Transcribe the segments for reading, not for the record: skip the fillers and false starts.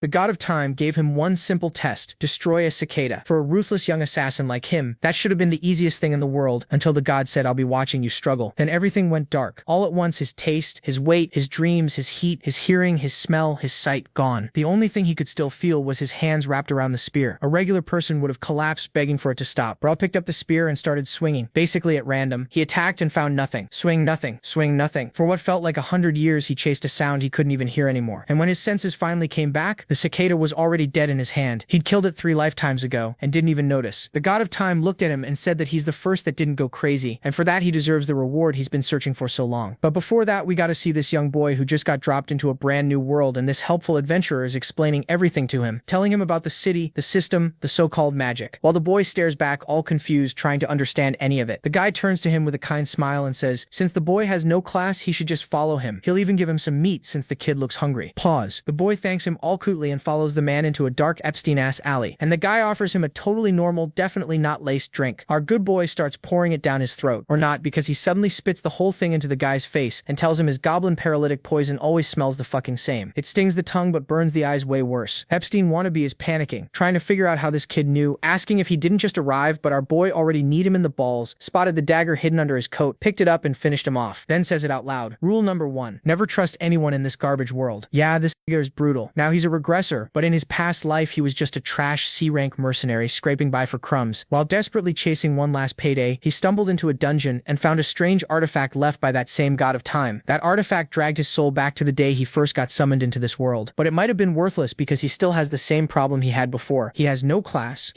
The god of time gave him one simple test: destroy a cicada. For a ruthless young assassin like him, that should have been the easiest thing in the world, until the god said, "I'll be watching you struggle." Then everything went dark. All at once, his taste, his weight, his dreams, his heat, his hearing, his smell, his sight, gone. The only thing he could still feel was his hands wrapped around the spear. A regular person would have collapsed begging for it to stop. Brawl picked up the spear and started swinging, basically at random. He attacked and found nothing. Swing nothing. Swing nothing. For what felt like 100 years, he chased a sound he couldn't even hear anymore. And when his senses finally came back, the cicada was already dead in his hand. He'd killed it 3 lifetimes ago and didn't even notice. The god of time looked at him and said that he's the first that didn't go crazy, and for that he deserves the reward he's been searching for so long. But before that, we gotta see this young boy who just got dropped into a brand new world, and this helpful adventurer is explaining everything to him, telling him about the city, the system, the so-called magic. While the boy stares back all confused, trying to understand any of it. The guy turns to him with a kind smile and says, since the boy has no class, he should just follow him. He'll even give him some meat since the kid looks hungry. Pause. The boy thanks him all cutely and follows the man into a dark Epstein-ass alley, and the guy offers him a totally normal, definitely not laced drink. Our good boy starts pouring it down his throat, or not, because he suddenly spits the whole thing into the guy's face and tells him his goblin paralytic poison always smells the fucking same. It stings the tongue but burns the eyes way worse. Epstein wannabe is panicking, trying to figure out how this kid knew, asking if he didn't just arrive, but our boy already kneed him in the balls, spotted the dagger hidden under his coat, picked it up and finished him off, then says it out loud. Rule number 1. Never trust anyone in this garbage world. Yeah, this nigga is brutal. Now he's a regressor, but in his past life he was just a trash C-rank mercenary scraping by for crumbs. While desperately chasing one last payday, he stumbled into a dungeon and found a strange artifact left by that same god of time. That artifact dragged his soul back to the day he first got summoned into this world. But it might have been worthless because he still has the same problem he had before. He has no class.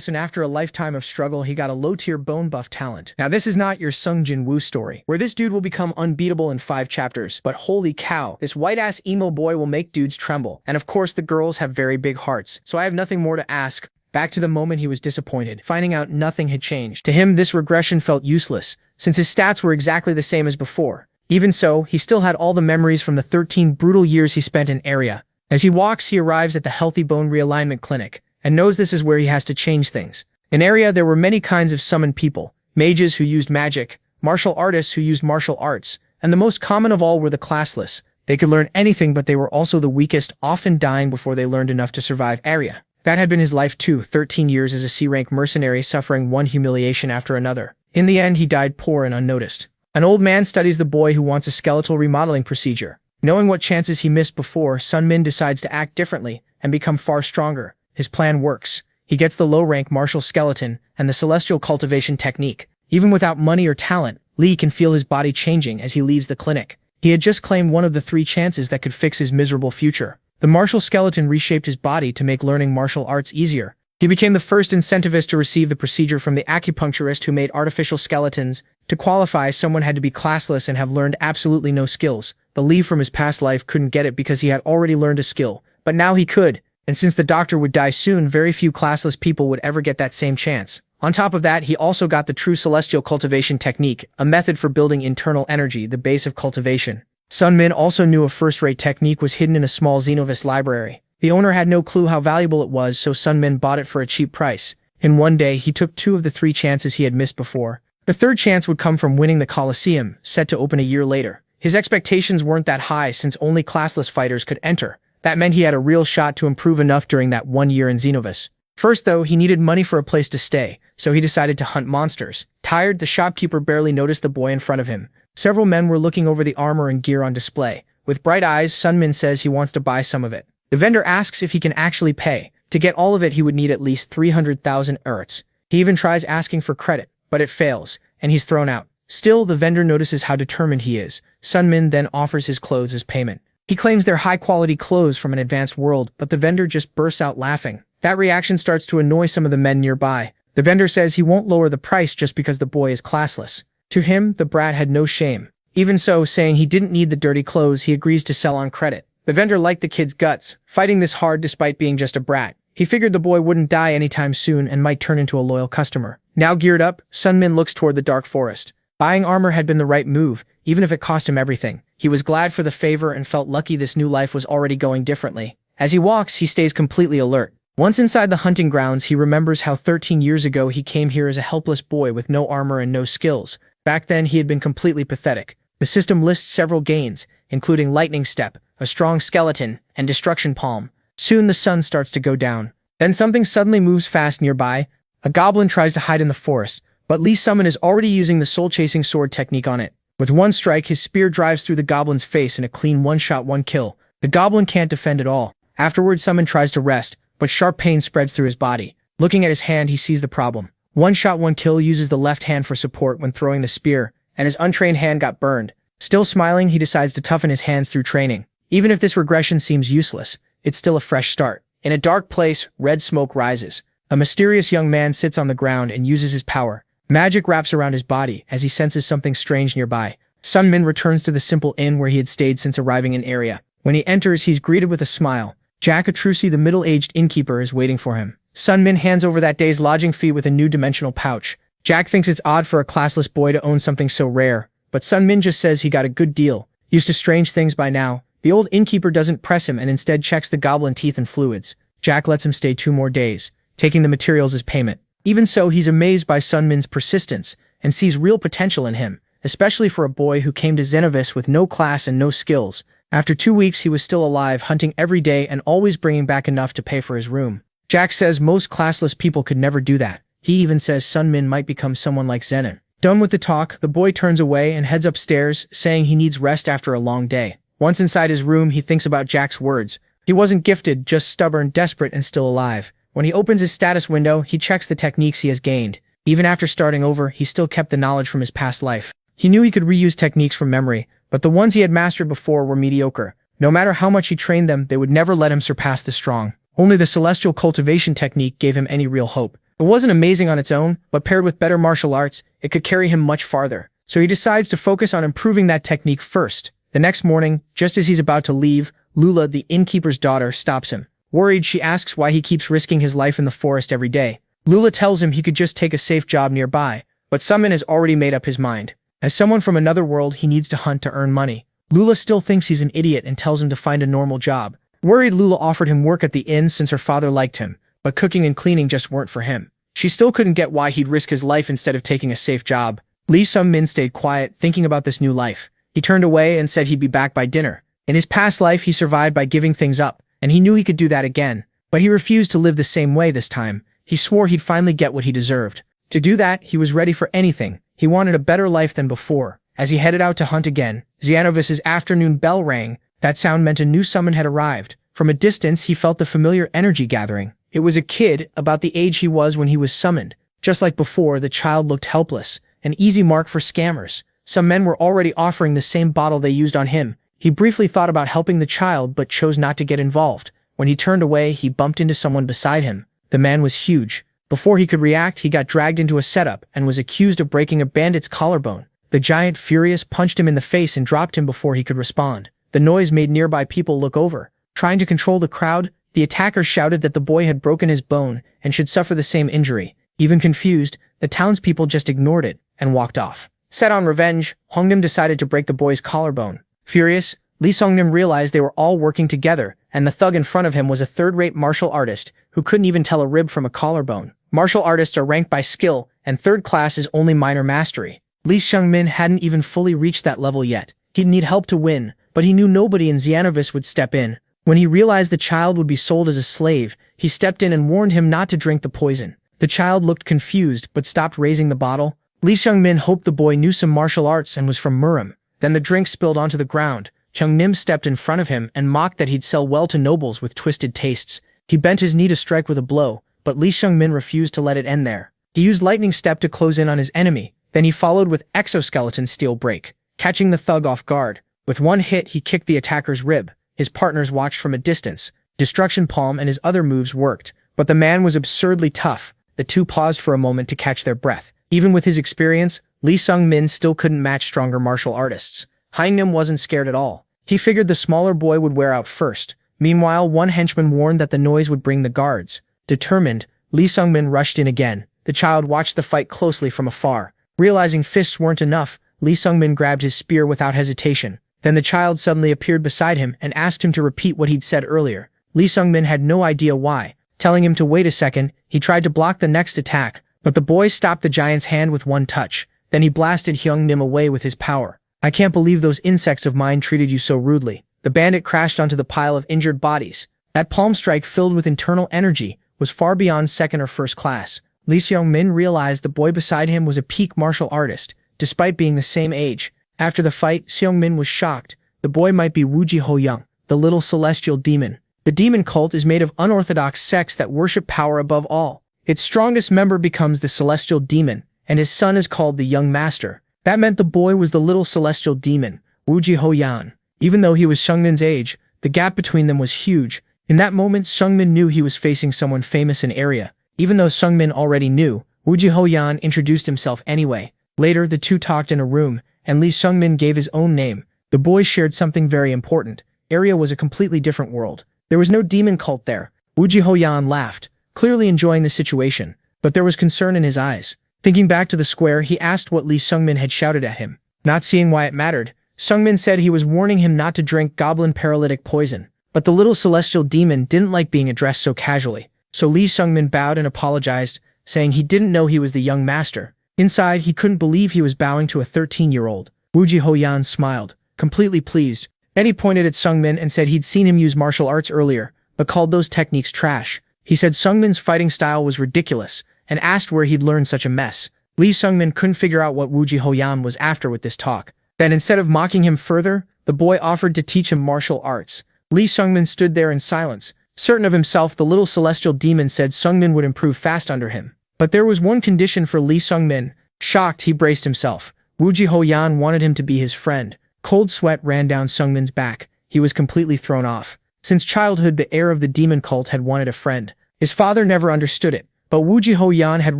And after a lifetime of struggle, he got a low-tier bone buff talent. Now this is not your Sung Jin Woo story, where this dude will become unbeatable in 5 chapters, but holy cow, this white-ass emo boy will make dudes tremble. And of course the girls have very big hearts, so I have nothing more to ask. Back to the moment he was disappointed, finding out nothing had changed. To him, this regression felt useless, since his stats were exactly the same as before. Even so, he still had all the memories from the 13 brutal years he spent in Area. As he walks, he arrives at the Healthy Bone Realignment Clinic, and knows this is where he has to change things. In Area, there were many kinds of summoned people: mages who used magic, martial artists who used martial arts, and the most common of all were the classless. They could learn anything, but they were also the weakest, often dying before they learned enough to survive Area. That had been his life too, 13 years as a C-rank mercenary suffering one humiliation after another. In the end, he died poor and unnoticed. An old man studies the boy who wants a skeletal remodeling procedure. Knowing what chances he missed before, Sun Min decides to act differently and become far stronger. His plan works. He gets the low-rank martial skeleton and the celestial cultivation technique. Even without money or talent, Lee can feel his body changing as he leaves the clinic. He had just claimed one of the 3 chances that could fix his miserable future. The martial skeleton reshaped his body to make learning martial arts easier. He became the first incentivist to receive the procedure from the acupuncturist who made artificial skeletons. To qualify, someone had to be classless and have learned absolutely no skills. The Lee from his past life couldn't get it because he had already learned a skill, but now he could. And since the doctor would die soon, very few classless people would ever get that same chance. On top of that, he also got the true celestial cultivation technique, a method for building internal energy, the base of cultivation. Sun Min also knew a first-rate technique was hidden in a small Xenovis library. The owner had no clue how valuable it was, so Sun Min bought it for a cheap price. In one day, he took 2 of the 3 chances he had missed before. The 3rd chance would come from winning the Colosseum, set to open a year later. His expectations weren't that high since only classless fighters could enter. That meant he had a real shot to improve enough during that 1 year in Xenovis. First though, he needed money for a place to stay, so he decided to hunt monsters. Tired, the shopkeeper barely noticed the boy in front of him. Several men were looking over the armor and gear on display. With bright eyes, Sun Min says he wants to buy some of it. The vendor asks if he can actually pay. To get all of it, he would need at least 300,000 Erts. He even tries asking for credit, but it fails, and he's thrown out. Still, the vendor notices how determined he is. Sun Min then offers his clothes as payment. He claims they're high-quality clothes from an advanced world, but the vendor just bursts out laughing. That reaction starts to annoy some of the men nearby. The vendor says he won't lower the price just because the boy is classless. To him, the brat had no shame. Even so, saying he didn't need the dirty clothes, he agrees to sell on credit. The vendor liked the kid's guts, fighting this hard despite being just a brat. He figured the boy wouldn't die anytime soon and might turn into a loyal customer. Now geared up, Sun Min looks toward the dark forest. Buying armor had been the right move, even if it cost him everything. He was glad for the favor and felt lucky this new life was already going differently. As he walks, he stays completely alert. Once inside the hunting grounds, he remembers how 13 years ago he came here as a helpless boy with no armor and no skills. Back then, he had been completely pathetic. The system lists several gains, including Lightning Step, a strong skeleton, and Destruction Palm. Soon the sun starts to go down. Then something suddenly moves fast nearby. A goblin tries to hide in the forest, but Lee Summon is already using the soul-chasing sword technique on it. With one strike, his spear drives through the goblin's face in a clean one-shot, one-kill. The goblin can't defend at all. Afterwards, Summon tries to rest, but sharp pain spreads through his body. Looking at his hand, he sees the problem. One-shot, one-kill uses the left hand for support when throwing the spear, and his untrained hand got burned. Still smiling, he decides to toughen his hands through training. Even if this regression seems useless, it's still a fresh start. In a dark place, red smoke rises. A mysterious young man sits on the ground and uses his power. Magic wraps around his body as he senses something strange nearby. Sun Min returns to the simple inn where he had stayed since arriving in area. When he enters, he's greeted with a smile. Jack Atrusi, the middle-aged innkeeper, is waiting for him. Sun Min hands over that day's lodging fee with a new dimensional pouch. Jack thinks it's odd for a classless boy to own something so rare, but Sun Min just says he got a good deal. Used to strange things by now, the old innkeeper doesn't press him and instead checks the goblin teeth and fluids. Jack lets him stay 2 more days, taking the materials as payment. Even so, he's amazed by Sun Min's persistence and sees real potential in him, especially for a boy who came to Xenovis with no class and no skills. After 2 weeks, he was still alive, hunting every day and always bringing back enough to pay for his room. Jack says most classless people could never do that. He even says Sun Min might become someone like Zenon. Done with the talk, the boy turns away and heads upstairs, saying he needs rest after a long day. Once inside his room, he thinks about Jack's words. He wasn't gifted, just stubborn, desperate, and still alive. When he opens his status window, he checks the techniques he has gained. Even after starting over, he still kept the knowledge from his past life. He knew he could reuse techniques from memory, but the ones he had mastered before were mediocre. No matter how much he trained them, they would never let him surpass the strong. Only the celestial cultivation technique gave him any real hope. It wasn't amazing on its own, but paired with better martial arts, it could carry him much farther. So he decides to focus on improving that technique first. The next morning, just as he's about to leave, Lula, the innkeeper's daughter, stops him. Worried, she asks why he keeps risking his life in the forest every day. Lula tells him he could just take a safe job nearby, but Summon has already made up his mind. As someone from another world, he needs to hunt to earn money. Lula still thinks he's an idiot and tells him to find a normal job. Worried, Lula offered him work at the inn since her father liked him, but cooking and cleaning just weren't for him. She still couldn't get why he'd risk his life instead of taking a safe job. Lee Sung-min stayed quiet, thinking about this new life. He turned away and said he'd be back by dinner. In his past life, he survived by giving things up, and he knew he could do that again. But he refused to live the same way this time. He swore he'd finally get what he deserved. To do that, he was ready for anything. He wanted a better life than before. As he headed out to hunt again, Xenovis's afternoon bell rang. That sound meant a new summon had arrived. From a distance, he felt the familiar energy gathering. It was a kid, about the age he was when he was summoned. Just like before, the child looked helpless, an easy mark for scammers. Some men were already offering the same bottle they used on him. He briefly thought about helping the child but chose not to get involved. When he turned away, he bumped into someone beside him. The man was huge. Before he could react, he got dragged into a setup and was accused of breaking a bandit's collarbone. The giant, furious, punched him in the face and dropped him before he could respond. The noise made nearby people look over. Trying to control the crowd, the attacker shouted that the boy had broken his bone and should suffer the same injury. Even confused, the townspeople just ignored it and walked off. Set on revenge, Hongnim decided to break the boy's collarbone. Furious, Lee Songnim realized they were all working together, and the thug in front of him was a third-rate martial artist who couldn't even tell a rib from a collarbone. Martial artists are ranked by skill, and third class is only minor mastery. Lee Seung-min hadn't even fully reached that level yet. He'd need help to win, but he knew nobody in Xenovis would step in. When he realized the child would be sold as a slave, he stepped in and warned him not to drink the poison. The child looked confused but stopped raising the bottle. Lee Seung-min hoped the boy knew some martial arts and was from Murim. Then the drink spilled onto the ground. Hyung-nim stepped in front of him and mocked that he'd sell well to nobles with twisted tastes. He bent his knee to strike with a blow, but Lee Seung-min refused to let it end there. He used lightning step to close in on his enemy. Then he followed with exoskeleton steel break, catching the thug off guard. With one hit, he kicked the attacker's rib. His partners watched from a distance. Destruction Palm and his other moves worked, but the man was absurdly tough. The two paused for a moment to catch their breath. Even with his experience, Lee Sung-min still couldn't match stronger martial artists. Hyung-nim wasn't scared at all. He figured the smaller boy would wear out first. Meanwhile, one henchman warned that the noise would bring the guards. Determined, Lee Sung-min rushed in again. The child watched the fight closely from afar. Realizing fists weren't enough, Lee Sung-min grabbed his spear without hesitation. Then the child suddenly appeared beside him and asked him to repeat what he'd said earlier. Lee Sung-min had no idea why. Telling him to wait a second, he tried to block the next attack, but the boy stopped the giant's hand with one touch. Then he blasted Hyung-nim away with his power. "I can't believe those insects of mine treated you so rudely." The bandit crashed onto the pile of injured bodies. That palm strike filled with internal energy was far beyond second or first class. Lee Seung-min realized the boy beside him was a peak martial artist, despite being the same age. After the fight, Seung-min was shocked. The boy might be Wooji Ho-young, the little celestial demon. The demon cult is made of unorthodox sects that worship power above all. Its strongest member becomes the celestial demon, and his son is called the young master. That meant the boy was the little celestial demon, Wooji Ho-yan. Even though he was Seung-min's age, the gap between them was huge. In that moment, Seung-min knew he was facing someone famous in area. Even though Seung-min already knew, Wooji Ho-yan introduced himself anyway. Later, the two talked in a room, and Lee Seung-min gave his own name. The boys shared something very important. Area was a completely different world. There was no demon cult there. Wooji Ho-yan laughed, clearly enjoying the situation, but there was concern in his eyes. Thinking back to the square, he asked what Lee Seung-min had shouted at him. Not seeing why it mattered, Seung-min said he was warning him not to drink goblin paralytic poison. But the little celestial demon didn't like being addressed so casually. So Lee Seung-min bowed and apologized, saying he didn't know he was the young master. Inside, he couldn't believe he was bowing to a 13-year-old. Wooji Ho-yan smiled, completely pleased. Then he pointed at Seung-min and said he'd seen him use martial arts earlier, but called those techniques trash. He said Seung-min's fighting style was ridiculous, and asked where he'd learned such a mess. Lee Seung-min couldn't figure out what Wooji Ho-yan was after with this talk. Then instead of mocking him further, the boy offered to teach him martial arts. Lee Seung-min stood there in silence. Certain of himself, the little celestial demon said Seung-min would improve fast under him. But there was one condition for Lee Seung-min. Shocked, he braced himself. Wooji Ho-yan wanted him to be his friend. Cold sweat ran down Seung-min's back. He was completely thrown off. Since childhood, the heir of the demon cult had wanted a friend. His father never understood it, but Wooji Ho-yan had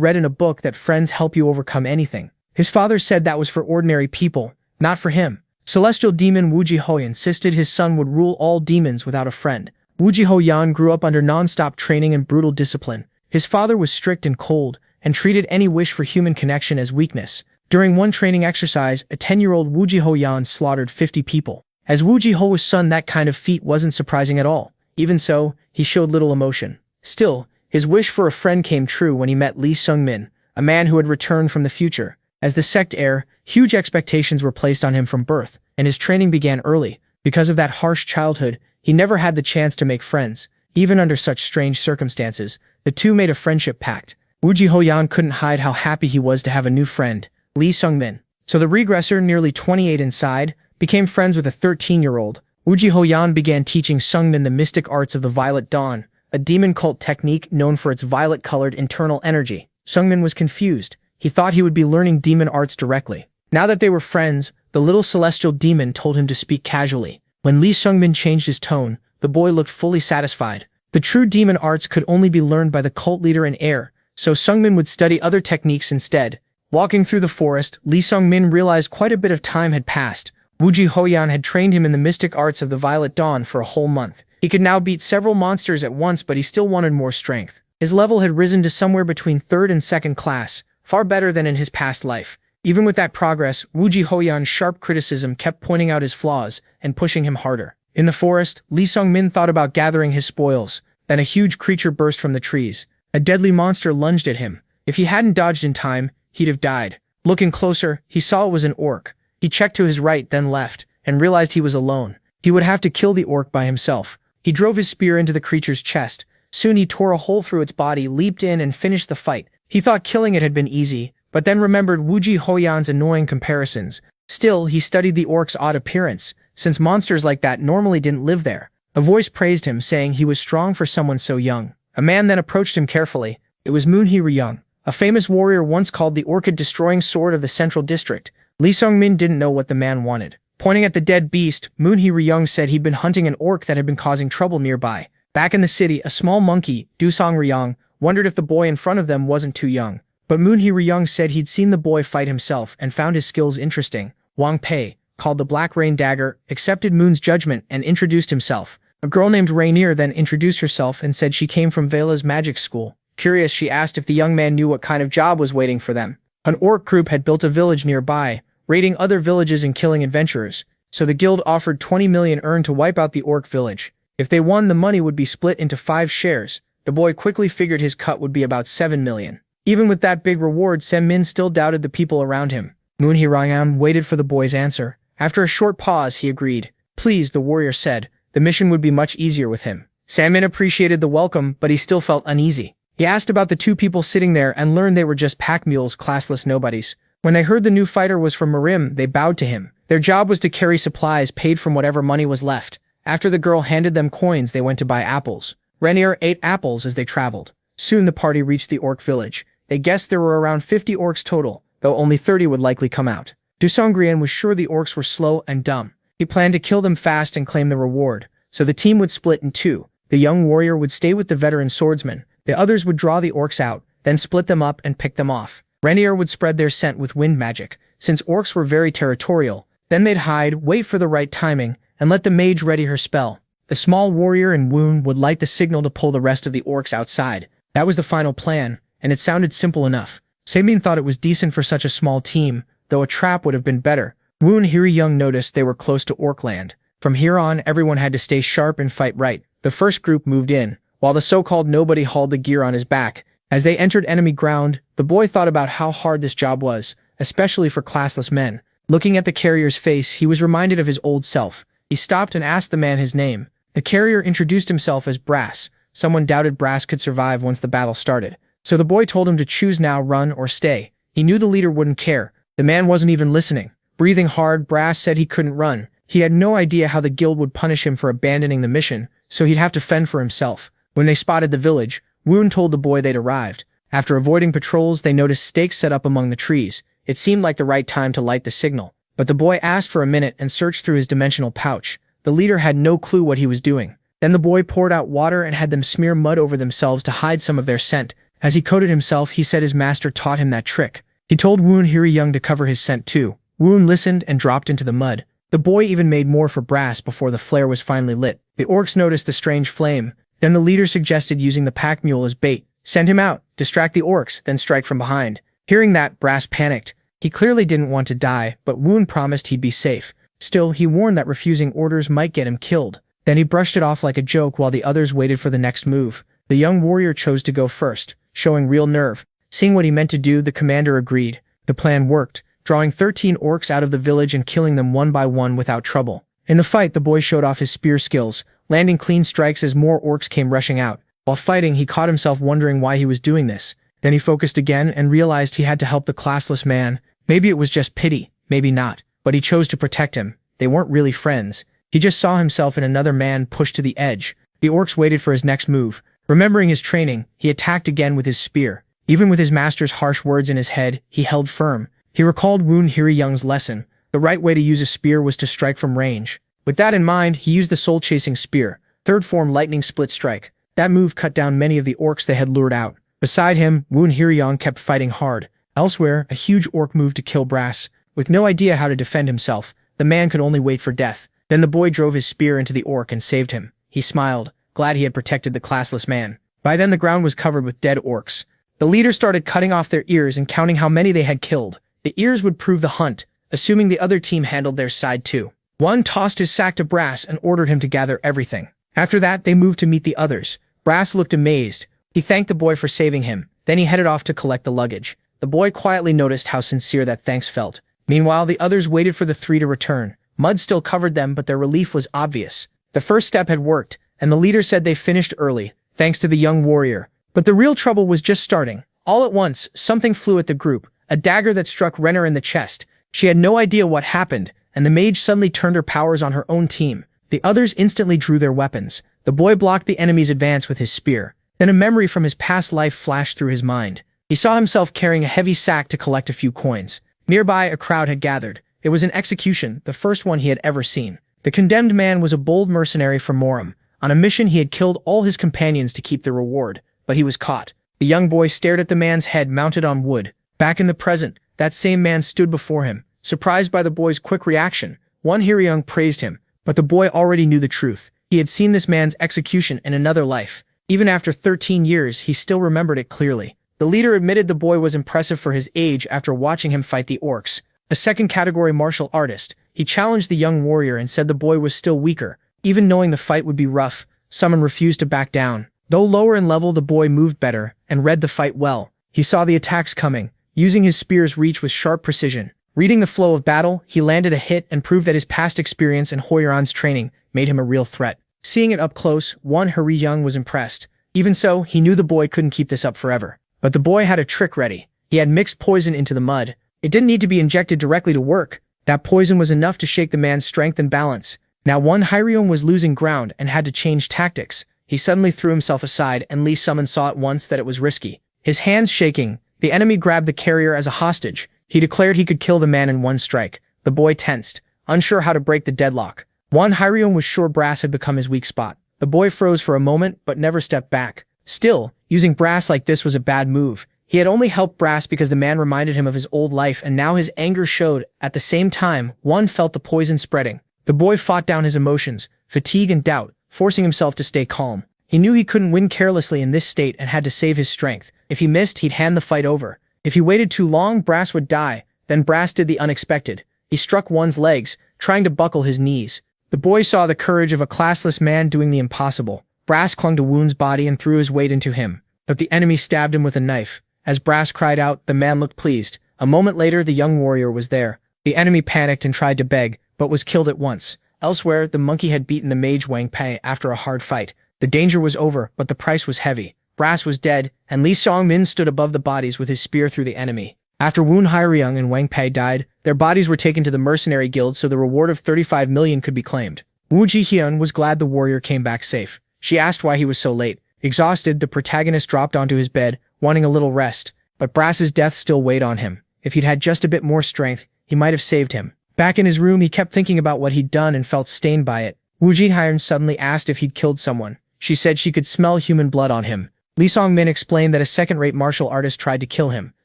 read in a book that friends help you overcome anything. His father said that was for ordinary people, not for him. Celestial demon Wooji Ho insisted his son would rule all demons without a friend. Wooji Ho-yan grew up under non-stop training and brutal discipline. His father was strict and cold, and treated any wish for human connection as weakness. During one training exercise, a 10-year-old Wooji Ho-yan slaughtered 50 people. As Wooji Ho's son, that kind of feat wasn't surprising at all. Even so, he showed little emotion. Still, his wish for a friend came true when he met Lee Seung-min, a man who had returned from the future. As the sect heir, huge expectations were placed on him from birth, and his training began early. Because of that harsh childhood, he never had the chance to make friends. Even under such strange circumstances, the two made a friendship pact. Wooji Ho-yan couldn't hide how happy he was to have a new friend, Lee Seung-min. So the regressor, nearly 28 inside, became friends with a 13-year-old. Wooji Ho-yan began teaching Seung-min the mystic arts of the Violet Dawn, a demon cult technique known for its violet-colored internal energy. Seung-min was confused. He thought he would be learning demon arts directly. Now that they were friends, the little celestial demon told him to speak casually. When Lee Seung-min changed his tone, the boy looked fully satisfied. The true demon arts could only be learned by the cult leader and heir, so Seung-min would study other techniques instead. Walking through the forest, Lee Seung-min realized quite a bit of time had passed. Wooji Ho-yan had trained him in the mystic arts of the Violet Dawn for a whole month. He could now beat several monsters at once, but he still wanted more strength. His level had risen to somewhere between 3rd and 2nd class, far better than in his past life. Even with that progress, Wooji Ho-yan's sharp criticism kept pointing out his flaws and pushing him harder. In the forest, Lee Seung-min thought about gathering his spoils. Then a huge creature burst from the trees. A deadly monster lunged at him. If he hadn't dodged in time, he'd have died. Looking closer, he saw it was an orc. He checked to his right, then left, and realized he was alone. He would have to kill the orc by himself. He drove his spear into the creature's chest. Soon he tore a hole through its body, leaped in, and finished the fight. He thought killing it had been easy, but then remembered Wooji Ho-yan's annoying comparisons. Still, he studied the orc's odd appearance, since monsters like that normally didn't live there. A voice praised him, saying he was strong for someone so young. A man then approached him carefully. It was Moon-hee Ryung, a famous warrior once called the orchid-destroying sword of the central district. Lee Seung-min didn't know what the man wanted. Pointing at the dead beast, Moon-hee Ryung said he'd been hunting an orc that had been causing trouble nearby. Back in the city, a small monkey, Dusong Ryung, wondered if the boy in front of them wasn't too young. But Moon-hee Ryung said he'd seen the boy fight himself and found his skills interesting. Wang Pei, called the Black Rain Dagger, accepted Moon's judgment and introduced himself. A girl named Rainier then introduced herself and said she came from Vela's magic school. Curious, she asked if the young man knew what kind of job was waiting for them. An orc group had built a village nearby, raiding other villages and killing adventurers, so the guild offered 20 million earned to wipe out the orc village. If they won, the money would be split into 5 shares. The boy quickly figured his cut would be about 7 million. Even with that big reward, Seung-min still doubted the people around him. Moon-hee Ryung waited for the boy's answer. After a short pause, he agreed. Please, the warrior said. The mission would be much easier with him. Sandman appreciated the welcome, but he still felt uneasy. He asked about the two people sitting there and learned they were just pack mules, classless nobodies. When they heard the new fighter was from Marim, they bowed to him. Their job was to carry supplies paid from whatever money was left. After the girl handed them coins, they went to buy apples. Renier ate apples as they traveled. Soon the party reached the orc village. They guessed there were around 50 orcs total, though only 30 would likely come out. Dusongrian was sure the orcs were slow and dumb. He planned to kill them fast and claim the reward, so the team would split in two. The young warrior would stay with the veteran swordsman. The others would draw the orcs out, then split them up and pick them off. Renier would spread their scent with wind magic, since orcs were very territorial. Then they'd hide, wait for the right timing, and let the mage ready her spell. The small warrior and Woon would light the signal to pull the rest of the orcs outside. That was the final plan, and it sounded simple enough. Sabine thought it was decent for such a small team, though a trap would have been better. Woon Hiri Young noticed they were close to Orcland. From here on, everyone had to stay sharp and fight right. The first group moved in, while the so-called nobody hauled the gear on his back. As they entered enemy ground, the boy thought about how hard this job was, especially for classless men. Looking at the carrier's face, he was reminded of his old self. He stopped and asked the man his name. The carrier introduced himself as Brass. Someone doubted Brass could survive once the battle started. So the boy told him to choose now, run or stay. He knew the leader wouldn't care. The man wasn't even listening. Breathing hard, Brass said he couldn't run. He had no idea how the guild would punish him for abandoning the mission, so he'd have to fend for himself. When they spotted the village, Woon told the boy they'd arrived. After avoiding patrols, they noticed stakes set up among the trees. It seemed like the right time to light the signal. But the boy asked for a minute and searched through his dimensional pouch. The leader had no clue what he was doing. Then the boy poured out water and had them smear mud over themselves to hide some of their scent. As he coated himself, he said his master taught him that trick. He told Woon Hiri Young to cover his scent too. Woon listened and dropped into the mud. The boy even made more for Brass before the flare was finally lit. The orcs noticed the strange flame. Then the leader suggested using the pack mule as bait. Send him out, distract the orcs, then strike from behind. Hearing that, Brass panicked. He clearly didn't want to die, but Woon promised he'd be safe. Still, he warned that refusing orders might get him killed. Then he brushed it off like a joke while the others waited for the next move. The young warrior chose to go first, showing real nerve. Seeing what he meant to do, the commander agreed. The plan worked, drawing 13 orcs out of the village and killing them one by one without trouble. In the fight, the boy showed off his spear skills, landing clean strikes as more orcs came rushing out. While fighting, he caught himself wondering why he was doing this. Then he focused again and realized he had to help the classless man. Maybe it was just pity, maybe not, but he chose to protect him. They weren't really friends. He just saw himself in another man pushed to the edge. The orcs waited for his next move. Remembering his training, he attacked again with his spear. Even with his master's harsh words in his head, he held firm. He recalled Woon Hiri Young's lesson. The right way to use a spear was to strike from range. With that in mind, he used the soul-chasing spear, third form lightning split strike. That move cut down many of the orcs they had lured out. Beside him, Woon Hiri Young kept fighting hard. Elsewhere, a huge orc moved to kill Brass. With no idea how to defend himself, the man could only wait for death. Then the boy drove his spear into the orc and saved him. He smiled, glad he had protected the classless man. By then the ground was covered with dead orcs. The leader started cutting off their ears and counting how many they had killed. The ears would prove the hunt, assuming the other team handled their side too. One tossed his sack to Brass and ordered him to gather everything. After that, they moved to meet the others. Brass looked amazed. He thanked the boy for saving him. Then he headed off to collect the luggage. The boy quietly noticed how sincere that thanks felt. Meanwhile, the others waited for the three to return. Mud still covered them, but their relief was obvious. The first step had worked, and the leader said they finished early, thanks to the young warrior. But the real trouble was just starting. All at once, something flew at the group, a dagger that struck Renner in the chest. She had no idea what happened, and the mage suddenly turned her powers on her own team. The others instantly drew their weapons. The boy blocked the enemy's advance with his spear. Then a memory from his past life flashed through his mind. He saw himself carrying a heavy sack to collect a few coins. Nearby, a crowd had gathered. It was an execution, the first one he had ever seen. The condemned man was a bold mercenary from Morum. On a mission, he had killed all his companions to keep the reward, but he was caught. The young boy stared at the man's head mounted on wood. Back in the present, that same man stood before him. Surprised by the boy's quick reaction, Woon Hiri Young praised him, but the boy already knew the truth. He had seen this man's execution in another life. Even after 13 years, he still remembered it clearly. The leader admitted the boy was impressive for his age after watching him fight the orcs. A second-category martial artist, he challenged the young warrior and said the boy was still weaker. Even knowing the fight would be rough, someone refused to back down. Though lower in level, the boy moved better and read the fight well. He saw the attacks coming, using his spear's reach with sharp precision. Reading the flow of battle, he landed a hit and proved that his past experience and Hoyeron's training made him a real threat. Seeing it up close, Young was impressed. Even so, he knew the boy couldn't keep this up forever. But the boy had a trick ready. He had mixed poison into the mud. It didn't need to be injected directly to work. That poison was enough to shake the man's strength and balance. Now Young was losing ground and had to change tactics. He suddenly threw himself aside, and Lee Summon saw at once that it was risky. His hands shaking, the enemy grabbed the carrier as a hostage. He declared he could kill the man in one strike. The boy tensed, unsure how to break the deadlock. Young was sure Brass had become his weak spot. The boy froze for a moment, but never stepped back. Still, using Brass like this was a bad move. He had only helped Brass because the man reminded him of his old life, and now his anger showed. At the same time, felt the poison spreading. The boy fought down his emotions, fatigue and doubt, forcing himself to stay calm. He knew he couldn't win carelessly in this state and had to save his strength. If he missed, he'd hand the fight over. If he waited too long, Brass would die. Then Brass did the unexpected. He struck one's legs, trying to buckle his knees. The boy saw the courage of a classless man doing the impossible. Brass clung to Woon's body and threw his weight into him. But the enemy stabbed him with a knife. As Brass cried out, the man looked pleased. A moment later, the young warrior was there. The enemy panicked and tried to beg, but was killed at once. Elsewhere, the monkey had beaten the mage Wang Pei after a hard fight. The danger was over, but the price was heavy. Brass was dead, and Li Songmin stood above the bodies with his spear through the enemy. After Young and Wang Pei died, their bodies were taken to the mercenary guild so the reward of 35 million could be claimed. Wu Jihyun was glad the warrior came back safe. She asked why he was so late. Exhausted, the protagonist dropped onto his bed, wanting a little rest. But Brass's death still weighed on him. If he'd had just a bit more strength, he might have saved him. Back in his room, he kept thinking about what he'd done and felt stained by it. Wu Jihyun suddenly asked if he'd killed someone. She said she could smell human blood on him. Li Songmin explained that a second-rate martial artist tried to kill him,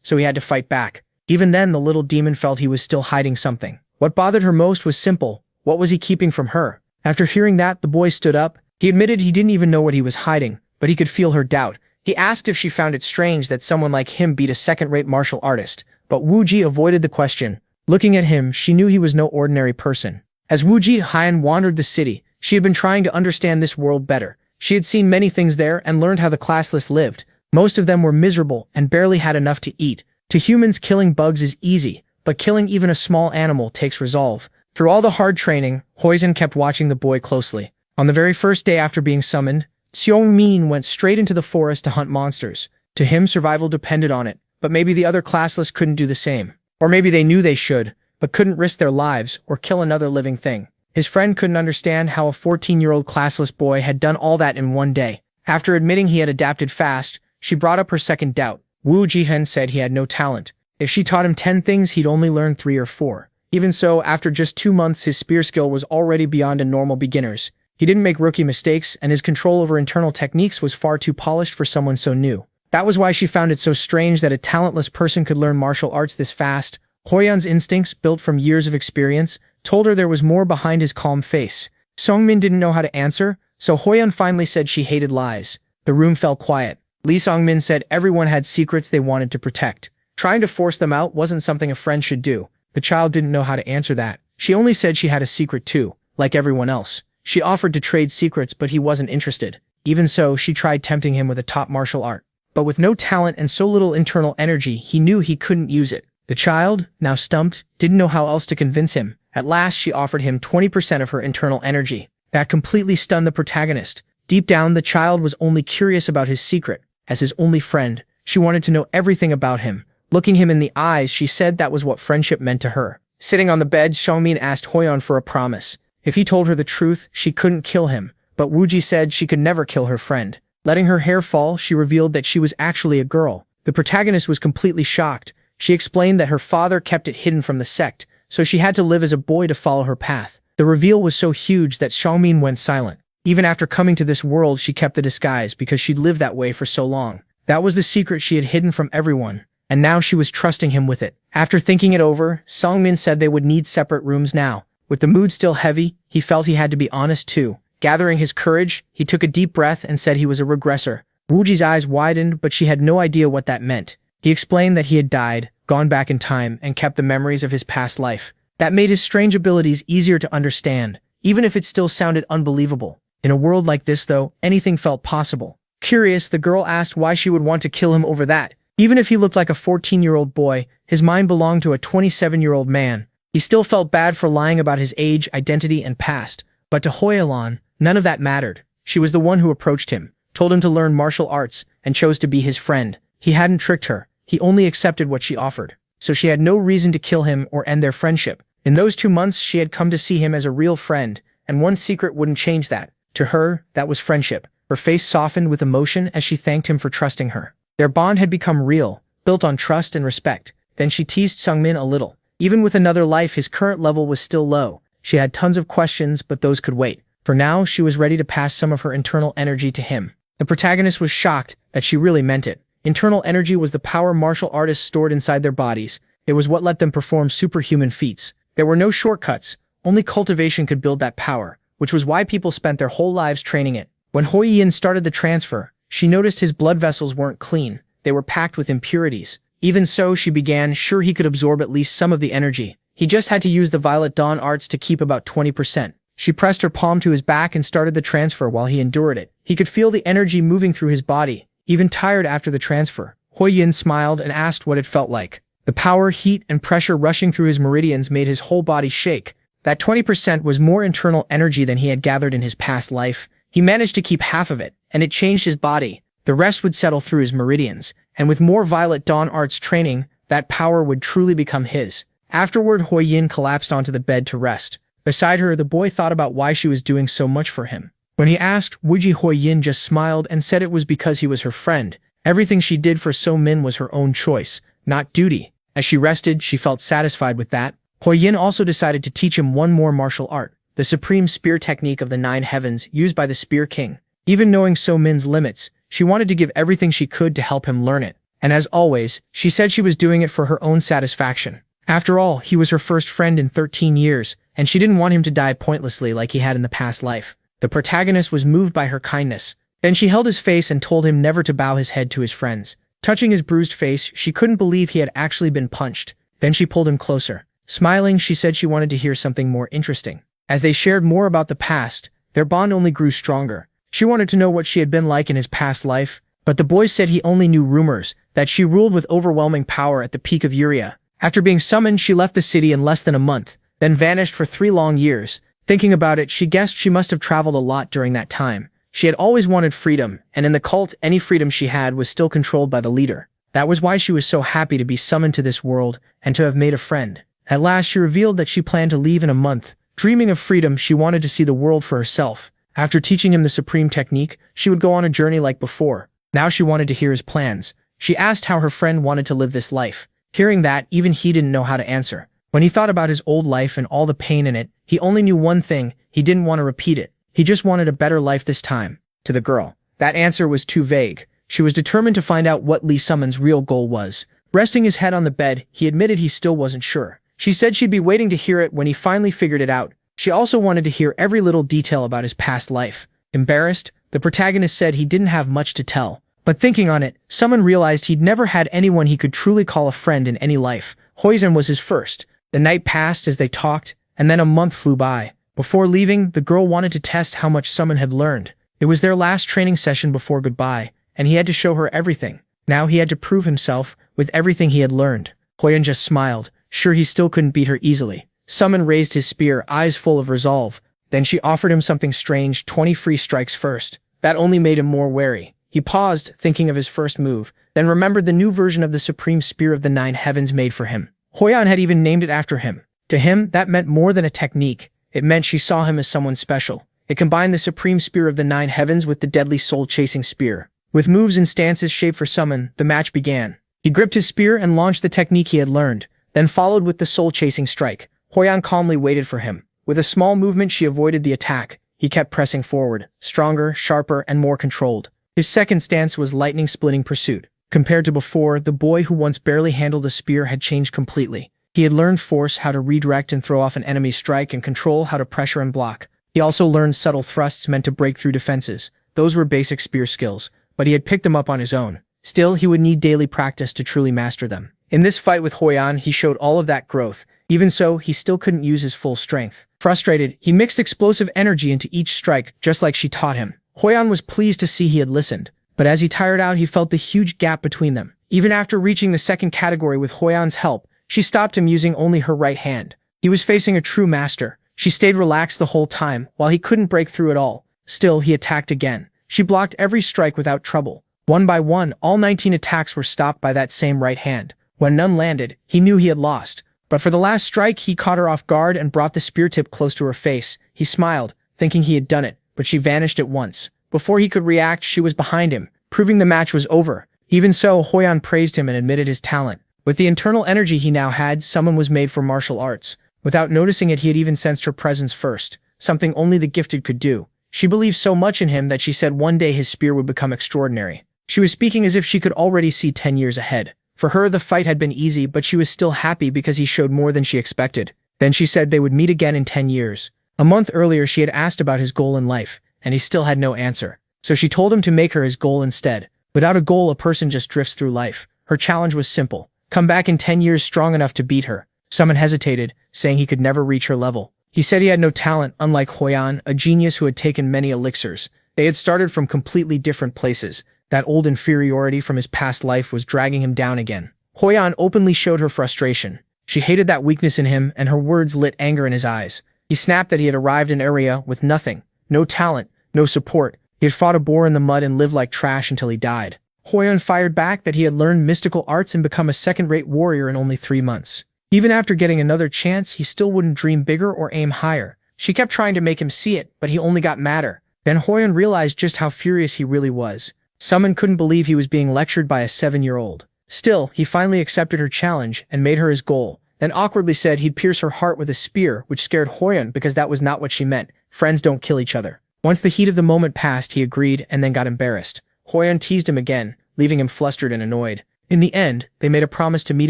so he had to fight back. Even then, the little demon felt he was still hiding something. What bothered her most was simple. What was he keeping from her? After hearing that, the boy stood up. He admitted he didn't even know what he was hiding, but he could feel her doubt. He asked if she found it strange that someone like him beat a second-rate martial artist, but Wu Ji avoided the question. Looking at him, she knew he was no ordinary person. As Wu Jihyun wandered the city, she had been trying to understand this world better. She had seen many things there and learned how the classless lived. Most of them were miserable and barely had enough to eat. To humans, killing bugs is easy, but killing even a small animal takes resolve. Through all the hard training, Huizhen kept watching the boy closely. On the very first day after being summoned, Xiongmin went straight into the forest to hunt monsters. To him, survival depended on it, but maybe the other classless couldn't do the same. Or maybe they knew they should, but couldn't risk their lives or kill another living thing. His friend couldn't understand how a 14-year-old classless boy had done all that in one day. After admitting he had adapted fast, she brought up her second doubt. Wu Jihyun said he had no talent. If she taught him 10 things, he'd only learn 3 or 4. Even so, after just 2 months, his spear skill was already beyond a normal beginner's. He didn't make rookie mistakes, and his control over internal techniques was far too polished for someone so new. That was why she found it so strange that a talentless person could learn martial arts this fast. Hoyun's instincts, built from years of experience, told her there was more behind his calm face. Songmin didn't know how to answer, so Hoyun finally said she hated lies. The room fell quiet. Li Songmin said everyone had secrets they wanted to protect. Trying to force them out wasn't something a friend should do. The child didn't know how to answer that. She only said she had a secret too, like everyone else. She offered to trade secrets, but he wasn't interested. Even so, she tried tempting him with a top martial art. But with no talent and so little internal energy, he knew he couldn't use it. The child, now stumped, didn't know how else to convince him. At last, she offered him 20% of her internal energy. That completely stunned the protagonist. Deep down, the child was only curious about his secret. As his only friend, she wanted to know everything about him. Looking him in the eyes, she said that was what friendship meant to her. Sitting on the bed, Xiongmin asked Hoyun for a promise. If he told her the truth, she couldn't kill him, but Wuji said she could never kill her friend. Letting her hair fall, she revealed that she was actually a girl. The protagonist was completely shocked. She explained that her father kept it hidden from the sect, so she had to live as a boy to follow her path. The reveal was so huge that Xiongmin went silent. Even after coming to this world, she kept the disguise because she'd lived that way for so long. That was the secret she had hidden from everyone, and now she was trusting him with it. After thinking it over, Songmin said they would need separate rooms now. With the mood still heavy, he felt he had to be honest too. Gathering his courage, he took a deep breath and said he was a regressor. Wuji's eyes widened, but she had no idea what that meant. He explained that he had died, gone back in time, and kept the memories of his past life. That made his strange abilities easier to understand, even if it still sounded unbelievable. In a world like this, though, anything felt possible. Curious, the girl asked why she would want to kill him over that. Even if he looked like a 14-year-old boy, his mind belonged to a 27-year-old man. He still felt bad for lying about his age, identity, and past. But to Hoyalan, None of that mattered. She was the one who approached him, told him to learn martial arts, and chose to be his friend. He hadn't tricked her. He only accepted what she offered. So she had no reason to kill him or end their friendship. In those 2 months, she had come to see him as a real friend, and one secret wouldn't change that. To her, that was friendship. Her face softened with emotion as she thanked him for trusting her. Their bond had become real, built on trust and respect. Then she teased Sungmin a little. Even with another life, his current level was still low. She had tons of questions, but those could wait. For now, she was ready to pass some of her internal energy to him. The protagonist was shocked that she really meant it. Internal energy was the power martial artists stored inside their bodies. It was what let them perform superhuman feats. There were no shortcuts. Only cultivation could build that power, which was why people spent their whole lives training it. When Hui Yin started the transfer, she noticed his blood vessels weren't clean. They were packed with impurities. Even so, she began sure he could absorb at least some of the energy. He just had to use the Violet Dawn arts to keep about 20%. She pressed her palm to his back and started the transfer while he endured it. He could feel the energy moving through his body, even tired after the transfer. Hui Yin smiled and asked what it felt like. The power, heat, and pressure rushing through his meridians made his whole body shake. That 20% was more internal energy than he had gathered in his past life. He managed to keep half of it, and it changed his body. The rest would settle through his meridians, and with more Violet Dawn arts training, that power would truly become his. Afterward, Hui Yin collapsed onto the bed to rest. Beside her, the boy thought about why she was doing so much for him. When he asked, Wuji, Hui Yin just smiled and said it was because he was her friend. Everything she did for So Min was her own choice, not duty. As she rested, she felt satisfied with that. Hui Yin also decided to teach him one more martial art, the supreme spear technique of the 9 heavens used by the Spear King. Even knowing So Min's limits, she wanted to give everything she could to help him learn it. And as always, she said she was doing it for her own satisfaction. After all, he was her first friend in 13 years, and she didn't want him to die pointlessly like he had in the past life. The protagonist was moved by her kindness. Then she held his face and told him never to bow his head to his friends. Touching his bruised face, she couldn't believe he had actually been punched. Then she pulled him closer. Smiling, she said she wanted to hear something more interesting. As they shared more about the past, their bond only grew stronger. She wanted to know what she had been like in his past life, but the boy said he only knew rumors, that she ruled with overwhelming power at the peak of Uria. After being summoned, she left the city in less than a month, then vanished for 3 long years. Thinking about it, she guessed she must have traveled a lot during that time. She had always wanted freedom, and in the cult, any freedom she had was still controlled by the leader. That was why she was so happy to be summoned to this world and to have made a friend. At last, she revealed that she planned to leave in a month. Dreaming of freedom, she wanted to see the world for herself. After teaching him the supreme technique, she would go on a journey like before. Now she wanted to hear his plans. She asked how her friend wanted to live this life. Hearing that, even he didn't know how to answer. When he thought about his old life and all the pain in it, he only knew one thing: he didn't want to repeat it. He just wanted a better life this time. To the girl, that answer was too vague. She was determined to find out what Lee Summon's real goal was. Resting his head on the bed, he admitted he still wasn't sure. She said she'd be waiting to hear it when he finally figured it out. She also wanted to hear every little detail about his past life. Embarrassed, the protagonist said he didn't have much to tell. But thinking on it, Summon realized he'd never had anyone he could truly call a friend in any life. Huizhen was his first. The night passed as they talked, and then a month flew by. Before leaving, the girl wanted to test how much Summon had learned. It was their last training session before goodbye, and he had to show her everything. Now he had to prove himself with everything he had learned. Huizhen just smiled, sure he still couldn't beat her easily. Summon raised his spear, eyes full of resolve. Then she offered him something strange, 20 free strikes first. That only made him more wary. He paused, thinking of his first move, then remembered the new version of the supreme spear of the 9 heavens made for him. Huyan had even named it after him. To him, that meant more than a technique. It meant she saw him as someone special. It combined the supreme spear of the 9 heavens with the deadly soul-chasing spear. With moves and stances shaped for Summon, the match began. He gripped his spear and launched the technique he had learned, then followed with the soul-chasing strike. Huyan calmly waited for him. With a small movement, she avoided the attack. He kept pressing forward, stronger, sharper, and more controlled. His second stance was lightning-splitting pursuit. Compared to before, the boy who once barely handled a spear had changed completely. He had learned force, how to redirect and throw off an enemy's strike, and control, how to pressure and block. He also learned subtle thrusts meant to break through defenses. Those were basic spear skills, but he had picked them up on his own. Still, he would need daily practice to truly master them. In this fight with Huyan, he showed all of that growth. Even so, he still couldn't use his full strength. Frustrated, he mixed explosive energy into each strike, just like she taught him. Huyan was pleased to see he had listened, but as he tired out, he felt the huge gap between them. Even after reaching the second category with Huyan's help, she stopped him using only her right hand. He was facing a true master. She stayed relaxed the whole time, while he couldn't break through at all. Still, he attacked again. She blocked every strike without trouble. One by one, all 19 attacks were stopped by that same right hand. When none landed, he knew he had lost. But for the last strike, he caught her off guard and brought the spear tip close to her face. He smiled, thinking he had done it, but she vanished at once. Before he could react, she was behind him, proving the match was over. Even so, Hoyan praised him and admitted his talent. With the internal energy he now had, someone was made for martial arts. Without noticing it, he had even sensed her presence first, something only the gifted could do. She believed so much in him that she said one day his spear would become extraordinary. She was speaking as if she could already see 10 years ahead. For her, the fight had been easy, but she was still happy because he showed more than she expected. Then she said they would meet again in 10 years. A month earlier, she had asked about his goal in life, and he still had no answer. So she told him to make her his goal instead. Without a goal, a person just drifts through life. Her challenge was simple. Come back in 10 years strong enough to beat her. Someone hesitated, saying he could never reach her level. He said he had no talent, unlike Hoyan, a genius who had taken many elixirs. They had started from completely different places. That old inferiority from his past life was dragging him down again. Hoyan openly showed her frustration. She hated that weakness in him, and her words lit anger in his eyes. He snapped that he had arrived in an area with nothing, no talent, no support. He had fought a boar in the mud and lived like trash until he died. Hoyan fired back that he had learned mystical arts and become a second-rate warrior in only 3 months. Even after getting another chance, he still wouldn't dream bigger or aim higher. She kept trying to make him see it, but he only got madder. Then Hoyan realized just how furious he really was. Someone couldn't believe he was being lectured by a 7-year-old. Still, he finally accepted her challenge and made her his goal, then awkwardly said he'd pierce her heart with a spear, which scared Hoyan because that was not what she meant. Friends don't kill each other. Once the heat of the moment passed, he agreed and then got embarrassed. Hoyan teased him again, leaving him flustered and annoyed. In the end, they made a promise to meet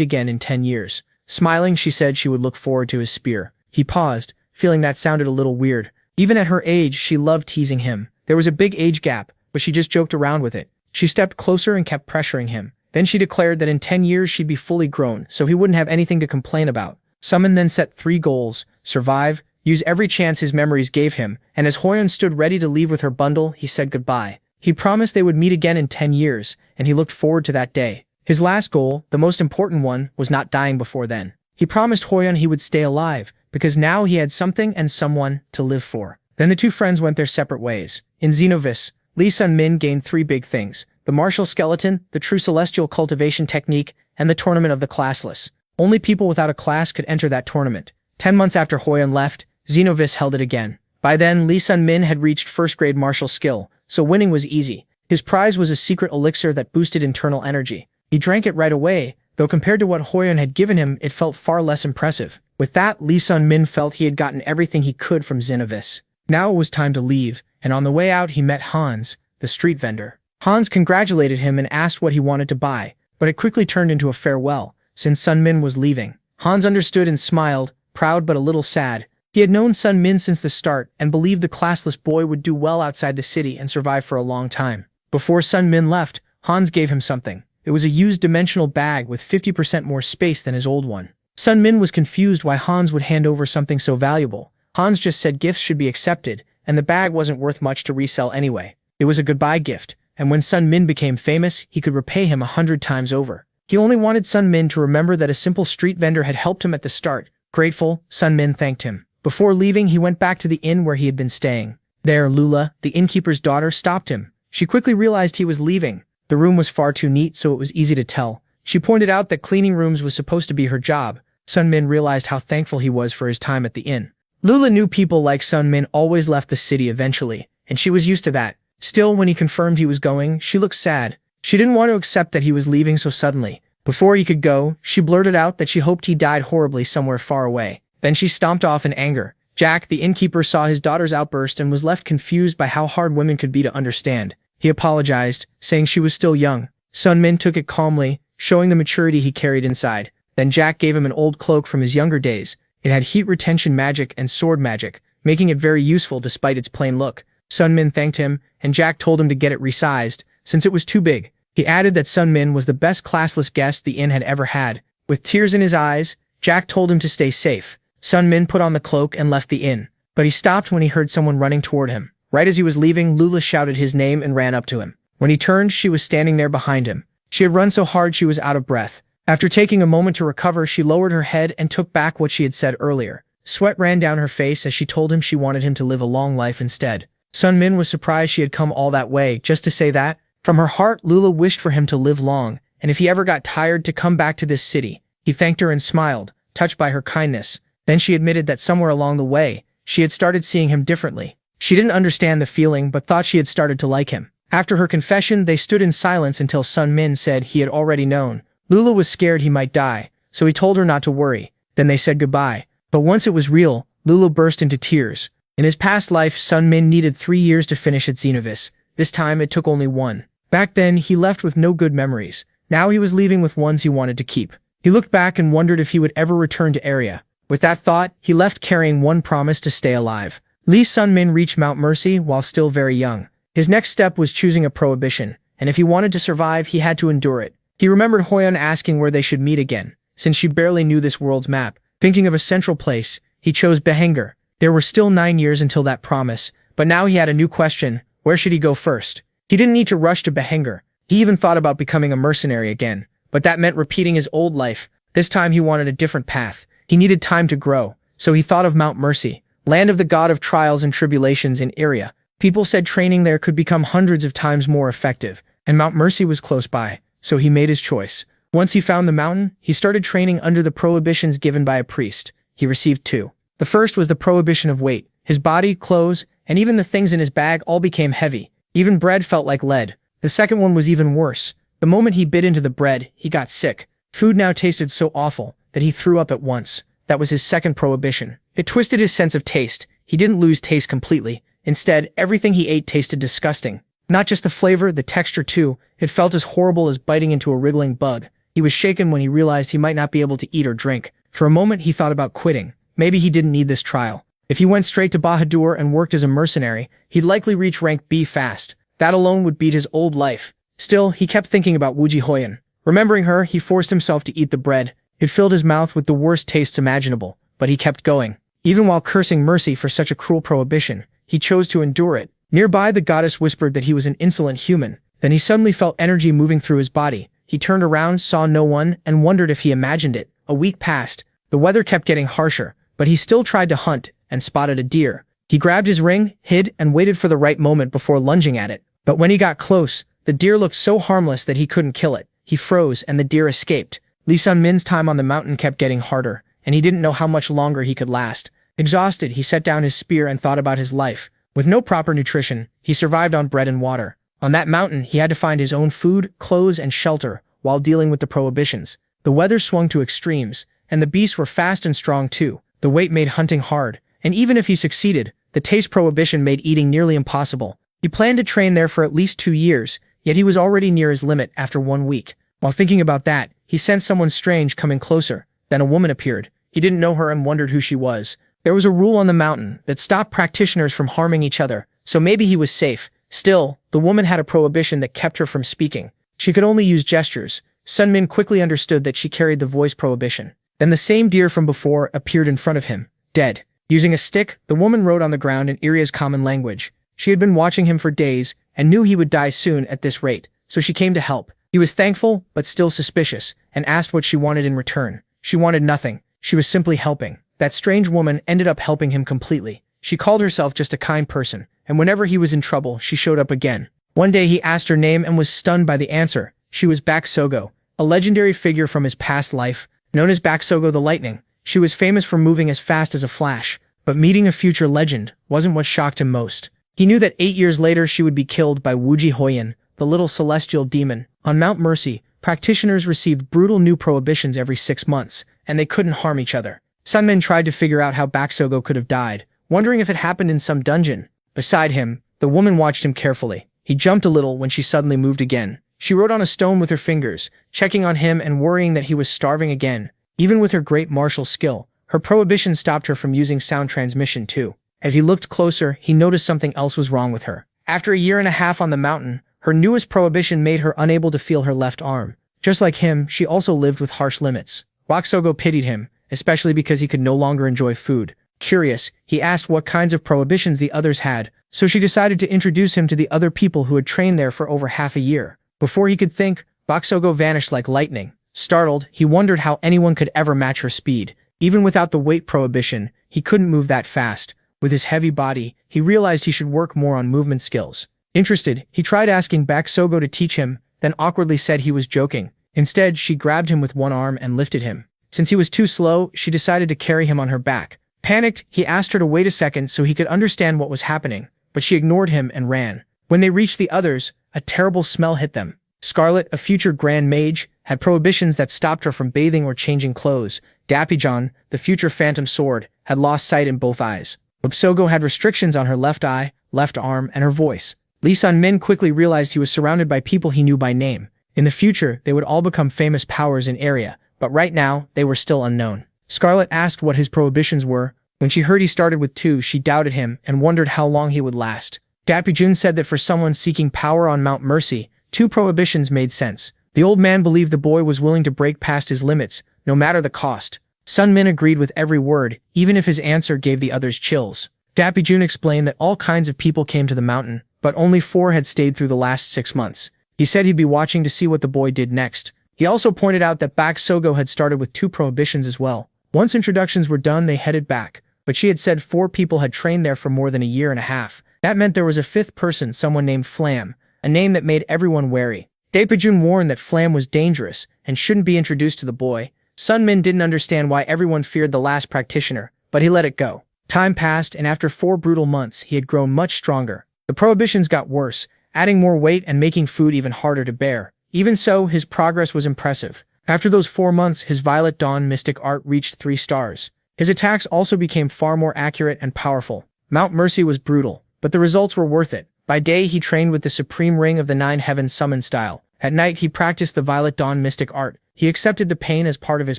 again in 10 years. Smiling, she said she would look forward to his spear. He paused, feeling that sounded a little weird. Even at her age, she loved teasing him. There was a big age gap, but she just joked around with it. She stepped closer and kept pressuring him. Then she declared that in 10 years she'd be fully grown, so he wouldn't have anything to complain about. Summon then set 3 goals: survive, use every chance his memories gave him, and as Hoyan stood ready to leave with her bundle, he said goodbye. He promised they would meet again in 10 years, and he looked forward to that day. His last goal, the most important one, was not dying before then. He promised Hoyan he would stay alive, because now he had something and someone to live for. Then the two friends went their separate ways. In Xenovis, Lee Sun-min gained 3 big things: the martial skeleton, the true celestial cultivation technique, and the tournament of the classless. Only people without a class could enter that tournament. 10 months after Hoyan left, Xenovis held it again. By then, Lee Sun-min had reached first-grade martial skill, so winning was easy. His prize was a secret elixir that boosted internal energy. He drank it right away, though compared to what Hoyan had given him, it felt far less impressive. With that, Lee Sun-min felt he had gotten everything he could from Xenovis. Now it was time to leave, and on the way out he met Hans, the street vendor. Hans congratulated him and asked what he wanted to buy, but it quickly turned into a farewell, since Sun-min was leaving. Hans understood and smiled, proud but a little sad. He had known Sun-min since the start and believed the classless boy would do well outside the city and survive for a long time. Before Sun-min left, Hans gave him something. It was a used dimensional bag with 50% more space than his old one. Sun-min was confused why Hans would hand over something so valuable. Hans just said gifts should be accepted, and the bag wasn't worth much to resell anyway. It was a goodbye gift, and when Sun-min became famous, he could repay him 100 times over. He only wanted Sun-min to remember that a simple street vendor had helped him at the start. Grateful, Sun-min thanked him. Before leaving, he went back to the inn where he had been staying. There, Lula, the innkeeper's daughter, stopped him. She quickly realized he was leaving. The room was far too neat, so it was easy to tell. She pointed out that cleaning rooms was supposed to be her job. Sun-min realized how thankful he was for his time at the inn. Lula knew people like Sun-min always left the city eventually, and she was used to that. Still, when he confirmed he was going, she looked sad. She didn't want to accept that he was leaving so suddenly. Before he could go, she blurted out that she hoped he died horribly somewhere far away. Then she stomped off in anger. Jack, the innkeeper, saw his daughter's outburst and was left confused by how hard women could be to understand. He apologized, saying she was still young. Sun-min took it calmly, showing the maturity he carried inside. Then Jack gave him an old cloak from his younger days. It had heat retention magic and sword magic, making it very useful despite its plain look. Sun-min thanked him, and Jack told him to get it resized, since it was too big. He added that Sun-min was the best classless guest the inn had ever had. With tears in his eyes, Jack told him to stay safe. Sun-min put on the cloak and left the inn, but he stopped when he heard someone running toward him. Right as he was leaving, Lula shouted his name and ran up to him. When he turned, she was standing there behind him. She had run so hard she was out of breath. After taking a moment to recover, she lowered her head and took back what she had said earlier. Sweat ran down her face as she told him she wanted him to live a long life instead. Sun Min was surprised she had come all that way just to say that. From her heart, Lula wished for him to live long, and if he ever got tired to come back to this city. He thanked her and smiled, touched by her kindness. Then she admitted that somewhere along the way, she had started seeing him differently. She didn't understand the feeling but thought she had started to like him. After her confession, they stood in silence until Sun Min said he had already known. Lula was scared he might die, so he told her not to worry. Then they said goodbye. But once it was real, Lula burst into tears. In his past life, Sun Min needed 3 years to finish at Xenovis. This time, it took only 1. Back then, he left with no good memories. Now he was leaving with ones he wanted to keep. He looked back and wondered if he would ever return to Area. With that thought, he left carrying one promise to stay alive. Lee Sun Min reached Mount Mercy while still very young. His next step was choosing a prohibition, and if he wanted to survive, he had to endure it. He remembered Hoyeon asking where they should meet again, since she barely knew this world's map. Thinking of a central place, he chose Behanger. There were still 9 years until that promise, but now he had a new question: where should he go first? He didn't need to rush to Behanger. He even thought about becoming a mercenary again, but that meant repeating his old life. This time he wanted a different path. He needed time to grow, so he thought of Mount Mercy, land of the god of trials and tribulations in Area. People said training there could become hundreds of times more effective, and Mount Mercy was close by, so he made his choice. Once he found the mountain, he started training under the prohibitions given by a priest. He received 2. The first was the prohibition of weight. His body, clothes, and even the things in his bag all became heavy. Even bread felt like lead. The second one was even worse. The moment he bit into the bread, he got sick. Food now tasted so awful that he threw up at once. That was his second prohibition. It twisted his sense of taste. He didn't lose taste completely. Instead, everything he ate tasted disgusting. Not just the flavor, the texture too. It felt as horrible as biting into a wriggling bug. He was shaken when he realized he might not be able to eat or drink. For a moment, he thought about quitting. Maybe he didn't need this trial. If he went straight to Bahadur and worked as a mercenary, he'd likely reach rank B fast. That alone would beat his old life. Still, he kept thinking about Wooji Hoyeon. Remembering her, he forced himself to eat the bread. It filled his mouth with the worst tastes imaginable, but he kept going. Even while cursing mercy for such a cruel prohibition, he chose to endure it. Nearby, the goddess whispered that he was an insolent human. Then he suddenly felt energy moving through his body. He turned around, saw no one, and wondered if he imagined it. A week passed. The weather kept getting harsher, but he still tried to hunt and spotted a deer. He grabbed his ring, hid, and waited for the right moment before lunging at it. But when he got close, the deer looked so harmless that he couldn't kill it. He froze, and the deer escaped. Lee Sun Min's time on the mountain kept getting harder, and he didn't know how much longer he could last. Exhausted, he set down his spear and thought about his life. With no proper nutrition, he survived on bread and water. On that mountain, he had to find his own food, clothes, and shelter while dealing with the prohibitions. The weather swung to extremes, and the beasts were fast and strong too. The weight made hunting hard, and even if he succeeded, the taste prohibition made eating nearly impossible. He planned to train there for at least 2 years, yet he was already near his limit after 1 week. While thinking about that, he sensed someone strange coming closer. Then a woman appeared. He didn't know her and wondered who she was. There was a rule on the mountain that stopped practitioners from harming each other, so maybe he was safe. Still, the woman had a prohibition that kept her from speaking. She could only use gestures. Sun Min quickly understood that she carried the voice prohibition. Then the same deer from before appeared in front of him, dead. Using a stick, the woman wrote on the ground in Iria's common language. She had been watching him for days and knew he would die soon at this rate, so she came to help. He was thankful, but still suspicious, and asked what she wanted in return. She wanted nothing. She was simply helping. That strange woman ended up helping him completely. She called herself just a kind person, and whenever he was in trouble, she showed up again. One day he asked her name and was stunned by the answer. She was Baksogo, a legendary figure from his past life, known as Baksogo the Lightning. She was famous for moving as fast as a flash, but meeting a future legend wasn't what shocked him most. He knew that 8 years later she would be killed by Wooji Hoyeon, the little celestial demon. On Mount Mercy, practitioners received brutal new prohibitions every 6 months, and they couldn't harm each other. Sun Min tried to figure out how Baksogo could have died, wondering if it happened in some dungeon. Beside him, the woman watched him carefully. He jumped a little when she suddenly moved again. She wrote on a stone with her fingers, checking on him and worrying that he was starving again. Even with her great martial skill, her prohibition stopped her from using sound transmission too. As he looked closer, he noticed something else was wrong with her. After a year and a half on the mountain, her newest prohibition made her unable to feel her left arm. Just like him, she also lived with harsh limits. Baksogo pitied him, especially because he could no longer enjoy food. Curious, he asked what kinds of prohibitions the others had, so she decided to introduce him to the other people who had trained there for over half a year. Before he could think, Baksogo vanished like lightning. Startled, he wondered how anyone could ever match her speed. Even without the weight prohibition, he couldn't move that fast. With his heavy body, he realized he should work more on movement skills. Interested, he tried asking Bak Sogo to teach him, then awkwardly said he was joking. Instead, she grabbed him with one arm and lifted him. Since he was too slow, she decided to carry him on her back. Panicked, he asked her to wait a second so he could understand what was happening, but she ignored him and ran. When they reached the others, a terrible smell hit them. Scarlet, a future Grand Mage, had prohibitions that stopped her from bathing or changing clothes. Dapijon, the future Phantom Sword, had lost sight in both eyes. Sogo had restrictions on her left eye, left arm, and her voice. Lee Sun-min quickly realized he was surrounded by people he knew by name. In the future, they would all become famous powers in area, but right now, they were still unknown. Scarlet asked what his prohibitions were. When she heard he started with 2, she doubted him and wondered how long he would last. Dapijon said that for someone seeking power on Mount Mercy, 2 prohibitions made sense. The old man believed the boy was willing to break past his limits, no matter the cost. Sun-min agreed with every word, even if his answer gave the others chills. Dapijon explained that all kinds of people came to the mountain, but only 4 had stayed through the last 6 months. He said he'd be watching to see what the boy did next. He also pointed out that Bak Sogo had started with 2 prohibitions as well. Once introductions were done, they headed back, but she had said 4 people had trained there for more than a year and a half. That meant there was a 5th person, someone named Flam, a name that made everyone wary. Dapijon warned that Flam was dangerous and shouldn't be introduced to the boy. Sun-min didn't understand why everyone feared the last practitioner, but he let it go. Time passed, and after 4 brutal months, he had grown much stronger. The prohibitions got worse, adding more weight and making food even harder to bear. Even so, his progress was impressive. After those 4 months, his Violet Dawn mystic art reached 3 stars. His attacks also became far more accurate and powerful. Mount Mercy was brutal, but the results were worth it. By day, he trained with the Supreme Ring of the 9 Heavens summon style. At night, he practiced the Violet Dawn mystic art. He accepted the pain as part of his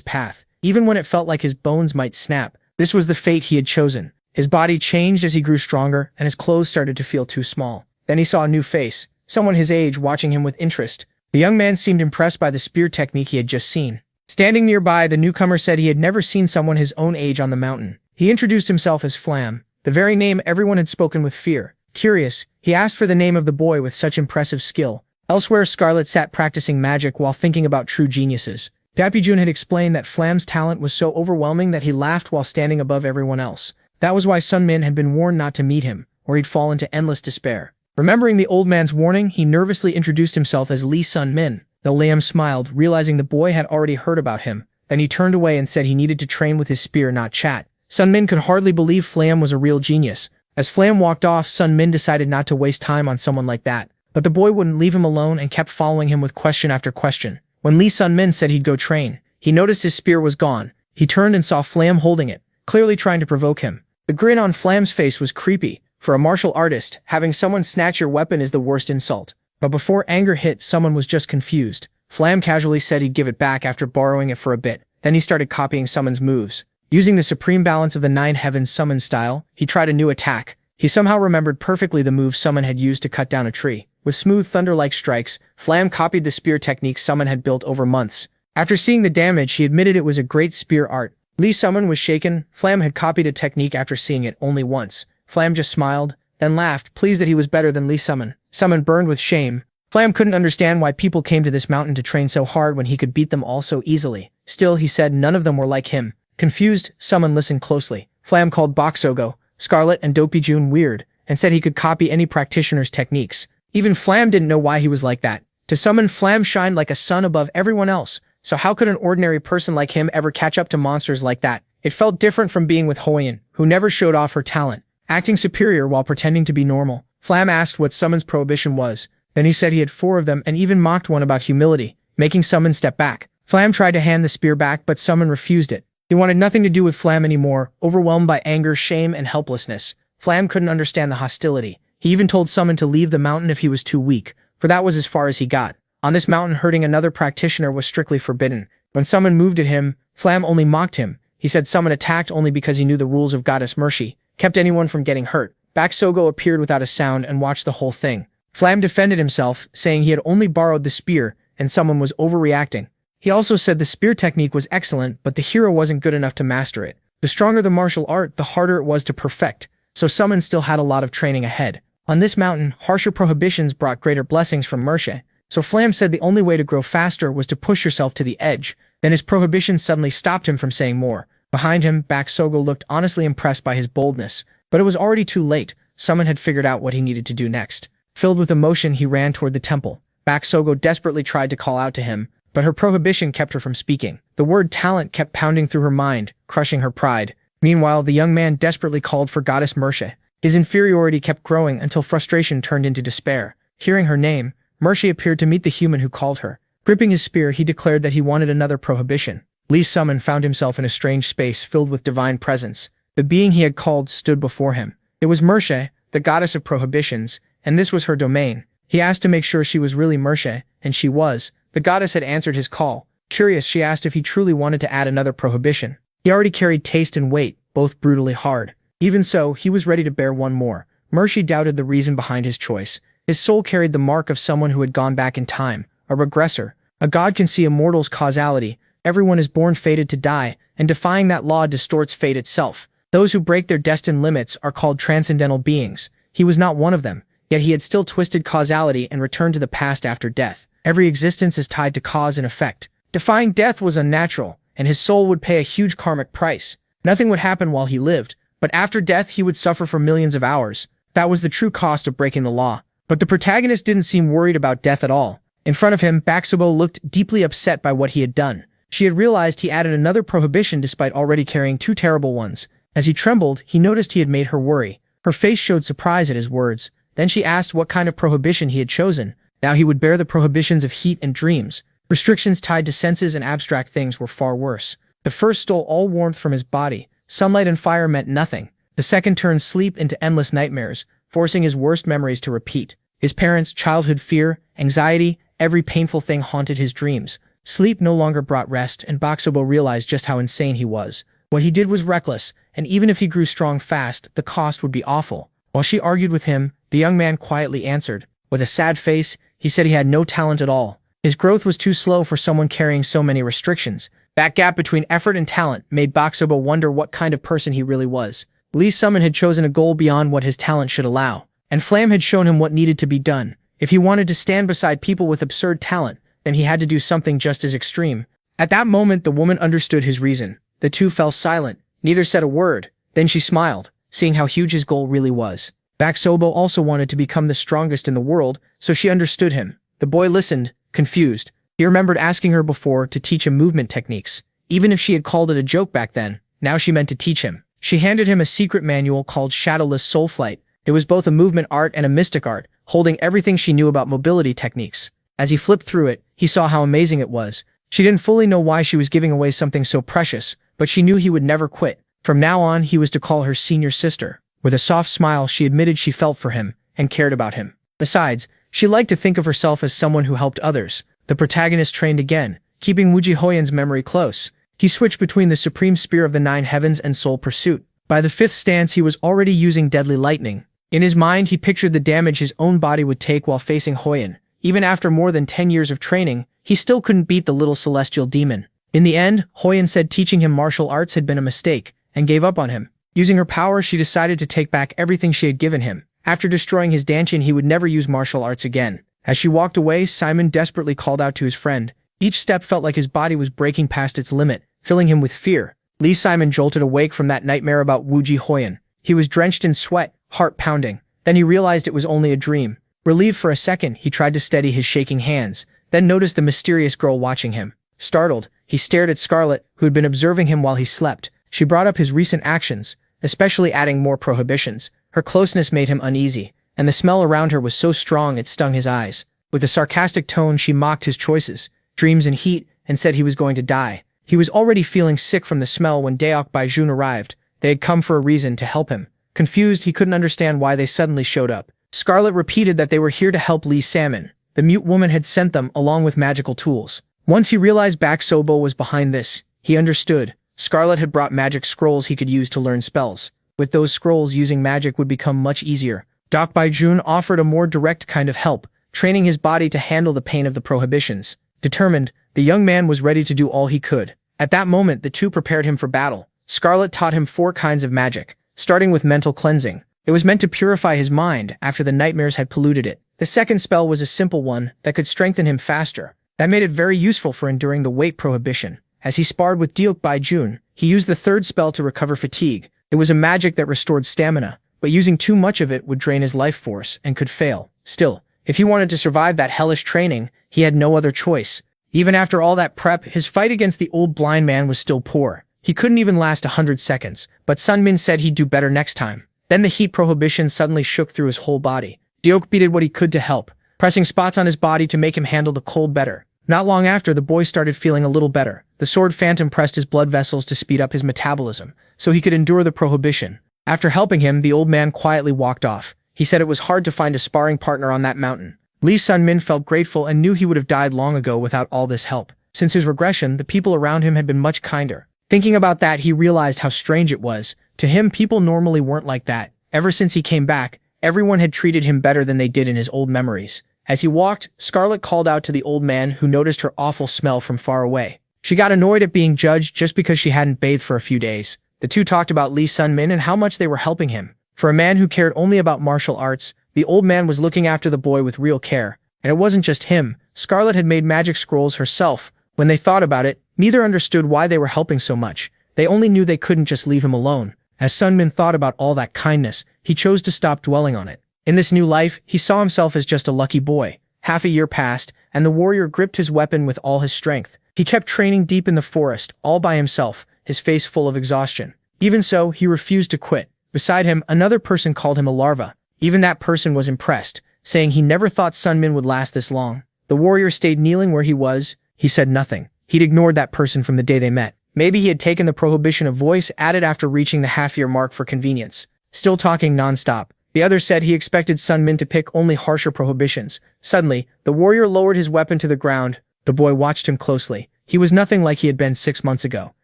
path, even when it felt like his bones might snap. This was the fate he had chosen. His body changed as he grew stronger, and his clothes started to feel too small. Then he saw a new face, someone his age watching him with interest. The young man seemed impressed by the spear technique he had just seen. Standing nearby, the newcomer said he had never seen someone his own age on the mountain. He introduced himself as Flam, the very name everyone had spoken with fear. Curious, he asked for the name of the boy with such impressive skill. Elsewhere, Scarlet sat practicing magic while thinking about true geniuses. Dapijon had explained that Flam's talent was so overwhelming that he laughed while standing above everyone else. That was why Sun-min had been warned not to meet him, or he'd fall into endless despair. Remembering the old man's warning, he nervously introduced himself as Lee Sun-min. Though Liam smiled, realizing the boy had already heard about him. Then he turned away and said he needed to train with his spear, not chat. Sun-min could hardly believe Flam was a real genius. As Flam walked off, Sun-min decided not to waste time on someone like that. But the boy wouldn't leave him alone and kept following him with question after question. When Lee Sun-min said he'd go train, he noticed his spear was gone. He turned and saw Flam holding it, clearly trying to provoke him. The grin on Flam's face was creepy. For a martial artist, having someone snatch your weapon is the worst insult. But before anger hit, someone was just confused. Flam casually said he'd give it back after borrowing it for a bit. Then he started copying someone's moves. Using the supreme balance of the 9 Heavens summon style, he tried a new attack. He somehow remembered perfectly the move Summon had used to cut down a tree. With smooth thunder-like strikes, Flam copied the spear technique Summon had built over months. After seeing the damage, he admitted it was a great spear art. Lee Summon was shaken. Flam had copied a technique after seeing it only once. Flam just smiled, then laughed, pleased that he was better than Lee Summon. Summon burned with shame. Flam couldn't understand why people came to this mountain to train so hard when he could beat them all so easily. Still, he said none of them were like him. Confused, Summon listened closely. Flam called Bak Sogo, Scarlet, and Dapijon weird, and said he could copy any practitioner's techniques. Even Flam didn't know why he was like that. To Summon, Flam shined like a sun above everyone else, so how could an ordinary person like him ever catch up to monsters like that? It felt different from being with Hoyin, who never showed off her talent, acting superior while pretending to be normal. Flam asked what Summon's prohibition was. Then he said he had 4 of them and even mocked one about humility, making Summon step back. Flam tried to hand the spear back, but Summon refused it. He wanted nothing to do with Flam anymore, overwhelmed by anger, shame, and helplessness. Flam couldn't understand the hostility. He even told Summon to leave the mountain if he was too weak, for that was as far as he got. On this mountain, hurting another practitioner was strictly forbidden. When Summon moved at him, Flam only mocked him. He said Summon attacked only because he knew the rules of Goddess Mercy, kept anyone from getting hurt. Bak Sogo appeared without a sound and watched the whole thing. Flam defended himself, saying he had only borrowed the spear, and someone was overreacting. He also said the spear technique was excellent, but the hero wasn't good enough to master it. The stronger the martial art, the harder it was to perfect, so Summon still had a lot of training ahead. On this mountain, harsher prohibitions brought greater blessings from Mercy, so Flam said the only way to grow faster was to push yourself to the edge. Then his prohibition suddenly stopped him from saying more. Behind him, Bak Sogo looked honestly impressed by his boldness. But it was already too late. Someone had figured out what he needed to do next. Filled with emotion, he ran toward the temple. Baksogo desperately tried to call out to him, but her prohibition kept her from speaking. The word talent kept pounding through her mind, crushing her pride. Meanwhile, the young man desperately called for Goddess Mershe. His inferiority kept growing until frustration turned into despair. Hearing her name, Mershe appeared to meet the human who called her. Gripping his spear, he declared that he wanted another prohibition. Lee Summon found himself in a strange space filled with divine presence. The being he had called stood before him. It was Mershe, the goddess of prohibitions, and this was her domain. He asked to make sure she was really Mershe, and she was. The goddess had answered his call. Curious, she asked if he truly wanted to add another prohibition. He already carried taste and weight, both brutally hard. Even so, he was ready to bear one more. Mershe doubted the reason behind his choice. His soul carried the mark of someone who had gone back in time, a regressor. A god can see a mortal's causality. Everyone is born fated to die, and defying that law distorts fate itself. Those who break their destined limits are called transcendental beings. He was not one of them, yet he had still twisted causality and returned to the past after death. Every existence is tied to cause and effect. Defying death was unnatural, and his soul would pay a huge karmic price. Nothing would happen while he lived, but after death he would suffer for millions of hours. That was the true cost of breaking the law. But the protagonist didn't seem worried about death at all. In front of him, Baksobo looked deeply upset by what he had done. She had realized he added another prohibition despite already carrying two terrible ones. As he trembled, he noticed he had made her worry. Her face showed surprise at his words. Then she asked what kind of prohibition he had chosen. Now he would bear the prohibitions of heat and dreams. Restrictions tied to senses and abstract things were far worse. The first stole all warmth from his body. Sunlight and fire meant nothing. The second turned sleep into endless nightmares, forcing his worst memories to repeat. His parents' childhood fear, anxiety, every painful thing haunted his dreams. Sleep no longer brought rest, and Baksobo realized just how insane he was. What he did was reckless, and even if he grew strong fast, the cost would be awful. While she argued with him, the young man quietly answered. With a sad face, he said he had no talent at all. His growth was too slow for someone carrying so many restrictions. That gap between effort and talent made Baksobo wonder what kind of person he really was. Lee Summon had chosen a goal beyond what his talent should allow, and Flam had shown him what needed to be done. If he wanted to stand beside people with absurd talent, then he had to do something just as extreme. At that moment, the woman understood his reason. The two fell silent. Neither said a word. Then she smiled, seeing how huge his goal really was. Baksobo also wanted to become the strongest in the world, so she understood him. The boy listened, confused. He remembered asking her before to teach him movement techniques. Even if she had called it a joke back then, now she meant to teach him. She handed him a secret manual called Shadowless Soul Flight. It was both a movement art and a mystic art, holding everything she knew about mobility techniques. As he flipped through it, he saw how amazing it was. She didn't fully know why she was giving away something so precious, but she knew he would never quit. From now on, he was to call her senior sister. With a soft smile, she admitted she felt for him and cared about him. Besides, she liked to think of herself as someone who helped others. The protagonist trained again, keeping Wuji Hoyan's memory close. He switched between the Supreme Spear of the Nine Heavens and Soul Pursuit. By the fifth stance, he was already using deadly lightning. In his mind, he pictured the damage his own body would take while facing Hoyan. Even after more than 10 years of training, he still couldn't beat the little celestial demon. In the end, Hoyan said teaching him martial arts had been a mistake, and gave up on him. Using her power, she decided to take back everything she had given him. After destroying his Danshin, he would never use martial arts again. As she walked away, Simon desperately called out to his friend. Each step felt like his body was breaking past its limit, filling him with fear. Lee Simon jolted awake from that nightmare about Wuji Hoyan. He was drenched in sweat, heart pounding. Then he realized it was only a dream. Relieved for a second, he tried to steady his shaking hands, then noticed the mysterious girl watching him. Startled, he stared at Scarlet, who had been observing him while he slept. She brought up his recent actions, especially adding more prohibitions. Her closeness made him uneasy, and the smell around her was so strong it stung his eyes. With a sarcastic tone, she mocked his choices, dreams and heat, and said he was going to die. He was already feeling sick from the smell when Daok Baijun arrived. They had come for a reason to help him. Confused, he couldn't understand why they suddenly showed up. Scarlet repeated that they were here to help Lee Salmon. The mute woman had sent them along with magical tools. Once he realized Baksobo was behind this, he understood. Scarlet had brought magic scrolls he could use to learn spells. With those scrolls, using magic would become much easier. Daok Baijun offered a more direct kind of help, training his body to handle the pain of the prohibitions. Determined, the young man was ready to do all he could. At that moment, the two prepared him for battle. Scarlet taught him 4 kinds of magic, starting with mental cleansing. It was meant to purify his mind after the nightmares had polluted it. The second spell was a simple one that could strengthen him faster. That made it very useful for enduring the weight prohibition. As he sparred with Daok Baijun, he used the third spell to recover fatigue. It was a magic that restored stamina, but using too much of it would drain his life force and could fail. Still, if he wanted to survive that hellish training, he had no other choice. Even after all that prep, his fight against the old blind man was still poor. He couldn't even last 100 seconds, but Sun Min said he'd do better next time. Then the heat prohibition suddenly shook through his whole body. Deokbi did what he could to help, pressing spots on his body to make him handle the cold better. Not long after, the boy started feeling a little better. The sword phantom pressed his blood vessels to speed up his metabolism, so he could endure the prohibition. After helping him, the old man quietly walked off. He said it was hard to find a sparring partner on that mountain. Lee Sun-min felt grateful and knew he would have died long ago without all this help. Since his regression, the people around him had been much kinder. Thinking about that, he realized how strange it was. To him, people normally weren't like that. Ever since he came back, everyone had treated him better than they did in his old memories. As he walked, Scarlet called out to the old man, who noticed her awful smell from far away. She got annoyed at being judged just because she hadn't bathed for a few days. The two talked about Lee Sun-min and how much they were helping him. For a man who cared only about martial arts, the old man was looking after the boy with real care. And it wasn't just him. Scarlet had made magic scrolls herself. When they thought about it, neither understood why they were helping so much. They only knew they couldn't just leave him alone. As Sun-min thought about all that kindness, he chose to stop dwelling on it. In this new life, he saw himself as just a lucky boy. Half a year passed, and the warrior gripped his weapon with all his strength. He kept training deep in the forest, all by himself, his face full of exhaustion. Even so, he refused to quit. Beside him, another person called him a larva. Even that person was impressed, saying he never thought Sun-min would last this long. The warrior stayed kneeling where he was. He said nothing. He'd ignored that person from the day they met. Maybe he had taken the prohibition of voice added after reaching the half-year mark for convenience. Still talking non-stop. The other said he expected Sun-min to pick only harsher prohibitions. Suddenly, the warrior lowered his weapon to the ground. The boy watched him closely. He was nothing like he had been 6 months ago.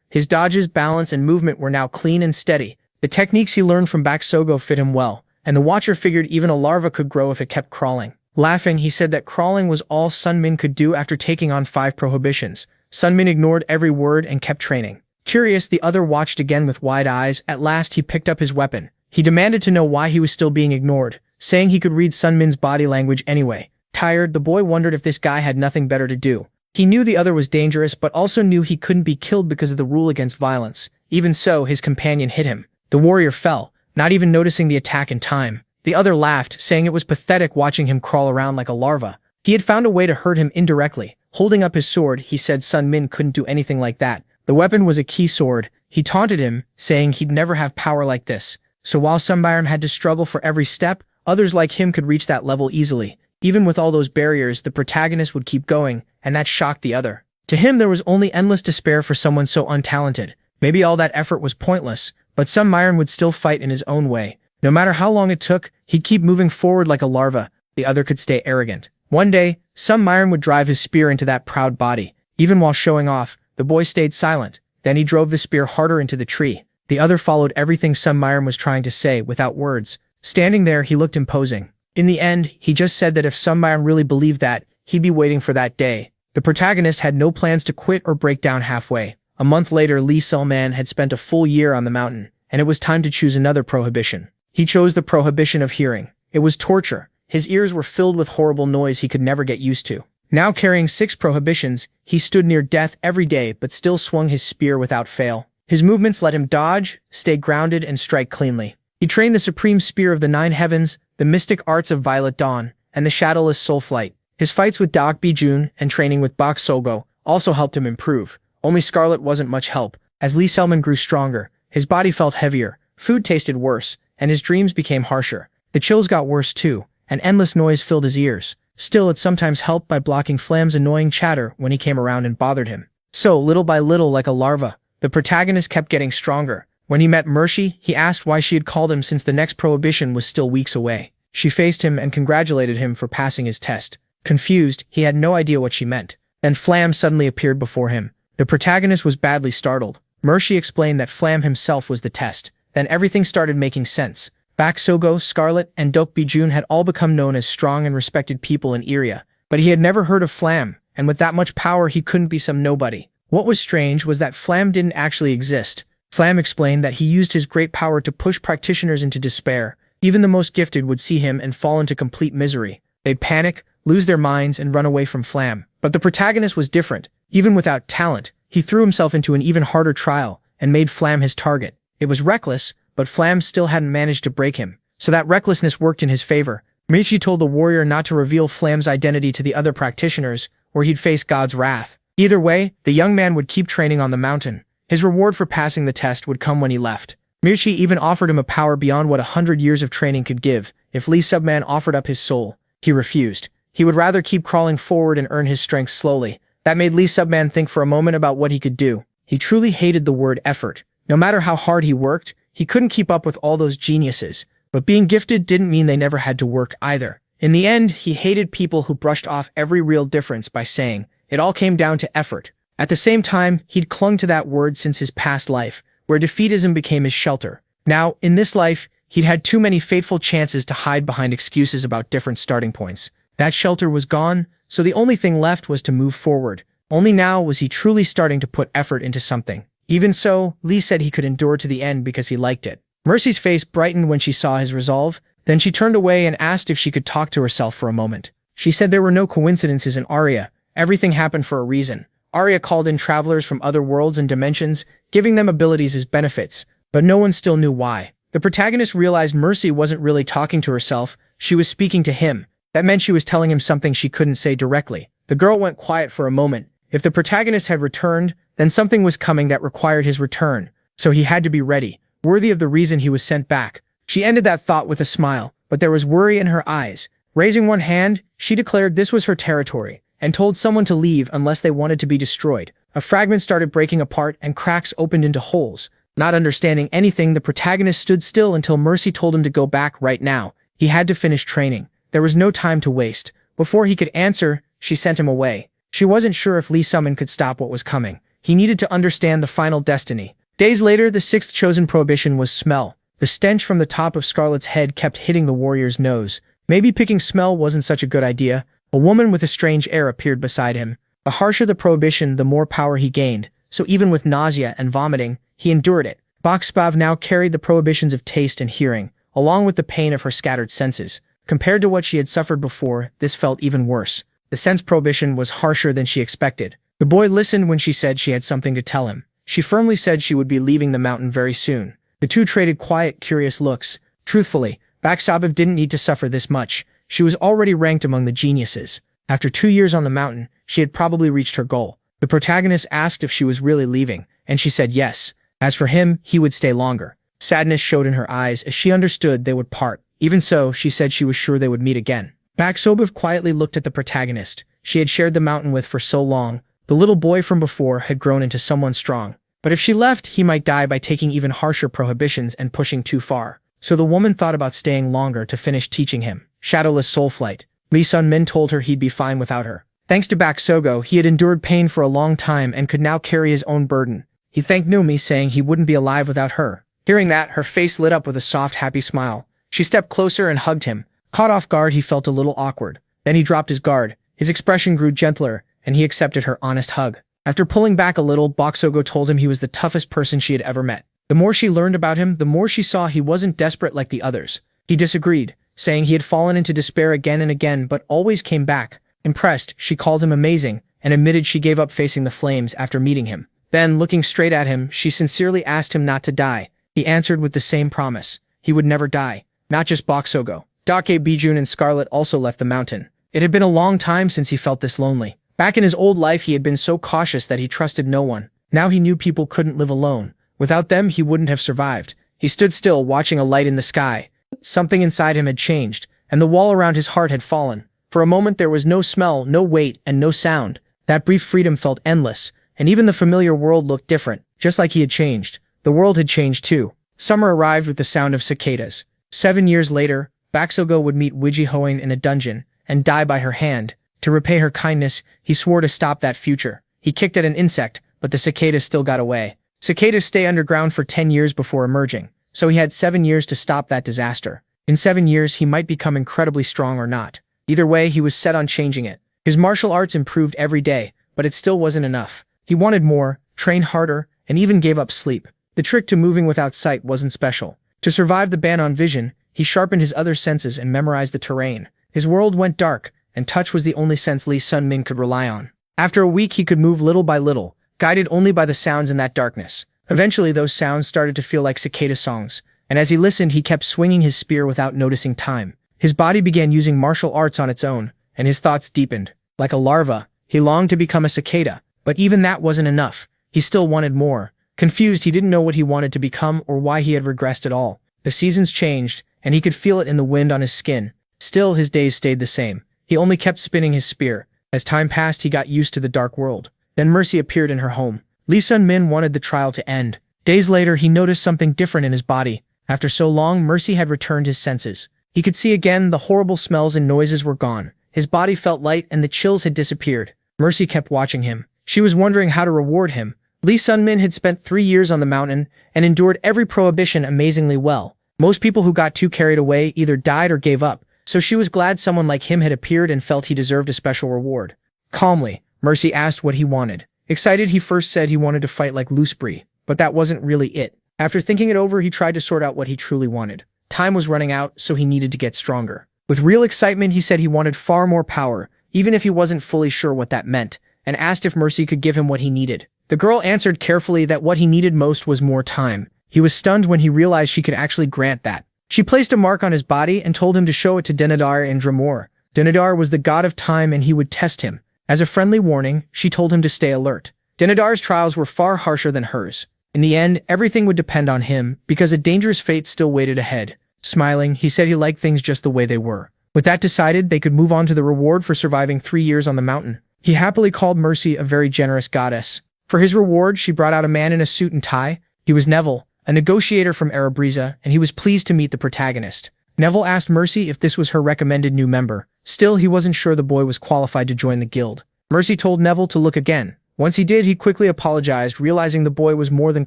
His dodges, balance, and movement were now clean and steady. The techniques he learned from Baksogo fit him well, and the watcher figured even a larva could grow if it kept crawling. Laughing, he said that crawling was all Sun-min could do after taking on 5 prohibitions. Sun-min ignored every word and kept training. Curious, the other watched again with wide eyes. At last, he picked up his weapon. He demanded to know why he was still being ignored, saying he could read Sun-min's body language anyway. Tired, the boy wondered if this guy had nothing better to do. He knew the other was dangerous, but also knew he couldn't be killed because of the rule against violence. Even so, his companion hit him. The warrior fell, not even noticing the attack in time. The other laughed, saying it was pathetic watching him crawl around like a larva. He had found a way to hurt him indirectly. Holding up his sword, he said Sun-min couldn't do anything like that. The weapon was a key sword. He taunted him, saying he'd never have power like this. So while Sun-min had to struggle for every step, others like him could reach that level easily. Even with all those barriers, the protagonist would keep going, and that shocked the other. To him, there was only endless despair for someone so untalented. Maybe all that effort was pointless, but Sun-min would still fight in his own way. No matter how long it took, he'd keep moving forward like a larva. The other could stay arrogant. One day, Sun-min would drive his spear into that proud body. Even while showing off, the boy stayed silent. Then he drove the spear harder into the tree. The other followed everything Sun-min was trying to say without words. Standing there, he looked imposing. In the end, he just said that if Sun-min really believed that, he'd be waiting for that day. The protagonist had no plans to quit or break down halfway. A month later, Lee Sun-min had spent a full year on the mountain, and it was time to choose another prohibition. He chose the prohibition of hearing. It was torture. His ears were filled with horrible noise he could never get used to. Now carrying 6 prohibitions, he stood near death every day but still swung his spear without fail. His movements let him dodge, stay grounded, and strike cleanly. He trained the supreme spear of the 9 heavens, the mystic arts of Violet Dawn, and the shadowless soul flight. His fights with Deokbi Jun and training with Bak Sogo also helped him improve. Only Scarlet wasn't much help. As Lee Sun-min grew stronger, his body felt heavier, food tasted worse, and his dreams became harsher. The chills got worse too. An endless noise filled his ears. Still, it sometimes helped by blocking Flam's annoying chatter when he came around and bothered him. So, little by little, like a larva, the protagonist kept getting stronger. When he met Mershi, he asked why she had called him since the next prohibition was still weeks away. She faced him and congratulated him for passing his test. Confused, he had no idea what she meant. Then Flam suddenly appeared before him. The protagonist was badly startled. Mershi explained that Flam himself was the test. Then everything started making sense. Bak Sogo, Scarlet, and Deokbi Jun had all become known as strong and respected people in Iria, but he had never heard of Flam, and with that much power he couldn't be some nobody. What was strange was that Flam didn't actually exist. Flam explained that he used his great power to push practitioners into despair. Even the most gifted would see him and fall into complete misery. They'd panic, lose their minds, and run away from Flam. But the protagonist was different. Even without talent, he threw himself into an even harder trial and made Flam his target. It was reckless, but Flam still hadn't managed to break him, so that recklessness worked in his favor. Michi told the warrior not to reveal Flam's identity to the other practitioners, or he'd face God's wrath. Either way, the young man would keep training on the mountain. His reward for passing the test would come when he left. Michi even offered him a power beyond what 100 years of training could give. If Lee Subman offered up his soul, he refused. He would rather keep crawling forward and earn his strength slowly. That made Lee Subman think for a moment about what he could do. He truly hated the word effort. No matter how hard he worked, he couldn't keep up with all those geniuses. But being gifted didn't mean they never had to work either. In the end, he hated people who brushed off every real difference by saying, it all came down to effort. At the same time, he'd clung to that word since his past life, where defeatism became his shelter. Now, in this life, he'd had too many fateful chances to hide behind excuses about different starting points. That shelter was gone, so the only thing left was to move forward. Only now was he truly starting to put effort into something. Even so, Lee said he could endure to the end because he liked it. Mercy's face brightened when she saw his resolve. Then she turned away and asked if she could talk to herself for a moment. She said there were no coincidences in Arya. Everything happened for a reason. Arya called in travelers from other worlds and dimensions, giving them abilities as benefits, but no one still knew why. The protagonist realized Mercy wasn't really talking to herself, she was speaking to him. That meant she was telling him something she couldn't say directly. The girl went quiet for a moment. If the protagonist had returned, then something was coming that required his return, so he had to be ready, worthy of the reason he was sent back. She ended that thought with a smile, but there was worry in her eyes. Raising one hand, she declared this was her territory, and told someone to leave unless they wanted to be destroyed. A fragment started breaking apart and cracks opened into holes. Not understanding anything, the protagonist stood still until Mercy told him to go back right now. He had to finish training. There was no time to waste. Before he could answer, she sent him away. She wasn't sure if Lee Summon could stop what was coming. He needed to understand the final destiny. Days later, the sixth chosen prohibition was smell. The stench from the top of Scarlet's head kept hitting the warrior's nose. Maybe picking smell wasn't such a good idea. A woman with a strange air appeared beside him. The harsher the prohibition, the more power he gained, so even with nausea and vomiting, he endured it. Boxbav now carried the prohibitions of taste and hearing, along with the pain of her scattered senses. Compared to what she had suffered before, this felt even worse. The sense prohibition was harsher than she expected. The boy listened when she said she had something to tell him. She firmly said she would be leaving the mountain very soon. The two traded quiet, curious looks. Truthfully, Boxbav didn't need to suffer this much. She was already ranked among the geniuses. After 2 years on the mountain, she had probably reached her goal. The protagonist asked if she was really leaving, and she said yes. As for him, he would stay longer. Sadness showed in her eyes as she understood they would part. Even so, she said she was sure they would meet again. Boxbav quietly looked at the protagonist. She had shared the mountain with for so long. The little boy from before had grown into someone strong. But if she left, he might die by taking even harsher prohibitions and pushing too far. So the woman thought about staying longer to finish teaching him. Shadowless soul flight. Lee Sun-min told her he'd be fine without her. Thanks to Baksogo, he had endured pain for a long time and could now carry his own burden. He thanked Numi, saying he wouldn't be alive without her. Hearing that, her face lit up with a soft, happy smile. She stepped closer and hugged him. Caught off guard, he felt a little awkward. Then he dropped his guard. His expression grew gentler, and he accepted her honest hug. After pulling back a little, Baksogo told him he was the toughest person she had ever met. The more she learned about him, the more she saw he wasn't desperate like the others. He disagreed, saying he had fallen into despair again and again but always came back. Impressed, she called him amazing, and admitted she gave up facing the flames after meeting him. Then, looking straight at him, she sincerely asked him not to die. He answered with the same promise. He would never die. Not just Baksogo. Dake, Bijun, and Scarlet also left the mountain. It had been a long time since he felt this lonely. Back in his old life, he had been so cautious that he trusted no one. Now he knew people couldn't live alone. Without them, he wouldn't have survived. He stood still, watching a light in the sky. Something inside him had changed, and the wall around his heart had fallen. For a moment, there was no smell, no weight, and no sound. That brief freedom felt endless, and even the familiar world looked different, just like he had changed. The world had changed too. Summer arrived with the sound of cicadas. 7 years later, Baksogo would meet Wijihoin in a dungeon, and die by her hand. To repay her kindness, he swore to stop that future. He kicked at an insect, but the cicadas still got away. Cicadas stay underground for 10 years before emerging, so he had 7 years to stop that disaster. In 7 years, he might become incredibly strong or not. Either way, he was set on changing it. His martial arts improved every day, but it still wasn't enough. He wanted more, trained harder, and even gave up sleep. The trick to moving without sight wasn't special. To survive the ban on vision, he sharpened his other senses and memorized the terrain. His world went dark, and touch was the only sense Lee Sun-min could rely on. After a week, he could move little by little, guided only by the sounds in that darkness. Eventually, those sounds started to feel like cicada songs. and as he listened, he kept swinging his spear without noticing time. His body began using martial arts on its own, and his thoughts deepened. Like a larva, he longed to become a cicada, but even that wasn't enough. He still wanted more. Confused, he didn't know what he wanted to become or why he had regressed at all. The seasons changed, and he could feel it in the wind on his skin. Still, his days stayed the same. He only kept spinning his spear. As time passed, he got used to the dark world. Then Mercy appeared in her home. Lee Sun-min wanted the trial to end. Days later, he noticed something different in his body. After so long, Mercy had returned his senses. He could see again, the horrible smells and noises were gone. His body felt light and the chills had disappeared. Mercy kept watching him. She was wondering how to reward him. Lee Sun-min had spent 3 years on the mountain and endured every prohibition amazingly well. Most people who got too carried away either died or gave up, so she was glad someone like him had appeared and felt he deserved a special reward. Calmly, Mercy asked what he wanted. Excited, he first said he wanted to fight like Loosebry, but that wasn't really it. After thinking it over, he tried to sort out what he truly wanted. Time was running out, so he needed to get stronger. With real excitement, he said he wanted far more power, even if he wasn't fully sure what that meant, and asked if Mercy could give him what he needed. The girl answered carefully that what he needed most was more time. He was stunned when he realized she could actually grant that. She placed a mark on his body and told him to show it to Denadar in Dramor. Denadar was the god of time and he would test him. As a friendly warning, she told him to stay alert. Denadar's trials were far harsher than hers. In the end, everything would depend on him, because a dangerous fate still waited ahead. Smiling, he said he liked things just the way they were. With that decided, they could move on to the reward for surviving 3 years on the mountain. He happily called Mercy a very generous goddess. For his reward, she brought out a man in a suit and tie. He was Neville, a negotiator from Erebriza, and he was pleased to meet the protagonist. Neville asked Mercy if this was her recommended new member. Still, he wasn't sure the boy was qualified to join the guild. Mercy told Neville to look again. Once he did, he quickly apologized, realizing the boy was more than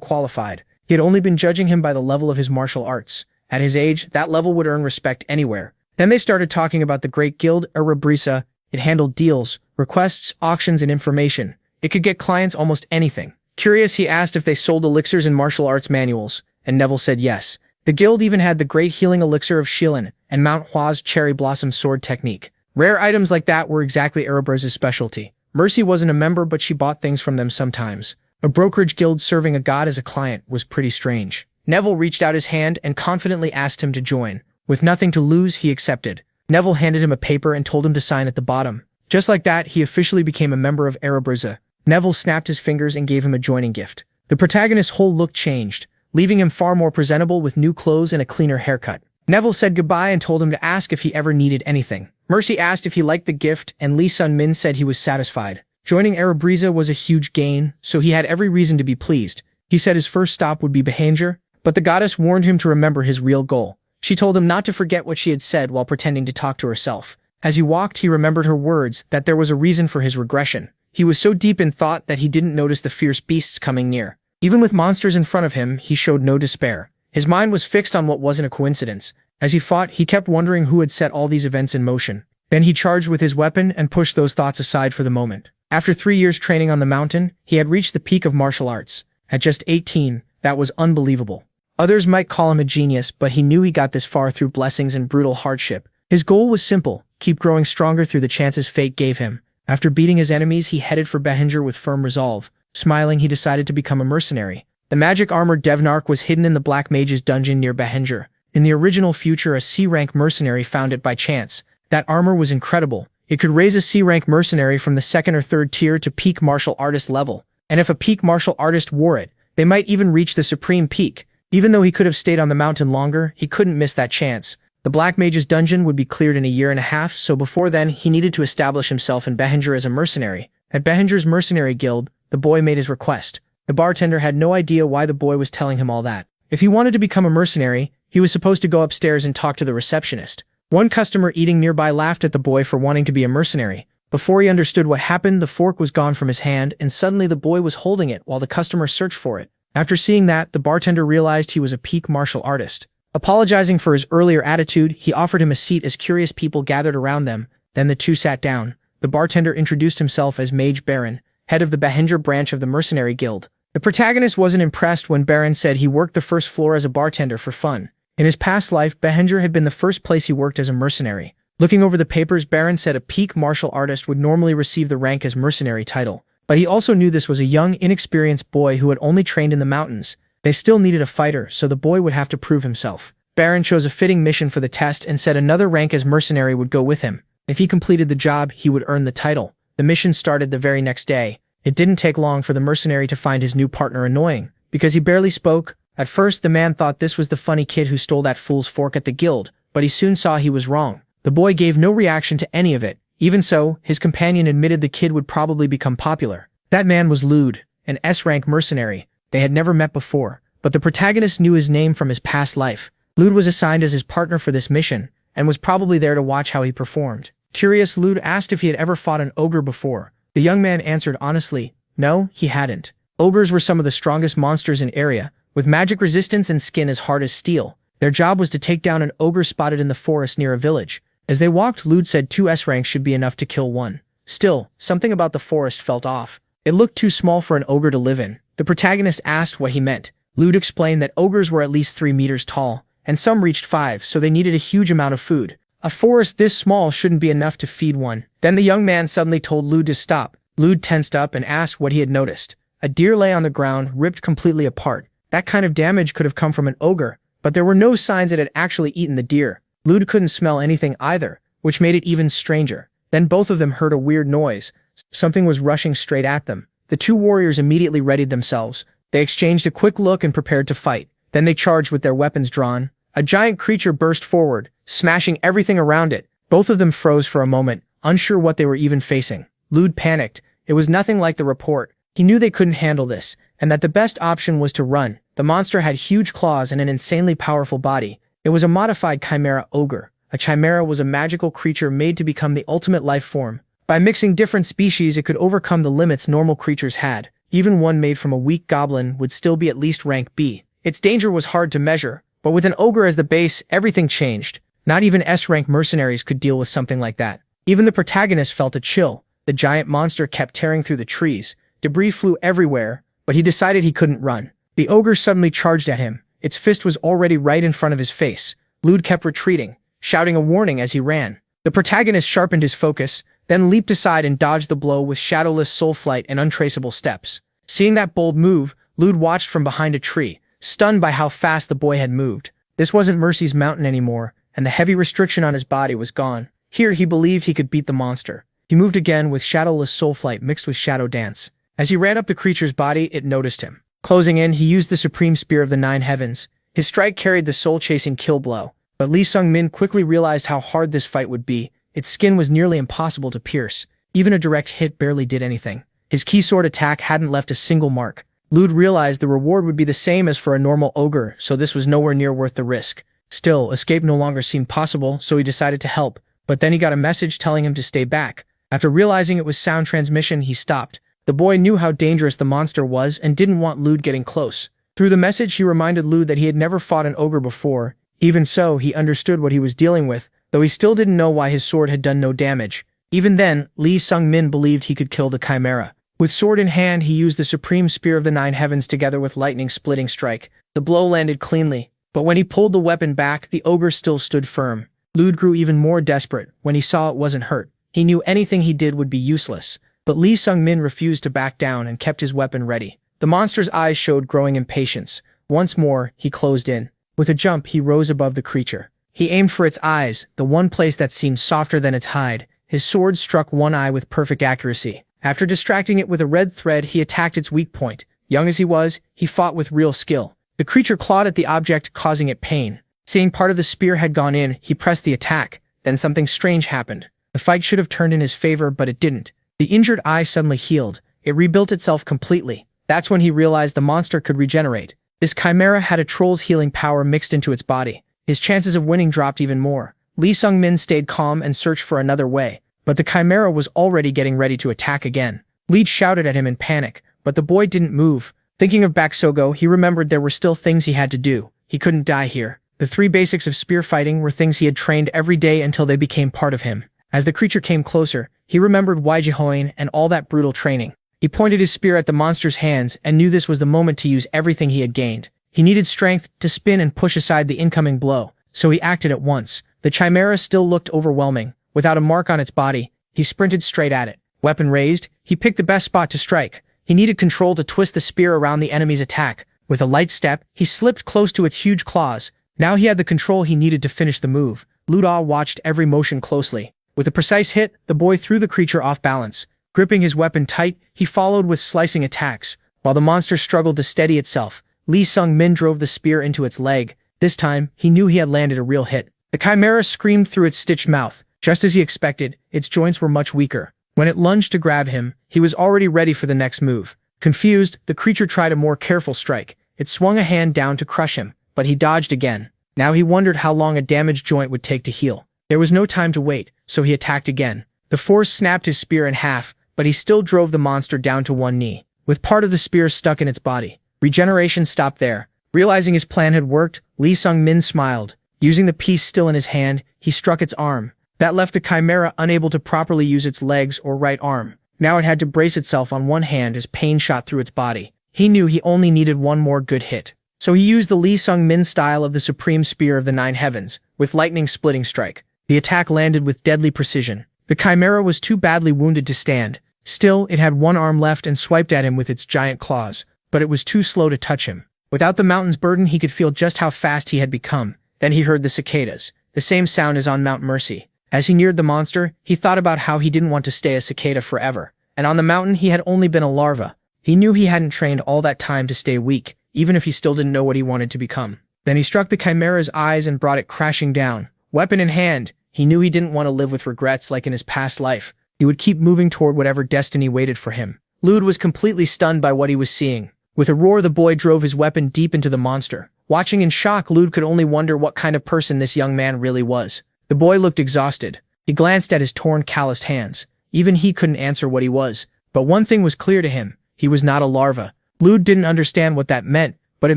qualified. He had only been judging him by the level of his martial arts. At his age, that level would earn respect anywhere. Then they started talking about the great guild, Erebriza. It handled deals, requests, auctions, and information. It could get clients almost anything. Curious, he asked if they sold elixirs and martial arts manuals, and Neville said yes. The guild even had the great healing elixir of Shilin and Mount Hua's cherry blossom sword technique. Rare items like that were exactly Erebriza's specialty. Mercy wasn't a member, but she bought things from them sometimes. A brokerage guild serving a god as a client was pretty strange. Neville reached out his hand and confidently asked him to join. With nothing to lose, he accepted. Neville handed him a paper and told him to sign at the bottom. Just like that, he officially became a member of Erebriza. Neville snapped his fingers and gave him a joining gift. The protagonist's whole look changed, leaving him far more presentable with new clothes and a cleaner haircut. Neville said goodbye and told him to ask if he ever needed anything. Mercy asked if he liked the gift, and Lee Sun-min said he was satisfied. Joining Erebriza was a huge gain, so he had every reason to be pleased. He said his first stop would be Behanger, but the goddess warned him to remember his real goal. She told him not to forget what she had said while pretending to talk to herself. As he walked, he remembered her words, that there was a reason for his regression. He was so deep in thought that he didn't notice the fierce beasts coming near. Even with monsters in front of him, he showed no despair. His mind was fixed on what wasn't a coincidence. As he fought, he kept wondering who had set all these events in motion. Then he charged with his weapon and pushed those thoughts aside for the moment. After 3 years training on the mountain, he had reached the peak of martial arts. At just 18, that was unbelievable. Others might call him a genius, but he knew he got this far through blessings and brutal hardship. His goal was simple: keep growing stronger through the chances fate gave him. After beating his enemies, he headed for Behanger with firm resolve. Smiling, he decided to become a mercenary. The magic-armored Devnark was hidden in the Black Mage's dungeon near Behanger. In the original future, a C-rank mercenary found it by chance. That armor was incredible. It could raise a C-rank mercenary from the 2nd or 3rd tier to peak martial artist level. And if a peak martial artist wore it, they might even reach the supreme peak. Even though he could have stayed on the mountain longer, he couldn't miss that chance. The Black Mage's dungeon would be cleared in a year and a half, so before then, he needed to establish himself in Behanger as a mercenary. At Behanger's mercenary guild, the boy made his request. The bartender had no idea why the boy was telling him all that. If he wanted to become a mercenary, he was supposed to go upstairs and talk to the receptionist. One customer eating nearby laughed at the boy for wanting to be a mercenary. Before he understood what happened, the fork was gone from his hand, and suddenly the boy was holding it while the customer searched for it. After seeing that, the bartender realized he was a peak martial artist. Apologizing for his earlier attitude, he offered him a seat as curious people gathered around them. Then the two sat down. The bartender introduced himself as Mage Baron, head of the Behanger branch of the Mercenary Guild. The protagonist wasn't impressed when Baron said he worked the first floor as a bartender for fun. In his past life, Behanger had been the first place he worked as a mercenary. Looking over the papers, Baron said a peak martial artist would normally receive the rank as mercenary title. But he also knew this was a young, inexperienced boy who had only trained in the mountains. They still needed a fighter, so the boy would have to prove himself. Baron chose a fitting mission for the test and said another rank as mercenary would go with him. If he completed the job, he would earn the title. The mission started the very next day. It didn't take long for the mercenary to find his new partner annoying, because he barely spoke. At first, the man thought this was the funny kid who stole that fool's fork at the guild, but he soon saw he was wrong. The boy gave no reaction to any of it. Even so, his companion admitted the kid would probably become popular. That man was Lude, an S-rank mercenary. They had never met before, but the protagonist knew his name from his past life. Lude was assigned as his partner for this mission, and was probably there to watch how he performed. Curious, Lude asked if he had ever fought an ogre before. The young man answered honestly, no, he hadn't. Ogres were some of the strongest monsters in area, with magic resistance and skin as hard as steel. Their job was to take down an ogre spotted in the forest near a village. As they walked, Lude said 2 S ranks should be enough to kill one. Still, something about the forest felt off. It looked too small for an ogre to live in. The protagonist asked what he meant. Lude explained that ogres were at least 3 meters tall, and some reached 5, so they needed a huge amount of food. A forest this small shouldn't be enough to feed one. Then the young man suddenly told Lude to stop. Lude tensed up and asked what he had noticed. A deer lay on the ground, ripped completely apart. That kind of damage could have come from an ogre, but there were no signs it had actually eaten the deer. Lude couldn't smell anything either, which made it even stranger. Then both of them heard a weird noise. Something was rushing straight at them. The 2 warriors immediately readied themselves. They exchanged a quick look and prepared to fight. Then they charged with their weapons drawn. A giant creature burst forward, smashing everything around it. Both of them froze for a moment, unsure what they were even facing. Lude panicked. It was nothing like the report. He knew they couldn't handle this, and that the best option was to run. The monster had huge claws and an insanely powerful body. It was a modified chimera ogre. A chimera was a magical creature made to become the ultimate life form. By mixing different species, it could overcome the limits normal creatures had. Even one made from a weak goblin would still be at least rank B. Its danger was hard to measure, but with an ogre as the base, everything changed. Not even S-rank mercenaries could deal with something like that. Even the protagonist felt a chill. The giant monster kept tearing through the trees. Debris flew everywhere, but he decided he couldn't run. The ogre suddenly charged at him. Its fist was already right in front of his face. Lude kept retreating, shouting a warning as he ran. The protagonist sharpened his focus, then leaped aside and dodged the blow with shadowless soul flight and untraceable steps. Seeing that bold move, Lude watched from behind a tree, stunned by how fast the boy had moved. This wasn't Mercy's mountain anymore, and the heavy restriction on his body was gone. Here he believed he could beat the monster. He moved again with shadowless soul flight mixed with shadow dance. As he ran up the creature's body, it noticed him. Closing in, he used the supreme spear of the 9 heavens. His strike carried the soul-chasing kill blow. But Lee Sung-min quickly realized how hard this fight would be. Its skin was nearly impossible to pierce. Even a direct hit barely did anything. His key sword attack hadn't left a single mark. Lude realized the reward would be the same as for a normal ogre, so this was nowhere near worth the risk. Still, escape no longer seemed possible, so he decided to help. But then he got a message telling him to stay back. After realizing it was sound transmission, he stopped. The boy knew how dangerous the monster was and didn't want Lude getting close. Through the message, he reminded Lude that he had never fought an ogre before. Even so, he understood what he was dealing with, though he still didn't know why his sword had done no damage. Even then, Lee Sung-min believed he could kill the chimera. With sword in hand, he used the supreme spear of the 9 heavens together with lightning-splitting strike. The blow landed cleanly, but when he pulled the weapon back, the ogre still stood firm. Lude grew even more desperate when he saw it wasn't hurt. He knew anything he did would be useless, but Lee Sung-min refused to back down and kept his weapon ready. The monster's eyes showed growing impatience. Once more, he closed in. With a jump, he rose above the creature. He aimed for its eyes, the one place that seemed softer than its hide. His sword struck one eye with perfect accuracy. After distracting it with a red thread, he attacked its weak point. Young as he was, he fought with real skill. The creature clawed at the object, causing it pain. Seeing part of the spear had gone in, he pressed the attack. Then something strange happened. The fight should have turned in his favor, but it didn't. The injured eye suddenly healed. It rebuilt itself completely. That's when he realized the monster could regenerate. This chimera had a troll's healing power mixed into its body. His chances of winning dropped even more. Lee Sung-min stayed calm and searched for another way, but the chimera was already getting ready to attack again. Lee shouted at him in panic, but the boy didn't move. Thinking of Baksogo, he remembered there were still things he had to do. He couldn't die here. The 3 basics of spear fighting were things he had trained every day until they became part of him. As the creature came closer, he remembered Waijihoin and all that brutal training. He pointed his spear at the monster's hands and knew this was the moment to use everything he had gained. He needed strength to spin and push aside the incoming blow, so he acted at once. The chimera still looked overwhelming. Without a mark on its body, he sprinted straight at it. Weapon raised, he picked the best spot to strike. He needed control to twist the spear around the enemy's attack, With a light step, he slipped close to its huge claws. Now he had the control he needed to finish the move. Luda watched every motion closely. With a precise hit, the boy threw the creature off balance. Gripping his weapon tight, he followed with slicing attacks. While the monster struggled to steady itself, Lee Sung-min drove the spear into its leg. This time, he knew he had landed a real hit. The chimera screamed through its stitched mouth. Just as he expected, its joints were much weaker. When it lunged to grab him, he was already ready for the next move. Confused, the creature tried a more careful strike. It swung a hand down to crush him, but he dodged again. Now he wondered how long a damaged joint would take to heal. There was no time to wait, so he attacked again. The force snapped his spear in half, but he still drove the monster down to one knee, with part of the spear stuck in its body. Regeneration stopped there. Realizing his plan had worked, Lee Sung-min smiled. Using the piece still in his hand, he struck its arm. That left the chimera unable to properly use its legs or right arm. Now it had to brace itself on one hand as pain shot through its body. He knew he only needed one more good hit. So he used the Lee Sung-min style of the Supreme Spear of the Nine Heavens, with lightning-splitting strike. The attack landed with deadly precision. The chimera was too badly wounded to stand. Still, it had one arm left and swiped at him with its giant claws, but it was too slow to touch him. Without the mountain's burden, he could feel just how fast he had become. Then he heard the cicadas, the same sound as on Mount Mercy. As he neared the monster, he thought about how he didn't want to stay a cicada forever. And on the mountain, he had only been a larva. He knew he hadn't trained all that time to stay weak, even if he still didn't know what he wanted to become. Then he struck the chimera's eyes and brought it crashing down. Weapon in hand, he knew he didn't want to live with regrets like in his past life. He would keep moving toward whatever destiny waited for him. Lude was completely stunned by what he was seeing. With a roar, the boy drove his weapon deep into the monster. Watching in shock, Lude could only wonder what kind of person this young man really was. The boy looked exhausted. He glanced at his torn, calloused hands. Even he couldn't answer what he was. But one thing was clear to him. He was not a larva. Lude didn't understand what that meant, but it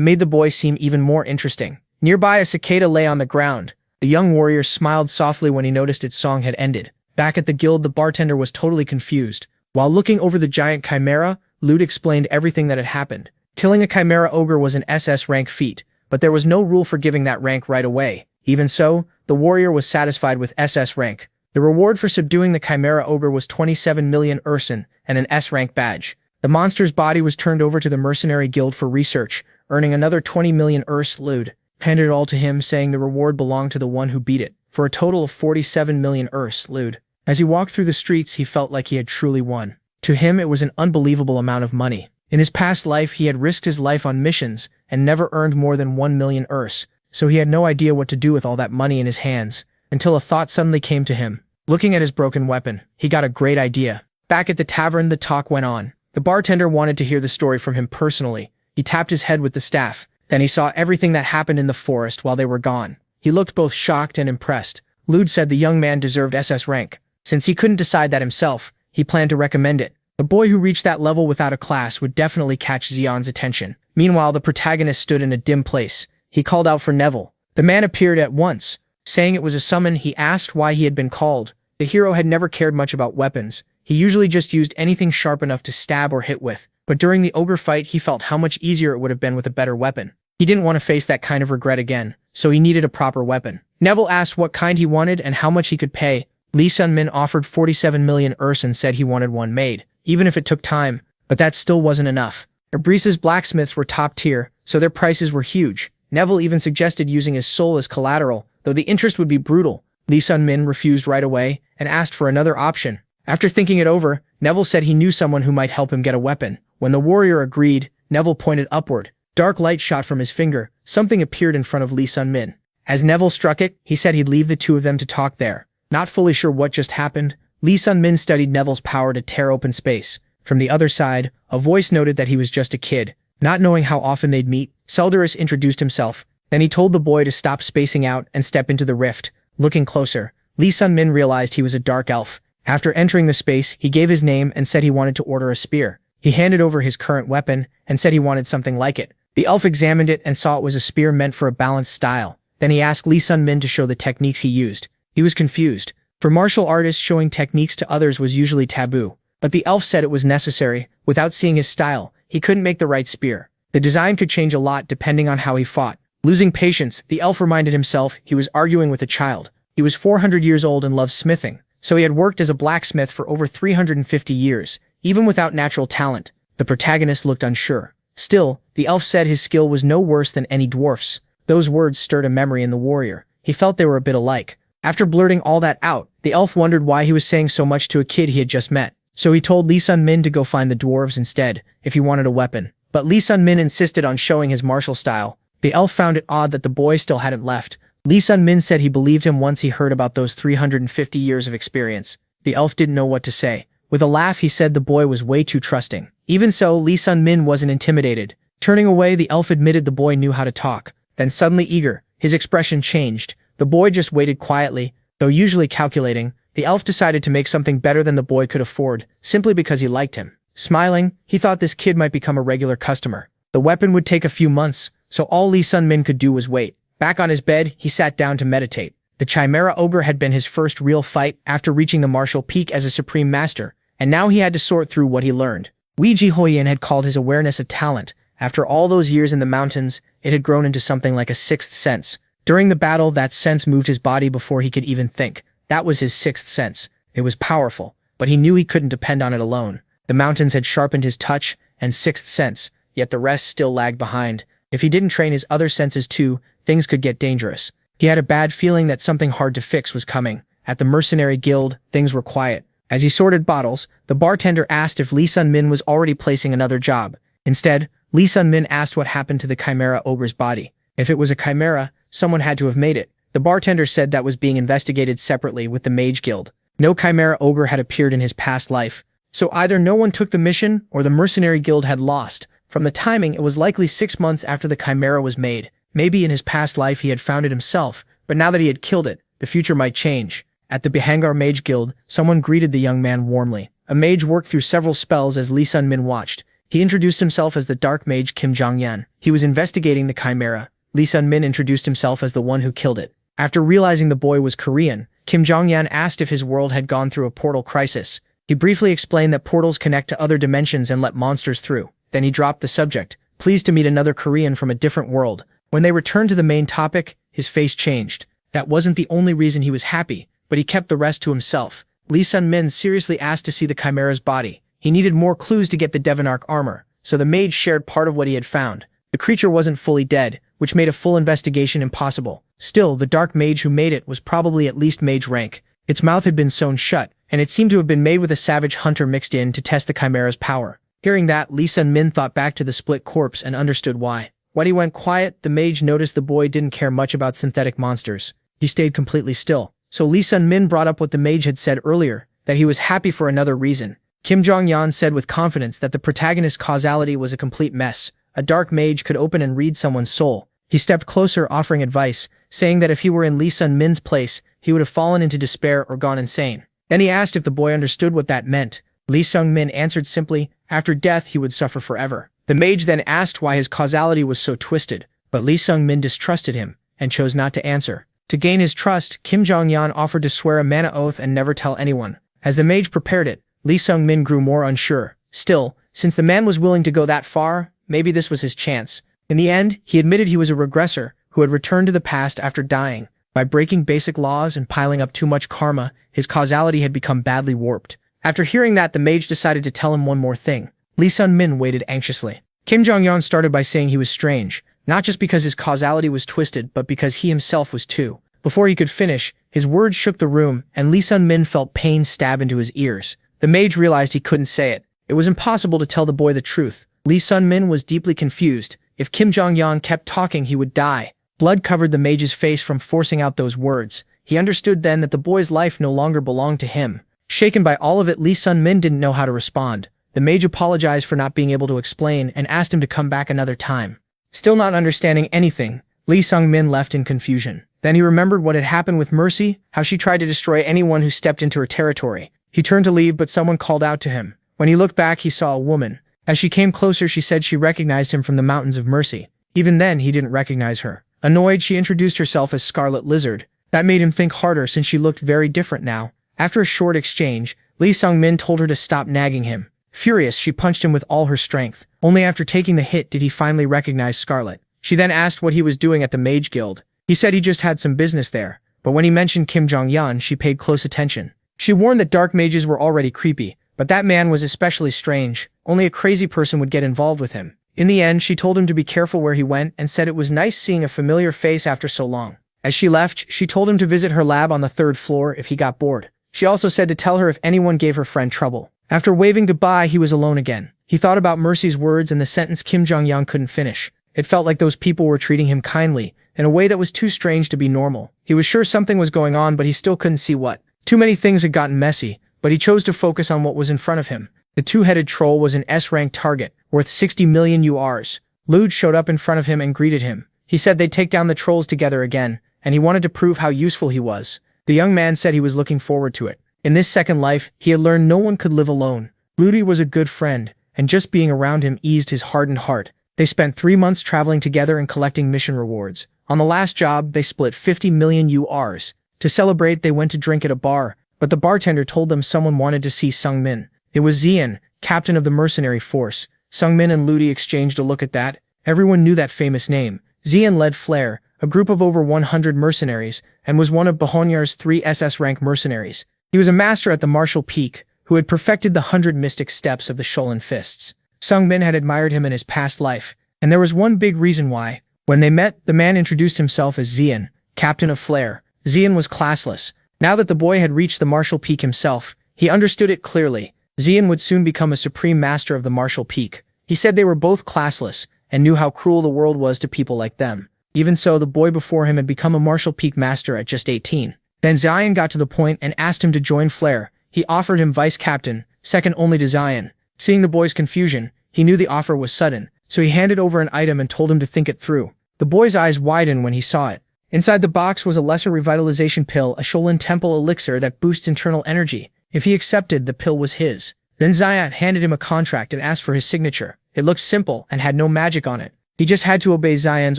made the boy seem even more interesting. Nearby, a cicada lay on the ground. The young warrior smiled softly when he noticed its song had ended. Back at the guild, the bartender was totally confused. While looking over the giant chimera, Lude explained everything that had happened. Killing a chimera ogre was an SS rank feat, but there was no rule for giving that rank right away. Even so, the warrior was satisfied with SS rank. The reward for subduing the chimera ogre was 27 million Urson and an S-rank badge. The monster's body was turned over to the mercenary guild for research, earning another 20 million Urs. Lude handed it all to him, saying the reward belonged to the one who beat it, for a total of 47 million Urs. Lude. As he walked through the streets, he felt like he had truly won. To him, it was an unbelievable amount of money. In his past life, he had risked his life on missions and never earned more than 1 million Urs, so he had no idea what to do with all that money in his hands, until a thought suddenly came to him. Looking at his broken weapon, he got a great idea. Back at the tavern, the talk went on. The bartender wanted to hear the story from him personally. He tapped his head with the staff. Then he saw everything that happened in the forest while they were gone. He looked both shocked and impressed. Lude said the young man deserved SS rank. Since he couldn't decide that himself, he planned to recommend it. The boy who reached that level without a class would definitely catch Xion's attention. Meanwhile, the protagonist stood in a dim place. He called out for Neville. The man appeared at once. Saying it was a summon, he asked why he had been called. The hero had never cared much about weapons. He usually just used anything sharp enough to stab or hit with. But during the ogre fight, he felt how much easier it would have been with a better weapon. He didn't want to face that kind of regret again, so he needed a proper weapon. Neville asked what kind he wanted and how much he could pay. Lee Sun-min offered 47 million Urs and said he wanted one made, even if it took time, but that still wasn't enough. Ebrise's blacksmiths were top tier, so their prices were huge. Neville even suggested using his soul as collateral, though the interest would be brutal. Lee Sun-min refused right away and asked for another option. After thinking it over, Neville said he knew someone who might help him get a weapon. When the warrior agreed, Neville pointed upward. Dark light shot from his finger. Something appeared in front of Lee Sun-min. As Neville struck it, he said he'd leave the two of them to talk there. Not fully sure what just happened, Lee Sun-min studied Neville's power to tear open space. From the other side, a voice noted that he was just a kid. Not knowing how often they'd meet, Selderus introduced himself. Then he told the boy to stop spacing out and step into the rift. Looking closer, Lee Sun-min realized he was a dark elf. After entering the space, he gave his name and said he wanted to order a spear. He handed over his current weapon and said he wanted something like it. The elf examined it and saw it was a spear meant for a balanced style. Then he asked Lee Sun-min to show the techniques he used. He was confused. For martial artists, showing techniques to others was usually taboo. But the elf said it was necessary. Without seeing his style, he couldn't make the right spear. The design could change a lot depending on how he fought. Losing patience, the elf reminded himself he was arguing with a child. He was 400 years old and loved smithing, so he had worked as a blacksmith for over 350 years, even without natural talent. The protagonist looked unsure. Still, the elf said his skill was no worse than any dwarf's. Those words stirred a memory in the warrior. He felt they were a bit alike. After blurting all that out, the elf wondered why he was saying so much to a kid he had just met. So he told Lee Sun-min to go find the dwarves instead, if he wanted a weapon. But Lee Sun-min insisted on showing his martial style. The elf found it odd that the boy still hadn't left. Lee Sun-min said he believed him once he heard about those 350 years of experience. The elf didn't know what to say. With a laugh, he said the boy was way too trusting. Even so, Lee Sun-min wasn't intimidated. Turning away, the elf admitted the boy knew how to talk. Then suddenly eager, his expression changed. The boy just waited quietly, though usually calculating. The elf decided to make something better than the boy could afford, simply because he liked him. Smiling, he thought this kid might become a regular customer. The weapon would take a few months, so all Lee Sun-min could do was wait. Back on his bed, he sat down to meditate. The Chimera Ogre had been his first real fight after reaching the martial peak as a supreme master, and now he had to sort through what he learned. Wei Jihoyan had called his awareness a talent. After all those years in the mountains, it had grown into something like a sixth sense. During the battle, that sense moved his body before he could even think. That was his sixth sense. It was powerful, but he knew he couldn't depend on it alone. The mountains had sharpened his touch and sixth sense, yet the rest still lagged behind. If he didn't train his other senses too, things could get dangerous. He had a bad feeling that something hard to fix was coming. At the mercenary guild, things were quiet. As he sorted bottles, the bartender asked if Lee Sun-min was already placing another job. Instead, Lee Sun-min asked what happened to the Chimera Ogre's body. If it was a chimera, someone had to have made it. The bartender said that was being investigated separately with the Mage Guild. No Chimera Ogre had appeared in his past life, so either no one took the mission or the Mercenary Guild had lost. From the timing, it was likely 6 months after the Chimera was made. Maybe in his past life he had found it himself, but now that he had killed it, the future might change. At the Bihangar Mage Guild, someone greeted the young man warmly. A mage worked through several spells as Lee Sun-min watched. He introduced himself as the Dark Mage Kim Jong-yan. He was investigating the Chimera. Lee Sun-min introduced himself as the one who killed it. After realizing the boy was Korean, Kim Jong-yan asked if his world had gone through a portal crisis. He briefly explained that portals connect to other dimensions and let monsters through. Then he dropped the subject, pleased to meet another Korean from a different world. When they returned to the main topic, his face changed. That wasn't the only reason he was happy, but he kept the rest to himself. Lee Sun-min seriously asked to see the Chimera's body. He needed more clues to get the Devanark armor, so the mage shared part of what he had found. The creature wasn't fully dead, which made a full investigation impossible. Still, the dark mage who made it was probably at least mage rank. Its mouth had been sewn shut, and it seemed to have been made with a savage hunter mixed in to test the Chimera's power. Hearing that, Lee Sun-min thought back to the split corpse and understood why. When he went quiet, the mage noticed the boy didn't care much about synthetic monsters. He stayed completely still. So Lee Sun-min brought up what the mage had said earlier, that he was happy for another reason. Kim Jong-yan said with confidence that the protagonist's causality was a complete mess. A dark mage could open and read someone's soul. He stepped closer, offering advice, saying that if he were in Lee Sun-min's place, he would have fallen into despair or gone insane. Then he asked if the boy understood what that meant. Lee Sun-min answered simply, after death he would suffer forever. The mage then asked why his causality was so twisted, but Lee Sun-min distrusted him, and chose not to answer. To gain his trust, Kim Jong-yan offered to swear a mana oath and never tell anyone. As the mage prepared it, Lee Sun-min grew more unsure. Still, since the man was willing to go that far, maybe this was his chance. In the end, he admitted he was a regressor who had returned to the past after dying. By breaking basic laws and piling up too much karma, his causality had become badly warped. After hearing that, the mage decided to tell him one more thing. Lee Sun-min waited anxiously. Kim Jong-yan started by saying he was strange, not just because his causality was twisted, but because he himself was too. Before he could finish, his words shook the room, and Lee Sun-min felt pain stab into his ears. The mage realized he couldn't say it. It was impossible to tell the boy the truth. Lee Sun-min was deeply confused. If Kim Jong-yan kept talking, he would die. Blood covered the mage's face from forcing out those words. He understood then that the boy's life no longer belonged to him. Shaken by all of it, Lee Sun-min didn't know how to respond. The mage apologized for not being able to explain and asked him to come back another time. Still not understanding anything, Lee Sun-min left in confusion. Then he remembered what had happened with Mercy, how she tried to destroy anyone who stepped into her territory. He turned to leave, but someone called out to him. When he looked back, he saw a woman. As she came closer, she said she recognized him from the Mountains of Mercy. Even then, he didn't recognize her. Annoyed, she introduced herself as Scarlet Lizard. That made him think harder since she looked very different now. After a short exchange, Lee Sun-min told her to stop nagging him. Furious, she punched him with all her strength. Only after taking the hit did he finally recognize Scarlet. She then asked what he was doing at the Mage Guild. He said he just had some business there, but when he mentioned Kim Jong-yan, she paid close attention. She warned that dark mages were already creepy, but that man was especially strange. Only a crazy person would get involved with him. In the end, she told him to be careful where he went and said it was nice seeing a familiar face after so long. As she left, she told him to visit her lab on the 3rd floor if he got bored. She also said to tell her if anyone gave her friend trouble. After waving goodbye, he was alone again. He thought about Mercy's words and the sentence Kim Jong-young couldn't finish. It felt like those people were treating him kindly, in a way that was too strange to be normal. He was sure something was going on, but he still couldn't see what. Too many things had gotten messy, but he chose to focus on what was in front of him. The two-headed troll was an S-rank target, worth 60 million URs. Lude showed up in front of him and greeted him. He said they'd take down the trolls together again, and he wanted to prove how useful he was. The young man said he was looking forward to it. In this second life, he had learned no one could live alone. Lude was a good friend, and just being around him eased his hardened heart. They spent 3 months traveling together and collecting mission rewards. On the last job, they split 50 million URs. To celebrate, they went to drink at a bar, but the bartender told them someone wanted to see Sung-min. It was Xian, captain of the mercenary force. Sung-min and Ludi exchanged a look at that. Everyone knew that famous name. Xian led Flare, a group of over 100 mercenaries, and was one of Bahonyar's 3 SS-rank mercenaries. He was a master at the martial peak, who had perfected the 100 mystic steps of the Sholen Fists. Sung-min had admired him in his past life, and there was one big reason why. When they met, the man introduced himself as Xian, captain of Flare. Xian was classless. Now that the boy had reached the martial peak himself, he understood it clearly. Xian would soon become a supreme master of the martial peak. He said they were both classless, and knew how cruel the world was to people like them. Even so, the boy before him had become a martial peak master at just 18. Then Xian got to the point and asked him to join Flare. He offered him vice captain, second only to Xian. Seeing the boy's confusion, he knew the offer was sudden, so he handed over an item and told him to think it through. The boy's eyes widened when he saw it. Inside the box was a lesser revitalization pill, a Sholen Temple elixir that boosts internal energy. If he accepted, the pill was his. Then Xian handed him a contract and asked for his signature. It looked simple and had no magic on it. He just had to obey Xian's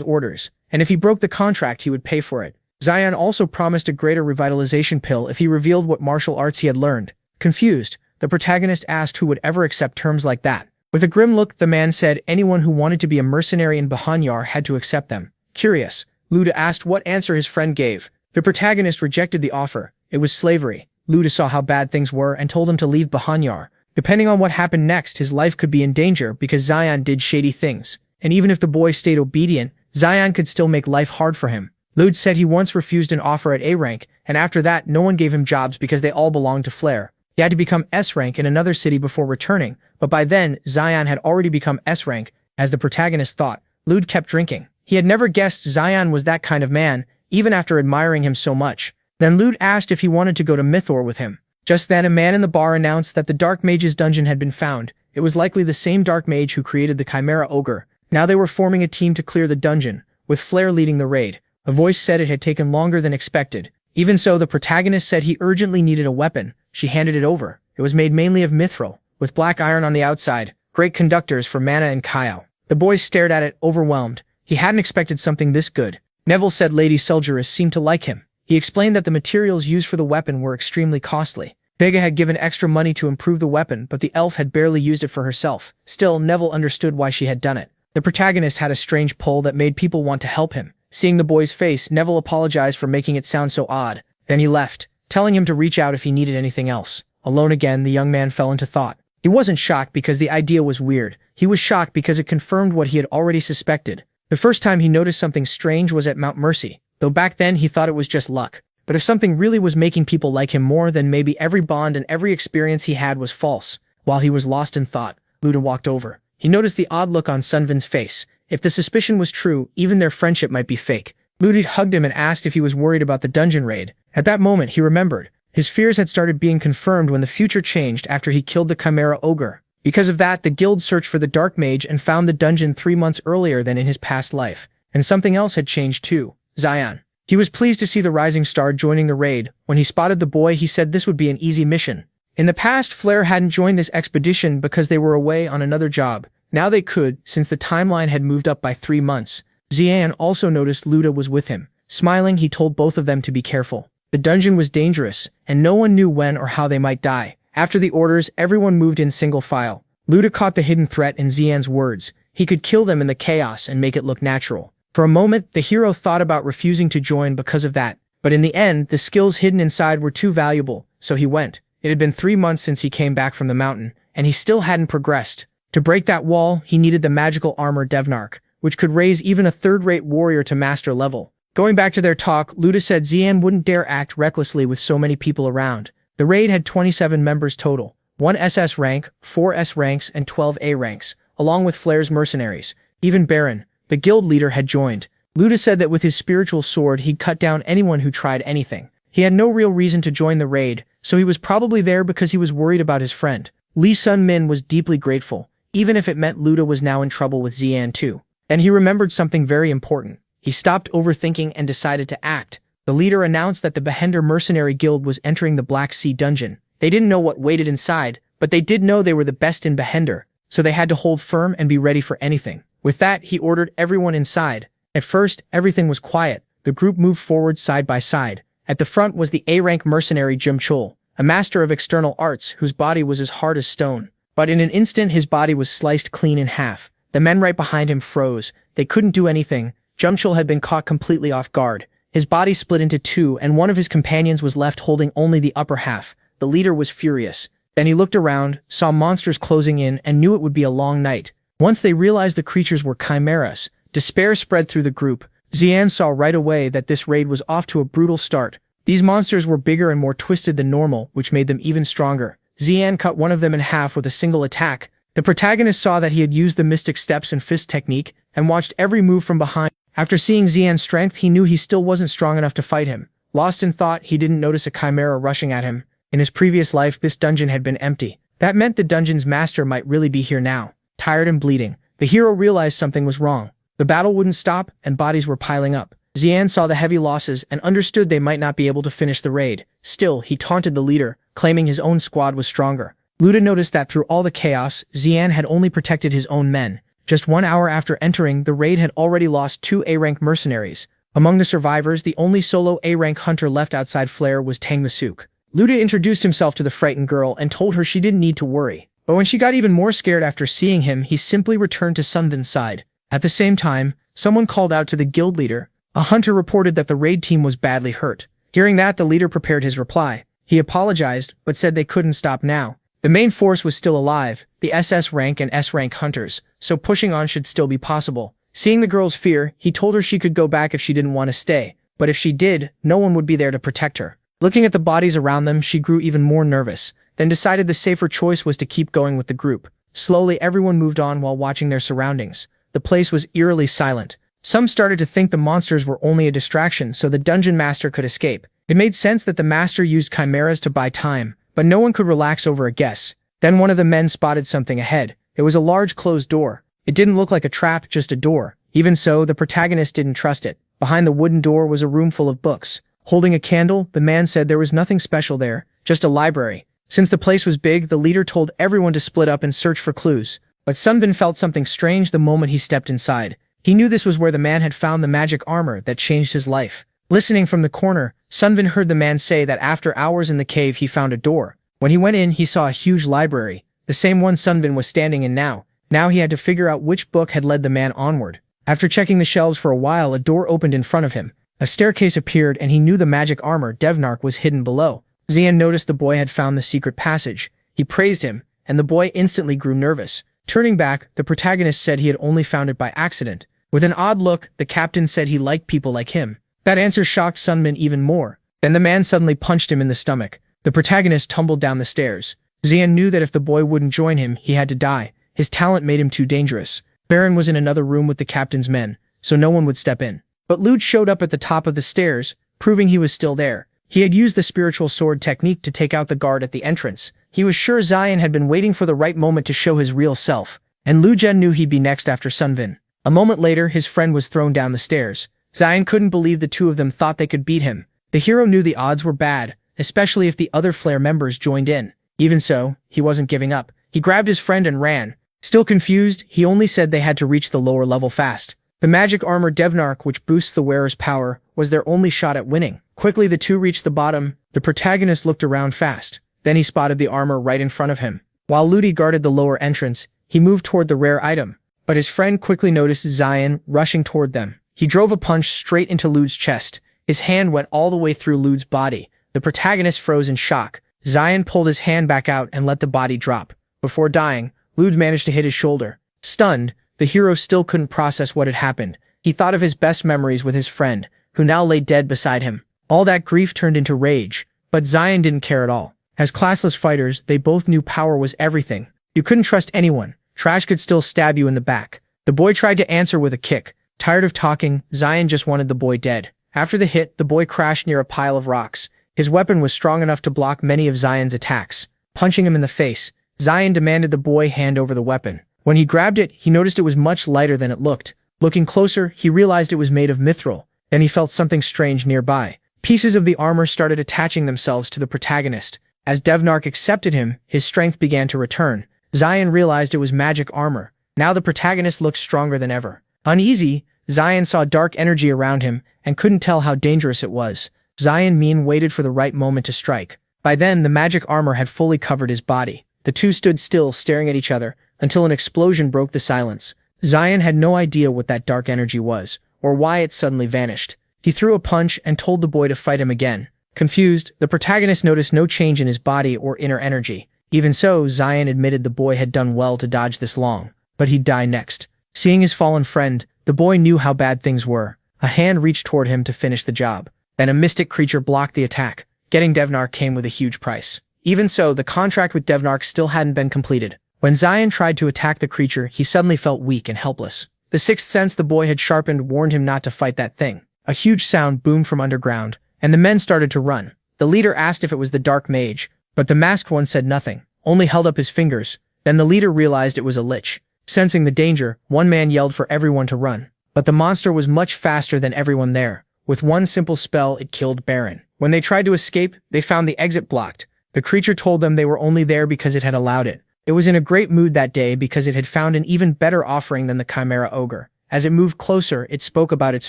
orders, and if he broke the contract, he would pay for it. Xian also promised a greater revitalization pill if he revealed what martial arts he had learned. Confused, the protagonist asked who would ever accept terms like that. With a grim look, the man said anyone who wanted to be a mercenary in Bahonyar had to accept them. Curious, Luda asked what answer his friend gave. The protagonist rejected the offer. It was slavery. Luda saw how bad things were and told him to leave Bahonyar. Depending on what happened next, his life could be in danger because Xian did shady things. And even if the boy stayed obedient, Xian could still make life hard for him. Lude said he once refused an offer at A rank, and after that, no one gave him jobs because they all belonged to Flare. He had to become S rank in another city before returning, but by then, Xian had already become S rank, as the protagonist thought. Lude kept drinking. He had never guessed Xian was that kind of man, even after admiring him so much. Then Lude asked if he wanted to go to Mythor with him. Just then, a man in the bar announced that the Dark Mage's dungeon had been found. It was likely the same Dark Mage who created the Chimera Ogre. Now they were forming a team to clear the dungeon, with Flare leading the raid. A voice said it had taken longer than expected. Even so, the protagonist said he urgently needed a weapon. She handed it over. It was made mainly of mithril, with black iron on the outside, great conductors for mana and Kyle. The boy stared at it, overwhelmed. He hadn't expected something this good. Neville said Lady Selgerus seemed to like him. He explained that the materials used for the weapon were extremely costly. Vega had given extra money to improve the weapon, but the elf had barely used it for herself. Still, Neville understood why she had done it. The protagonist had a strange pull that made people want to help him. Seeing the boy's face, Neville apologized for making it sound so odd. Then he left, telling him to reach out if he needed anything else. Alone again, the young man fell into thought. He wasn't shocked because the idea was weird. He was shocked because it confirmed what he had already suspected. The first time he noticed something strange was at Mount Mercy, though back then he thought it was just luck. But if something really was making people like him more, then maybe every bond and every experience he had was false. While he was lost in thought, Luda walked over. He noticed the odd look on Sunvin's face. If the suspicion was true, even their friendship might be fake. Luda hugged him and asked if he was worried about the dungeon raid. At that moment, he remembered. His fears had started being confirmed when the future changed after he killed the Chimera Ogre. Because of that, the guild searched for the Dark Mage and found the dungeon 3 months earlier than in his past life. And something else had changed too. Xian. He was pleased to see the Rising Star joining the raid. When he spotted the boy, he said this would be an easy mission. In the past, Flare hadn't joined this expedition because they were away on another job. Now they could, since the timeline had moved up by 3 months. Xian also noticed Luda was with him. Smiling, he told both of them to be careful. The dungeon was dangerous, and no one knew when or how they might die. After the orders, everyone moved in single file. Luda caught the hidden threat in Xian's words. He could kill them in the chaos and make it look natural. For a moment, the hero thought about refusing to join because of that. But in the end, the skills hidden inside were too valuable, so he went. It had been 3 months since he came back from the mountain, and he still hadn't progressed. To break that wall, he needed the magical armor Devnark, which could raise even a third-rate warrior to master level. Going back to their talk, Luda said Xian wouldn't dare act recklessly with so many people around. The raid had 27 members total, 1 SS rank, 4 S ranks, and 12 A ranks, along with Flair's mercenaries. Even Baron, the guild leader, had joined. Luda said that with his spiritual sword he'd cut down anyone who tried anything. He had no real reason to join the raid, so he was probably there because he was worried about his friend. Li Sun Min was deeply grateful, even if it meant Luda was now in trouble with Xian too. Then he remembered something very important. He stopped overthinking and decided to act. The leader announced that the Behender Mercenary Guild was entering the Black Sea dungeon. They didn't know what waited inside, but they did know they were the best in Behender, so they had to hold firm and be ready for anything. With that, he ordered everyone inside. At first, everything was quiet. The group moved forward side by side. At the front was the A-rank mercenary Jim Chul, a master of external arts whose body was as hard as stone. But in an instant his body was sliced clean in half. The men right behind him froze. They couldn't do anything. Jumchul had been caught completely off guard. His body split into two, and one of his companions was left holding only the upper half. The leader was furious. Then he looked around, saw monsters closing in, and knew it would be a long night. Once they realized the creatures were chimeras, despair spread through the group. Xian saw right away that this raid was off to a brutal start. These monsters were bigger and more twisted than normal, which made them even stronger. Xian cut one of them in half with a single attack. The protagonist saw that he had used the mystic steps and fist technique, and watched every move from behind. After seeing Xian's strength, he knew he still wasn't strong enough to fight him. Lost in thought, he didn't notice a chimera rushing at him. In his previous life, this dungeon had been empty. That meant the dungeon's master might really be here now. Tired and bleeding, the hero realized something was wrong. The battle wouldn't stop, and bodies were piling up. Xian saw the heavy losses and understood they might not be able to finish the raid. Still, he taunted the leader, claiming his own squad was stronger. Luda noticed that through all the chaos, Xian had only protected his own men. Just 1 hour after entering, the raid had already lost 2 A-rank mercenaries. Among the survivors, the only solo A-rank hunter left outside Flair was Tang Masuk. Luda introduced himself to the frightened girl and told her she didn't need to worry. But when she got even more scared after seeing him, he simply returned to Sunvin's side. At the same time, someone called out to the guild leader. A hunter reported that the raid team was badly hurt. Hearing that, the leader prepared his reply. He apologized, but said they couldn't stop now. The main force was still alive, the SS rank and S rank hunters, so pushing on should still be possible. Seeing the girl's fear, he told her she could go back if she didn't want to stay, but if she did, no one would be there to protect her. Looking at the bodies around them, she grew even more nervous, then decided the safer choice was to keep going with the group. Slowly, everyone moved on while watching their surroundings. The place was eerily silent. Some started to think the monsters were only a distraction so the dungeon master could escape. It made sense that the master used chimeras to buy time, but no one could relax over a guess. Then one of the men spotted something ahead. It was a large closed door. It didn't look like a trap, just a door. Even so, the protagonist didn't trust it. Behind the wooden door was a room full of books. Holding a candle, the man said there was nothing special there, just a library. Since the place was big, the leader told everyone to split up and search for clues. But Sunvin felt something strange the moment he stepped inside. He knew this was where the man had found the magic armor that changed his life. Listening from the corner, Sunvin heard the man say that after hours in the cave he found a door. When he went in, he saw a huge library, the same one Sunvin was standing in now. Now he had to figure out which book had led the man onward. After checking the shelves for a while, a door opened in front of him. A staircase appeared and he knew the magic armor Devnark was hidden below. Xian noticed the boy had found the secret passage. He praised him, and the boy instantly grew nervous. Turning back, the protagonist said he had only found it by accident. With an odd look, the captain said he liked people like him. That answer shocked Sunmin even more. Then the man suddenly punched him in the stomach. The protagonist tumbled down the stairs. Xian knew that if the boy wouldn't join him, he had to die. His talent made him too dangerous. Baron was in another room with the captain's men, so no one would step in. But Lude showed up at the top of the stairs, proving he was still there. He had used the spiritual sword technique to take out the guard at the entrance. He was sure Xian had been waiting for the right moment to show his real self, and Lu Zhen knew he'd be next after Sunvin. A moment later, his friend was thrown down the stairs. Xian couldn't believe the two of them thought they could beat him. The hero knew the odds were bad, especially if the other Flare members joined in. Even so, he wasn't giving up. He grabbed his friend and ran. Still confused, he only said they had to reach the lower level fast. The magic armor Devnark, which boosts the wearer's power, was their only shot at winning. Quickly the two reached the bottom. The protagonist looked around fast. Then he spotted the armor right in front of him. While Ludi guarded the lower entrance, he moved toward the rare item. But his friend quickly noticed Xian rushing toward them. He drove a punch straight into Lude's chest. His hand went all the way through Lude's body. The protagonist froze in shock. Xian pulled his hand back out and let the body drop. Before dying, Lloyd managed to hit his shoulder. Stunned, the hero still couldn't process what had happened. He thought of his best memories with his friend, who now lay dead beside him. All that grief turned into rage, but Zion didn't care at all. As classless fighters, they both knew power was everything. You couldn't trust anyone. Trash could still stab you in the back. The boy tried to answer with a kick. Tired of talking, Zion just wanted the boy dead. After the hit, the boy crashed near a pile of rocks. His weapon was strong enough to block many of Zion's attacks. Punching him in the face, Zion demanded the boy hand over the weapon. When he grabbed it, he noticed it was much lighter than it looked. Looking closer, he realized it was made of mithril. Then he felt something strange nearby. Pieces of the armor started attaching themselves to the protagonist. As Devnark accepted him, his strength began to return. Zion realized it was magic armor. Now the protagonist looked stronger than ever. Uneasy, Zion saw dark energy around him and couldn't tell how dangerous it was. Zion waited for the right moment to strike. By then, the magic armor had fully covered his body. The two stood still, staring at each other, until an explosion broke the silence. Zion had no idea what that dark energy was, or why it suddenly vanished. He threw a punch and told the boy to fight him again. Confused, the protagonist noticed no change in his body or inner energy. Even so, Zion admitted the boy had done well to dodge this long, but he'd die next. Seeing his fallen friend, the boy knew how bad things were. A hand reached toward him to finish the job. Then a mystic creature blocked the attack. Getting Devnark came with a huge price. Even so, the contract with Devnark still hadn't been completed. When Zion tried to attack the creature, he suddenly felt weak and helpless. The sixth sense the boy had sharpened warned him not to fight that thing. A huge sound boomed from underground, and the men started to run. The leader asked if it was the dark mage, but the masked one said nothing, only held up his fingers. Then the leader realized it was a lich. Sensing the danger, one man yelled for everyone to run. But the monster was much faster than everyone there. With one simple spell, it killed Baron. When they tried to escape, they found the exit blocked. The creature told them they were only there because it had allowed it. It was in a great mood that day because it had found an even better offering than the Chimera Ogre. As it moved closer, it spoke about its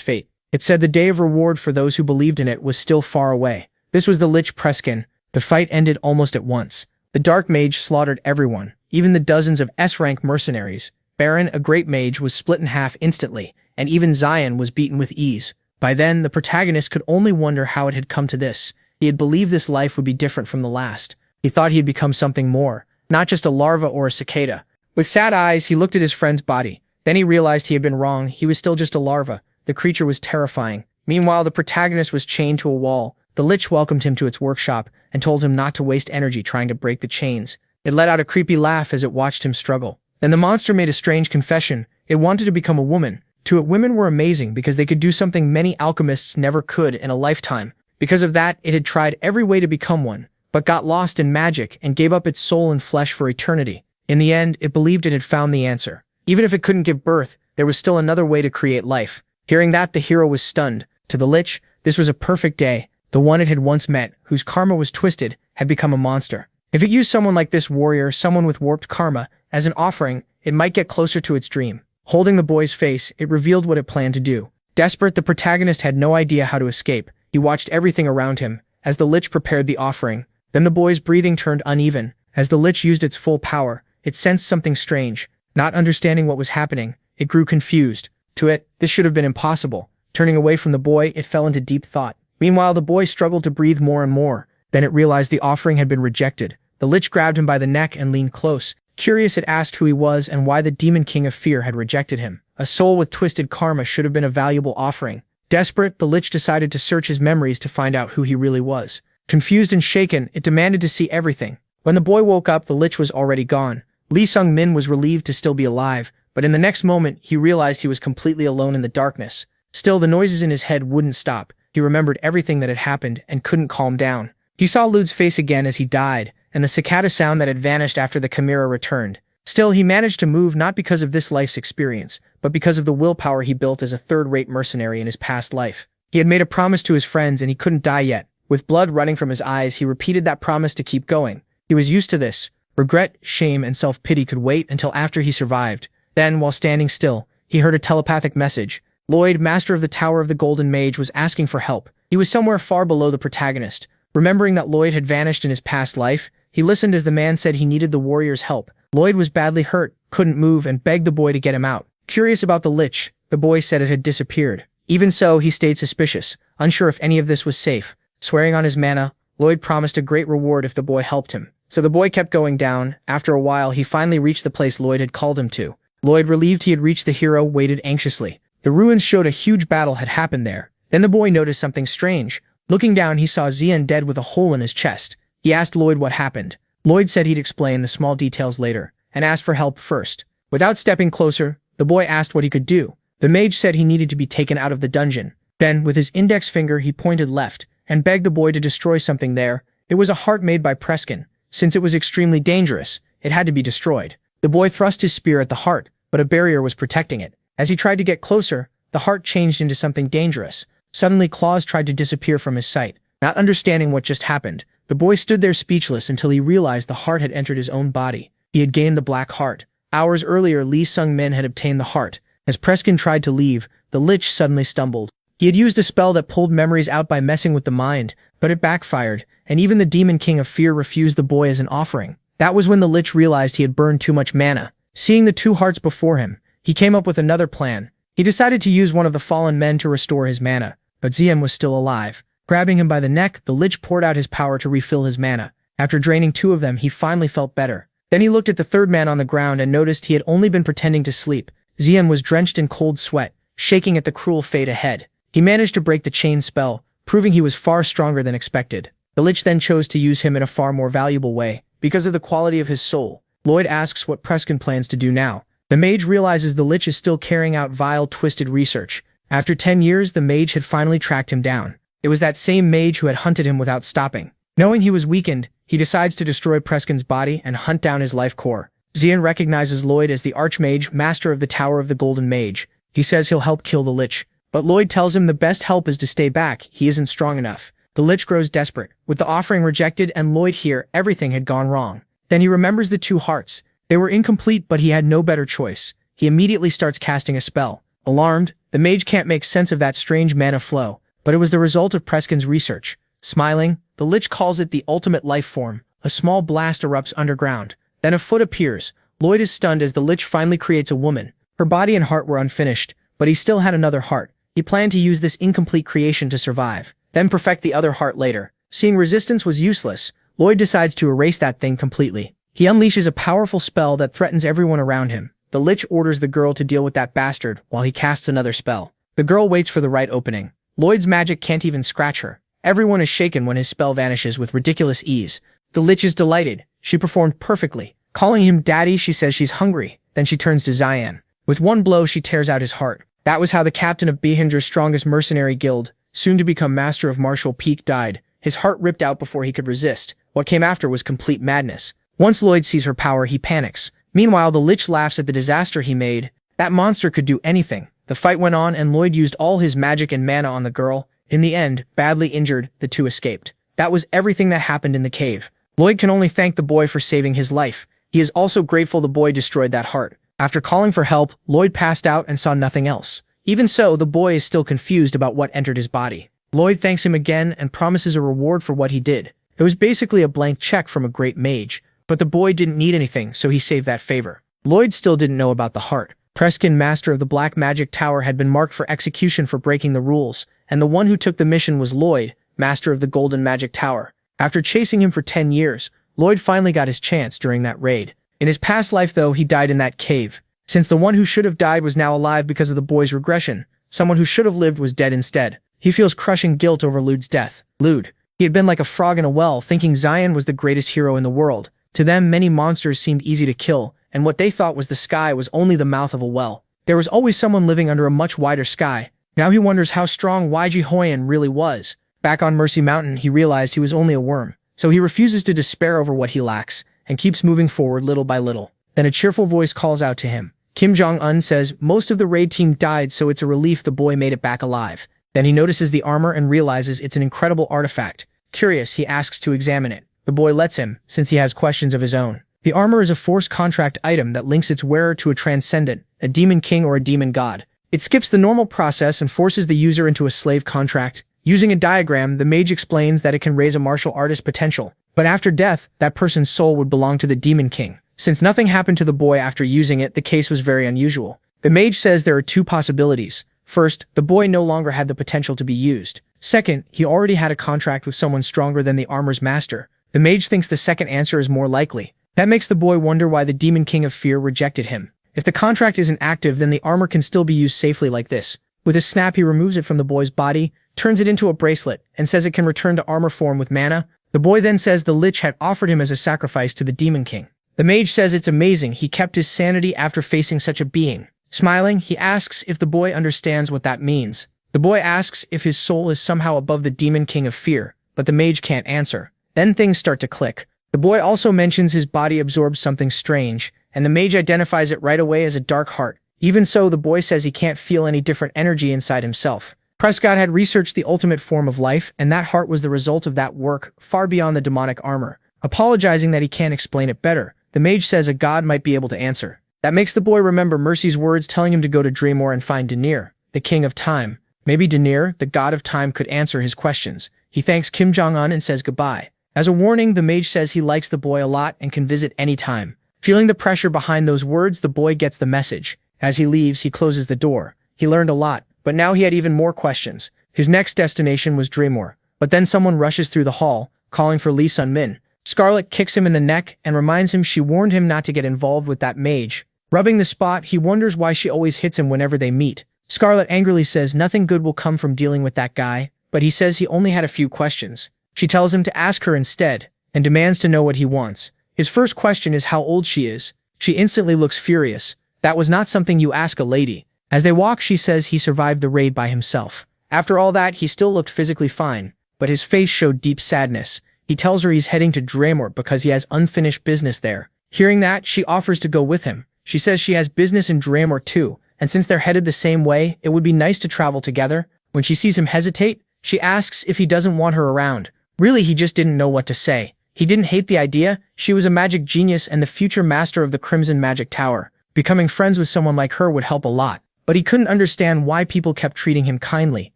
fate. It said the day of reward for those who believed in it was still far away. This was the Lich Preskin. The fight ended almost at once. The Dark Mage slaughtered everyone, even the dozens of S-rank mercenaries. Baron, a great mage, was split in half instantly, and even Zion was beaten with ease. By then, the protagonist could only wonder how it had come to this. He had believed this life would be different from the last. He thought he had become something more, not just a larva or a cicada. With sad eyes, he looked at his friend's body. Then he realized he had been wrong. He was still just a larva. The creature was terrifying. Meanwhile, the protagonist was chained to a wall. The Lich welcomed him to its workshop and told him not to waste energy trying to break the chains. It let out a creepy laugh as it watched him struggle. Then the monster made a strange confession. It wanted to become a woman. To it, women were amazing because they could do something many alchemists never could in a lifetime. Because of that, it had tried every way to become one, but got lost in magic and gave up its soul and flesh for eternity. In the end, it believed it had found the answer. Even if it couldn't give birth, there was still another way to create life. Hearing that, the hero was stunned. To the Lich, this was a perfect day. The one it had once met, whose karma was twisted, had become a monster. If it used someone like this warrior, someone with warped karma, as an offering, it might get closer to its dream. Holding the boy's face, it revealed what it planned to do. Desperate, the protagonist had no idea how to escape. He watched everything around him, as the Lich prepared the offering. Then the boy's breathing turned uneven. As the Lich used its full power, it sensed something strange. Not understanding what was happening, it grew confused. To it, this should have been impossible. Turning away from the boy, it fell into deep thought. Meanwhile, the boy struggled to breathe more and more. Then it realized the offering had been rejected. The Lich grabbed him by the neck and leaned close. Curious, it asked who he was and why the Demon King of Fear had rejected him. A soul with twisted karma should have been a valuable offering. Desperate, the Lich decided to search his memories to find out who he really was. Confused and shaken, it demanded to see everything. When the boy woke up, the Lich was already gone. Lee Sung-min was relieved to still be alive, but in the next moment, he realized he was completely alone in the darkness. Still, the noises in his head wouldn't stop. He remembered everything that had happened and couldn't calm down. He saw Lud's face again as he died, and the cicada sound that had vanished after the chimera returned. Still, he managed to move not because of this life's experience, but because of the willpower he built as a third-rate mercenary in his past life. He had made a promise to his friends and he couldn't die yet. With blood running from his eyes, he repeated that promise to keep going. He was used to this. Regret, shame, and self-pity could wait until after he survived. Then, while standing still, he heard a telepathic message. Lloyd, master of the Tower of the Golden Mage, was asking for help. He was somewhere far below the protagonist. Remembering that Lloyd had vanished in his past life, he listened as the man said he needed the warrior's help. Lloyd was badly hurt, couldn't move, and begged the boy to get him out. Curious about the Lich, the boy said it had disappeared. Even so, he stayed suspicious, unsure if any of this was safe. Swearing on his mana, Lloyd promised a great reward if the boy helped him. So the boy kept going down. After a while, he finally reached the place Lloyd had called him to. Lloyd, relieved he had reached the hero, waited anxiously. The ruins showed a huge battle had happened there. Then the boy noticed something strange. Looking down, he saw Xian dead with a hole in his chest. He asked Lloyd what happened. Lloyd said he'd explain the small details later, and asked for help first. Without stepping closer, the boy asked what he could do. The mage said he needed to be taken out of the dungeon. Then, with his index finger, he pointed left, and begged the boy to destroy something there. It was a heart made by Preskin. Since it was extremely dangerous, it had to be destroyed. The boy thrust his spear at the heart, but a barrier was protecting it. As he tried to get closer, the heart changed into something dangerous. Suddenly, claws tried to disappear from his sight. Not understanding what just happened, the boy stood there speechless until he realized the heart had entered his own body. He had gained the black heart. Hours earlier, Lee Sung-min had obtained the heart. As Preskin tried to leave, the Lich suddenly stumbled. He had used a spell that pulled memories out by messing with the mind, but it backfired, and even the Demon King of Fear refused the boy as an offering. That was when the Lich realized he had burned too much mana. Seeing the two hearts before him, he came up with another plan. He decided to use one of the fallen men to restore his mana, but Xian was still alive. Grabbing him by the neck, the Lich poured out his power to refill his mana. After draining two of them, he finally felt better. Then he looked at the third man on the ground and noticed he had only been pretending to sleep. Xian was drenched in cold sweat, shaking at the cruel fate ahead. He managed to break the chain spell, proving he was far stronger than expected. The Lich then chose to use him in a far more valuable way, because of the quality of his soul. Lloyd asks what Preskin plans to do now. The mage realizes the Lich is still carrying out vile, twisted research. After 10 years, the mage had finally tracked him down. It was that same mage who had hunted him without stopping. Knowing he was weakened, he decides to destroy Preskin's body and hunt down his life core. Xian recognizes Lloyd as the Archmage, master of the Tower of the Golden Mage. He says he'll help kill the Lich, but Lloyd tells him the best help is to stay back. He isn't strong enough. The Lich grows desperate. With the offering rejected and Lloyd here, everything had gone wrong. Then he remembers the two hearts. They were incomplete, but he had no better choice. He immediately starts casting a spell. Alarmed, the mage can't make sense of that strange mana flow, but it was the result of Preskin's research. Smiling, the Lich calls it the ultimate life form. A small blast erupts underground. Then a foot appears. Lloyd is stunned as the Lich finally creates a woman. Her body and heart were unfinished, but he still had another heart. He planned to use this incomplete creation to survive, then perfect the other heart later. Seeing resistance was useless, Lloyd decides to erase that thing completely. He unleashes a powerful spell that threatens everyone around him. The Lich orders the girl to deal with that bastard while he casts another spell. The girl waits for the right opening. Lloyd's magic can't even scratch her. Everyone is shaken when his spell vanishes with ridiculous ease. The Lich is delighted. She performed perfectly. Calling him daddy, she says she's hungry. Then she turns to Xian. With one blow, she tears out his heart. That was how the captain of Behinger's strongest mercenary guild, soon to become master of Martial Peak, died. His heart ripped out before he could resist. What came after was complete madness. Once Lloyd sees her power, he panics. Meanwhile, the Lich laughs at the disaster he made. That monster could do anything. The fight went on, and Lloyd used all his magic and mana on the girl. In the end, badly injured, the two escaped. That was everything that happened in the cave. Lloyd can only thank the boy for saving his life. He is also grateful the boy destroyed that heart. After calling for help, Lloyd passed out and saw nothing else. Even so, the boy is still confused about what entered his body. Lloyd thanks him again and promises a reward for what he did. It was basically a blank check from a great mage, but the boy didn't need anything, so he saved that favor. Lloyd still didn't know about the heart. Preskin, master of the Black Magic Tower, had been marked for execution for breaking the rules, and the one who took the mission was Lloyd, master of the Golden Magic Tower. After chasing him for 10 years, Lloyd finally got his chance during that raid. In his past life, though, he died in that cave. Since the one who should have died was now alive because of the boy's regression, someone who should have lived was dead instead. He feels crushing guilt over Lude's death. Lude. He had been like a frog in a well, thinking Xian was the greatest hero in the world. To them, many monsters seemed easy to kill, and what they thought was the sky was only the mouth of a well. There was always someone living under a much wider sky. Now he wonders how strong YG Hoyan really was. Back on Mercy Mountain, he realized he was only a worm, so he refuses to despair over what he lacks, and keeps moving forward little by little. Then a cheerful voice calls out to him. Kim Jong-un says, most of the raid team died, so it's a relief the boy made it back alive. Then he notices the armor and realizes it's an incredible artifact. Curious, he asks to examine it. The boy lets him, since he has questions of his own. The armor is a forced contract item that links its wearer to a transcendent, a demon king or a demon god. It skips the normal process and forces the user into a slave contract. Using a diagram, the mage explains that it can raise a martial artist potential, but after death, that person's soul would belong to the demon king. Since nothing happened to the boy after using it, the case was very unusual. The mage says there are two possibilities. First, the boy no longer had the potential to be used. Second, he already had a contract with someone stronger than the armor's master. The mage thinks the second answer is more likely. That makes the boy wonder why the Demon King of Fear rejected him. If the contract isn't active, then the armor can still be used safely like this. With a snap, he removes it from the boy's body, turns it into a bracelet, and says it can return to armor form with mana. The boy then says the Lich had offered him as a sacrifice to the Demon King. The mage says it's amazing he kept his sanity after facing such a being. Smiling, he asks if the boy understands what that means. The boy asks if his soul is somehow above the Demon King of Fear, but the mage can't answer. Then things start to click. The boy also mentions his body absorbs something strange, and the mage identifies it right away as a dark heart. Even so, the boy says he can't feel any different energy inside himself. Prescott had researched the ultimate form of life, and that heart was the result of that work, far beyond the demonic armor. Apologizing that he can't explain it better, the mage says a god might be able to answer. That makes the boy remember Mercy's words telling him to go to Draymore and find Denir, the king of time. Maybe Denir, the god of time, could answer his questions. He thanks Kim Jong-un and says goodbye. As a warning, the mage says he likes the boy a lot and can visit any time. Feeling the pressure behind those words, the boy gets the message. As he leaves, he closes the door. He learned a lot, but now he had even more questions. His next destination was Draymore. But then someone rushes through the hall, calling for Lee Sun-min. Scarlet kicks him in the neck and reminds him she warned him not to get involved with that mage. Rubbing the spot, he wonders why she always hits him whenever they meet. Scarlet angrily says nothing good will come from dealing with that guy, but he says he only had a few questions. She tells him to ask her instead, and demands to know what he wants. His first question is how old she is. She instantly looks furious. That was not something you ask a lady. As they walk, she says he survived the raid by himself. After all that, he still looked physically fine, but his face showed deep sadness. He tells her he's heading to Draymore because he has unfinished business there. Hearing that, she offers to go with him. She says she has business in Draymore too, and since they're headed the same way, it would be nice to travel together. When she sees him hesitate, she asks if he doesn't want her around. Really, he just didn't know what to say. He didn't hate the idea. She was a magic genius and the future master of the Crimson Magic Tower. Becoming friends with someone like her would help a lot. But he couldn't understand why people kept treating him kindly.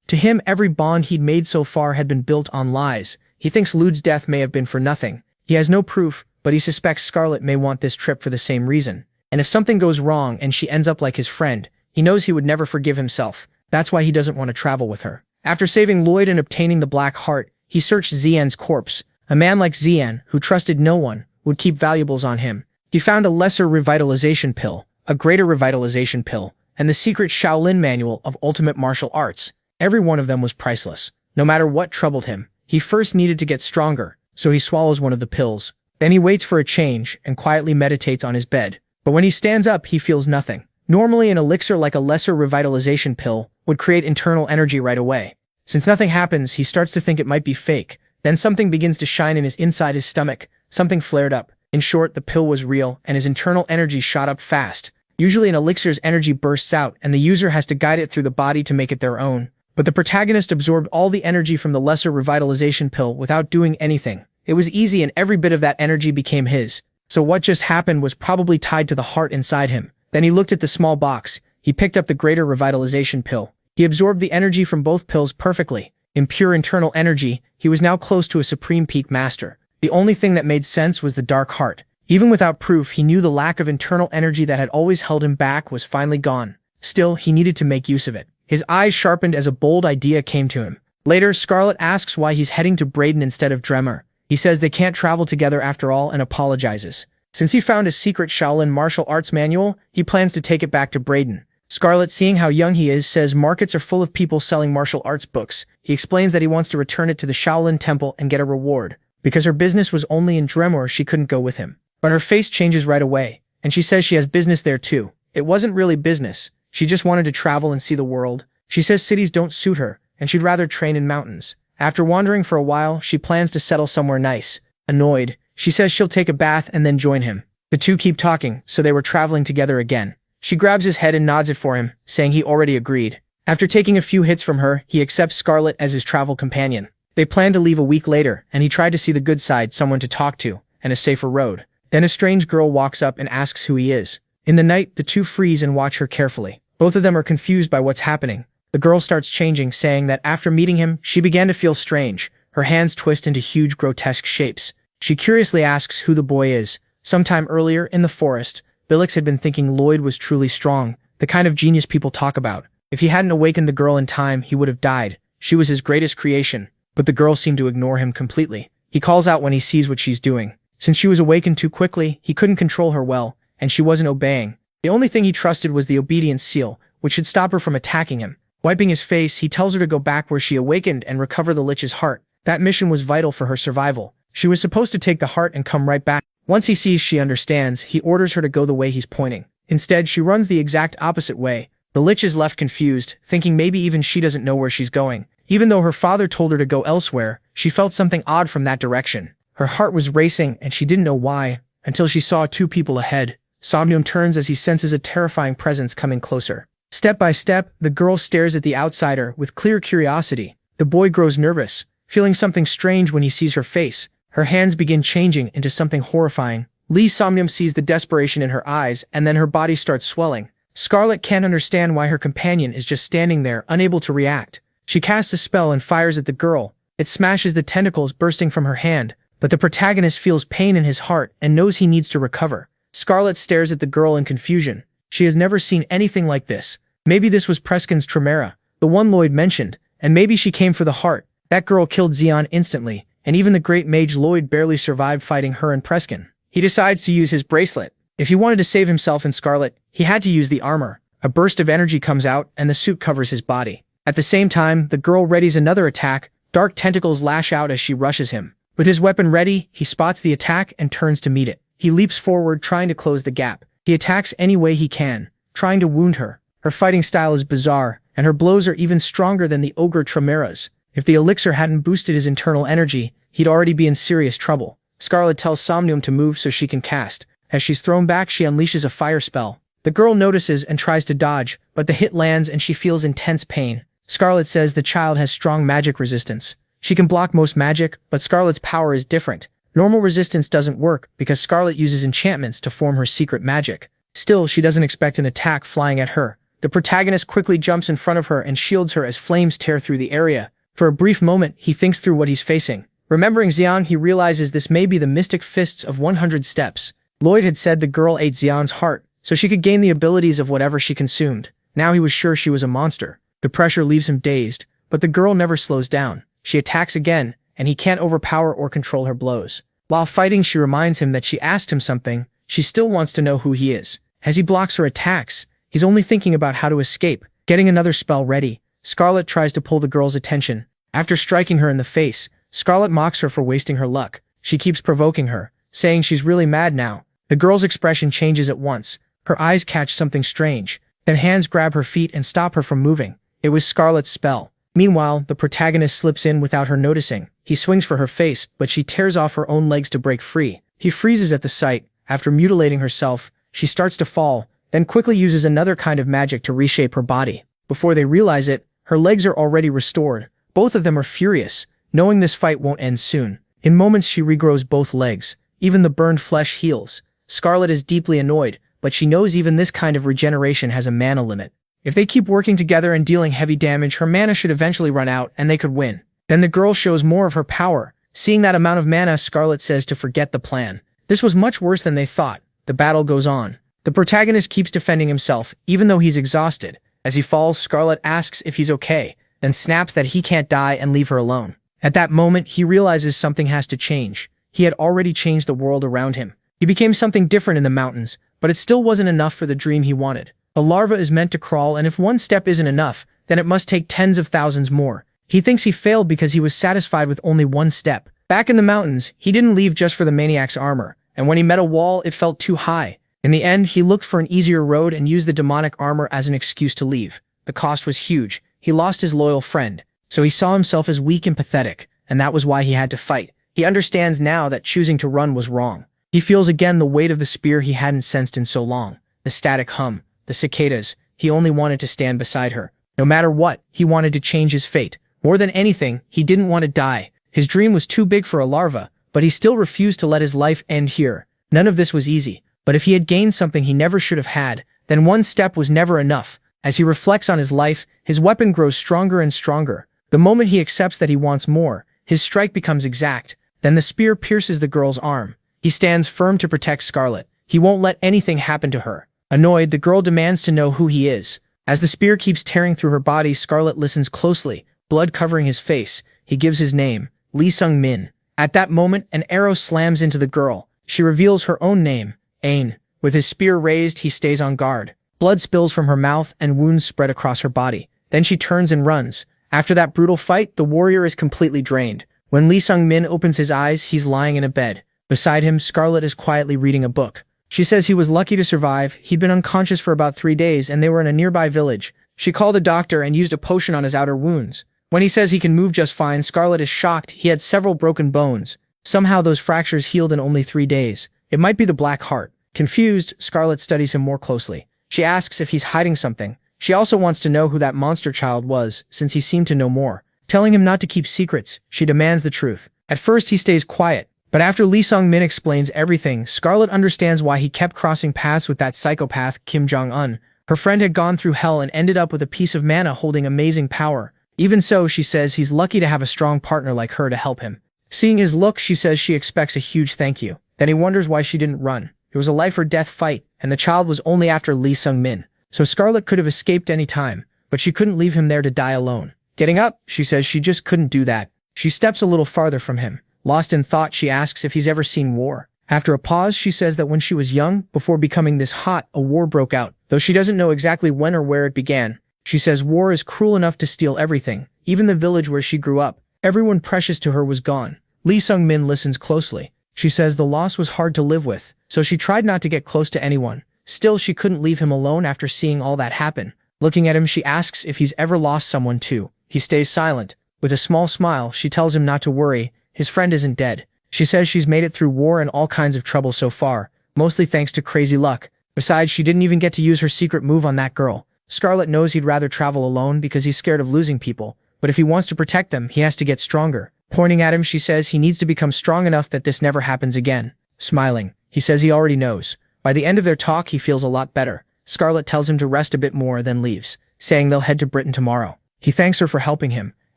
To him, every bond he'd made so far had been built on lies. He thinks Lude's death may have been for nothing. He has no proof, but he suspects Scarlet may want this trip for the same reason. And if something goes wrong and she ends up like his friend, he knows he would never forgive himself. That's why he doesn't want to travel with her. After saving Lloyd and obtaining the Black Heart, he searched Zian's corpse. A man like Zian, who trusted no one, would keep valuables on him. He found a lesser revitalization pill, a greater revitalization pill, and the secret Shaolin manual of ultimate martial arts. Every one of them was priceless. No matter what troubled him, he first needed to get stronger, so he swallows one of the pills. Then he waits for a change and quietly meditates on his bed. But when he stands up, he feels nothing. Normally, an elixir like a lesser revitalization pill would create internal energy right away. Since nothing happens, he starts to think it might be fake. Then something begins to shine inside his stomach. Something flared up. In short, the pill was real, and his internal energy shot up fast. Usually an elixir's energy bursts out, and the user has to guide it through the body to make it their own. But the protagonist absorbed all the energy from the lesser revitalization pill without doing anything. It was easy, and every bit of that energy became his. So what just happened was probably tied to the heart inside him. Then he looked at the small box. He picked up the greater revitalization pill. He absorbed the energy from both pills perfectly. In pure internal energy, he was now close to a supreme peak master. The only thing that made sense was the dark heart. Even without proof, he knew the lack of internal energy that had always held him back was finally gone. Still, he needed to make use of it. His eyes sharpened as a bold idea came to him. Later, Scarlet asks why he's heading to Braden instead of Dremor. He says they can't travel together after all and apologizes. Since he found a secret Shaolin martial arts manual, he plans to take it back to Braden. Scarlet, seeing how young he is, says markets are full of people selling martial arts books. He explains that he wants to return it to the Shaolin Temple and get a reward. Because her business was only in Dremor, she couldn't go with him. But her face changes right away, and she says she has business there too. It wasn't really business. She just wanted to travel and see the world. She says cities don't suit her, and she'd rather train in mountains. After wandering for a while, she plans to settle somewhere nice. Annoyed, she says she'll take a bath and then join him. The two keep talking, so they were traveling together again. She grabs his head and nods it for him, saying he already agreed. After taking a few hits from her, he accepts Scarlet as his travel companion. They plan to leave a week later, and he tried to see the good side, someone to talk to, and a safer road. Then a strange girl walks up and asks who he is. In the night, the two freeze and watch her carefully. Both of them are confused by what's happening. The girl starts changing, saying that after meeting him, she began to feel strange. Her hands twist into huge, grotesque shapes. She curiously asks who the boy is. Sometime earlier, in the forest, Billix had been thinking Lloyd was truly strong, the kind of genius people talk about. If he hadn't awakened the girl in time, he would have died. She was his greatest creation. But the girl seemed to ignore him completely. He calls out when he sees what she's doing. Since she was awakened too quickly, he couldn't control her well, and she wasn't obeying. The only thing he trusted was the obedience seal, which should stop her from attacking him. Wiping his face, he tells her to go back where she awakened and recover the Lich's heart. That mission was vital for her survival. She was supposed to take the heart and come right back. Once he sees she understands, he orders her to go the way he's pointing. Instead, she runs the exact opposite way. The Lich is left confused, thinking maybe even she doesn't know where she's going. Even though her father told her to go elsewhere, she felt something odd from that direction. Her heart was racing, and she didn't know why, until she saw two people ahead. Somnium turns as he senses a terrifying presence coming closer. Step by step, the girl stares at the outsider with clear curiosity. The boy grows nervous, feeling something strange when he sees her face. Her hands begin changing into something horrifying. Somnium sees the desperation in her eyes, and then her body starts swelling. Scarlet can't understand why her companion is just standing there, unable to react. She casts a spell and fires at the girl. It smashes the tentacles bursting from her hand, but the protagonist feels pain in his heart and knows he needs to recover. Scarlet stares at the girl in confusion. She has never seen anything like this. Maybe this was Preskin's Tremera, the one Lloyd mentioned, and maybe she came for the heart. That girl killed Xeon instantly, and even the great mage Lloyd barely survived fighting her and Preskin. He decides to use his bracelet. If he wanted to save himself and Scarlet, he had to use the armor. A burst of energy comes out, and the suit covers his body. At the same time, the girl readies another attack. Dark tentacles lash out as she rushes him. With his weapon ready, he spots the attack and turns to meet it. He leaps forward, trying to close the gap. He attacks any way he can, trying to wound her. Her fighting style is bizarre, and her blows are even stronger than the ogre Tremera's. If the elixir hadn't boosted his internal energy, he'd already be in serious trouble. Scarlet tells Somnium to move so she can cast. As she's thrown back, she unleashes a fire spell. The girl notices and tries to dodge, but the hit lands and she feels intense pain. Scarlet says the child has strong magic resistance. She can block most magic, but Scarlet's power is different. Normal resistance doesn't work because Scarlet uses enchantments to form her secret magic. Still, she doesn't expect an attack flying at her. The protagonist quickly jumps in front of her and shields her as flames tear through the area. For a brief moment, he thinks through what he's facing. Remembering Xeon, he realizes this may be the mystic fists of 100 steps. Lloyd had said the girl ate Xeon's heart, so she could gain the abilities of whatever she consumed. Now he was sure she was a monster. The pressure leaves him dazed, but the girl never slows down. She attacks again, and he can't overpower or control her blows. While fighting, she reminds him that she asked him something. She still wants to know who he is. As he blocks her attacks, he's only thinking about how to escape. Getting another spell ready, Scarlet tries to pull the girl's attention. After striking her in the face, Scarlet mocks her for wasting her luck. She keeps provoking her, saying she's really mad now. The girl's expression changes at once. Her eyes catch something strange. Then hands grab her feet and stop her from moving. It was Scarlet's spell. Meanwhile, the protagonist slips in without her noticing. He swings for her face, but she tears off her own legs to break free. He freezes at the sight. After mutilating herself, she starts to fall, then quickly uses another kind of magic to reshape her body. Before they realize it, her legs are already restored. Both of them are furious, knowing this fight won't end soon. In moments, she regrows both legs. Even the burned flesh heals. Scarlet is deeply annoyed, but she knows even this kind of regeneration has a mana limit. If they keep working together and dealing heavy damage, her mana should eventually run out, and they could win. Then the girl shows more of her power. Seeing that amount of mana, Scarlet says to forget the plan. This was much worse than they thought. The battle goes on. The protagonist keeps defending himself, even though he's exhausted. As he falls, Scarlet asks if he's okay, then snaps that he can't die and leave her alone. At that moment, he realizes something has to change. He had already changed the world around him. He became something different in the mountains, but it still wasn't enough for the dream he wanted. A larva is meant to crawl, and if one step isn't enough, then it must take tens of thousands more. He thinks he failed because he was satisfied with only one step. Back in the mountains, he didn't leave just for the maniac's armor, and when he met a wall, it felt too high. In the end, he looked for an easier road and used the demonic armor as an excuse to leave. The cost was huge. He lost his loyal friend, so he saw himself as weak and pathetic, and that was why he had to fight. He understands now that choosing to run was wrong. He feels again the weight of the spear he hadn't sensed in so long. The static hum, the cicadas. He only wanted to stand beside her. No matter what, he wanted to change his fate. More than anything, he didn't want to die. His dream was too big for a larva, but he still refused to let his life end here. None of this was easy, but if he had gained something he never should have had, then one step was never enough. As he reflects on his life, his weapon grows stronger and stronger. The moment he accepts that he wants more, his strike becomes exact. Then the spear pierces the girl's arm. He stands firm to protect Scarlet. He won't let anything happen to her. Annoyed, the girl demands to know who he is. As the spear keeps tearing through her body, Scarlet listens closely, blood covering his face. He gives his name, Lee Sung-min. At that moment, an arrow slams into the girl. She reveals her own name, Ain. With his spear raised, he stays on guard. Blood spills from her mouth and wounds spread across her body. Then she turns and runs. After that brutal fight, the warrior is completely drained. When Lee Sung-min opens his eyes, he's lying in a bed. Beside him, Scarlet is quietly reading a book. She says he was lucky to survive. He'd been unconscious for about 3 days and they were in a nearby village. She called a doctor and used a potion on his outer wounds. When he says he can move just fine, Scarlet is shocked. He had several broken bones. Somehow those fractures healed in only 3 days. It might be the Black Heart. Confused, Scarlet studies him more closely. She asks if he's hiding something. She also wants to know who that monster child was, since he seemed to know more. Telling him not to keep secrets, she demands the truth. At first he stays quiet, but after Lee Sung-min explains everything, Scarlet understands why he kept crossing paths with that psychopath, Kim Jong-un. Her friend had gone through hell and ended up with a piece of mana holding amazing power. Even so, she says he's lucky to have a strong partner like her to help him. Seeing his look, she says she expects a huge thank you. Then he wonders why she didn't run. It was a life-or-death fight, and the child was only after Lee Sung-min. So Scarlet could have escaped any time, but she couldn't leave him there to die alone. Getting up, she says she just couldn't do that. She steps a little farther from him. Lost in thought, she asks if he's ever seen war. After a pause, she says that when she was young, before becoming this hot, a war broke out. Though she doesn't know exactly when or where it began. She says war is cruel enough to steal everything, even the village where she grew up. Everyone precious to her was gone. Lee Sung-min listens closely. She says the loss was hard to live with, so she tried not to get close to anyone. Still, she couldn't leave him alone after seeing all that happen. Looking at him, she asks if he's ever lost someone too. He stays silent. With a small smile, she tells him not to worry. His friend isn't dead. She says she's made it through war and all kinds of trouble so far, mostly thanks to crazy luck. Besides, she didn't even get to use her secret move on that girl. Scarlet knows he'd rather travel alone because he's scared of losing people, but if he wants to protect them, he has to get stronger. Pointing at him, she says he needs to become strong enough that this never happens again. Smiling, he says he already knows. By the end of their talk, he feels a lot better. Scarlet tells him to rest a bit more, then leaves, saying they'll head to Britain tomorrow. He thanks her for helping him.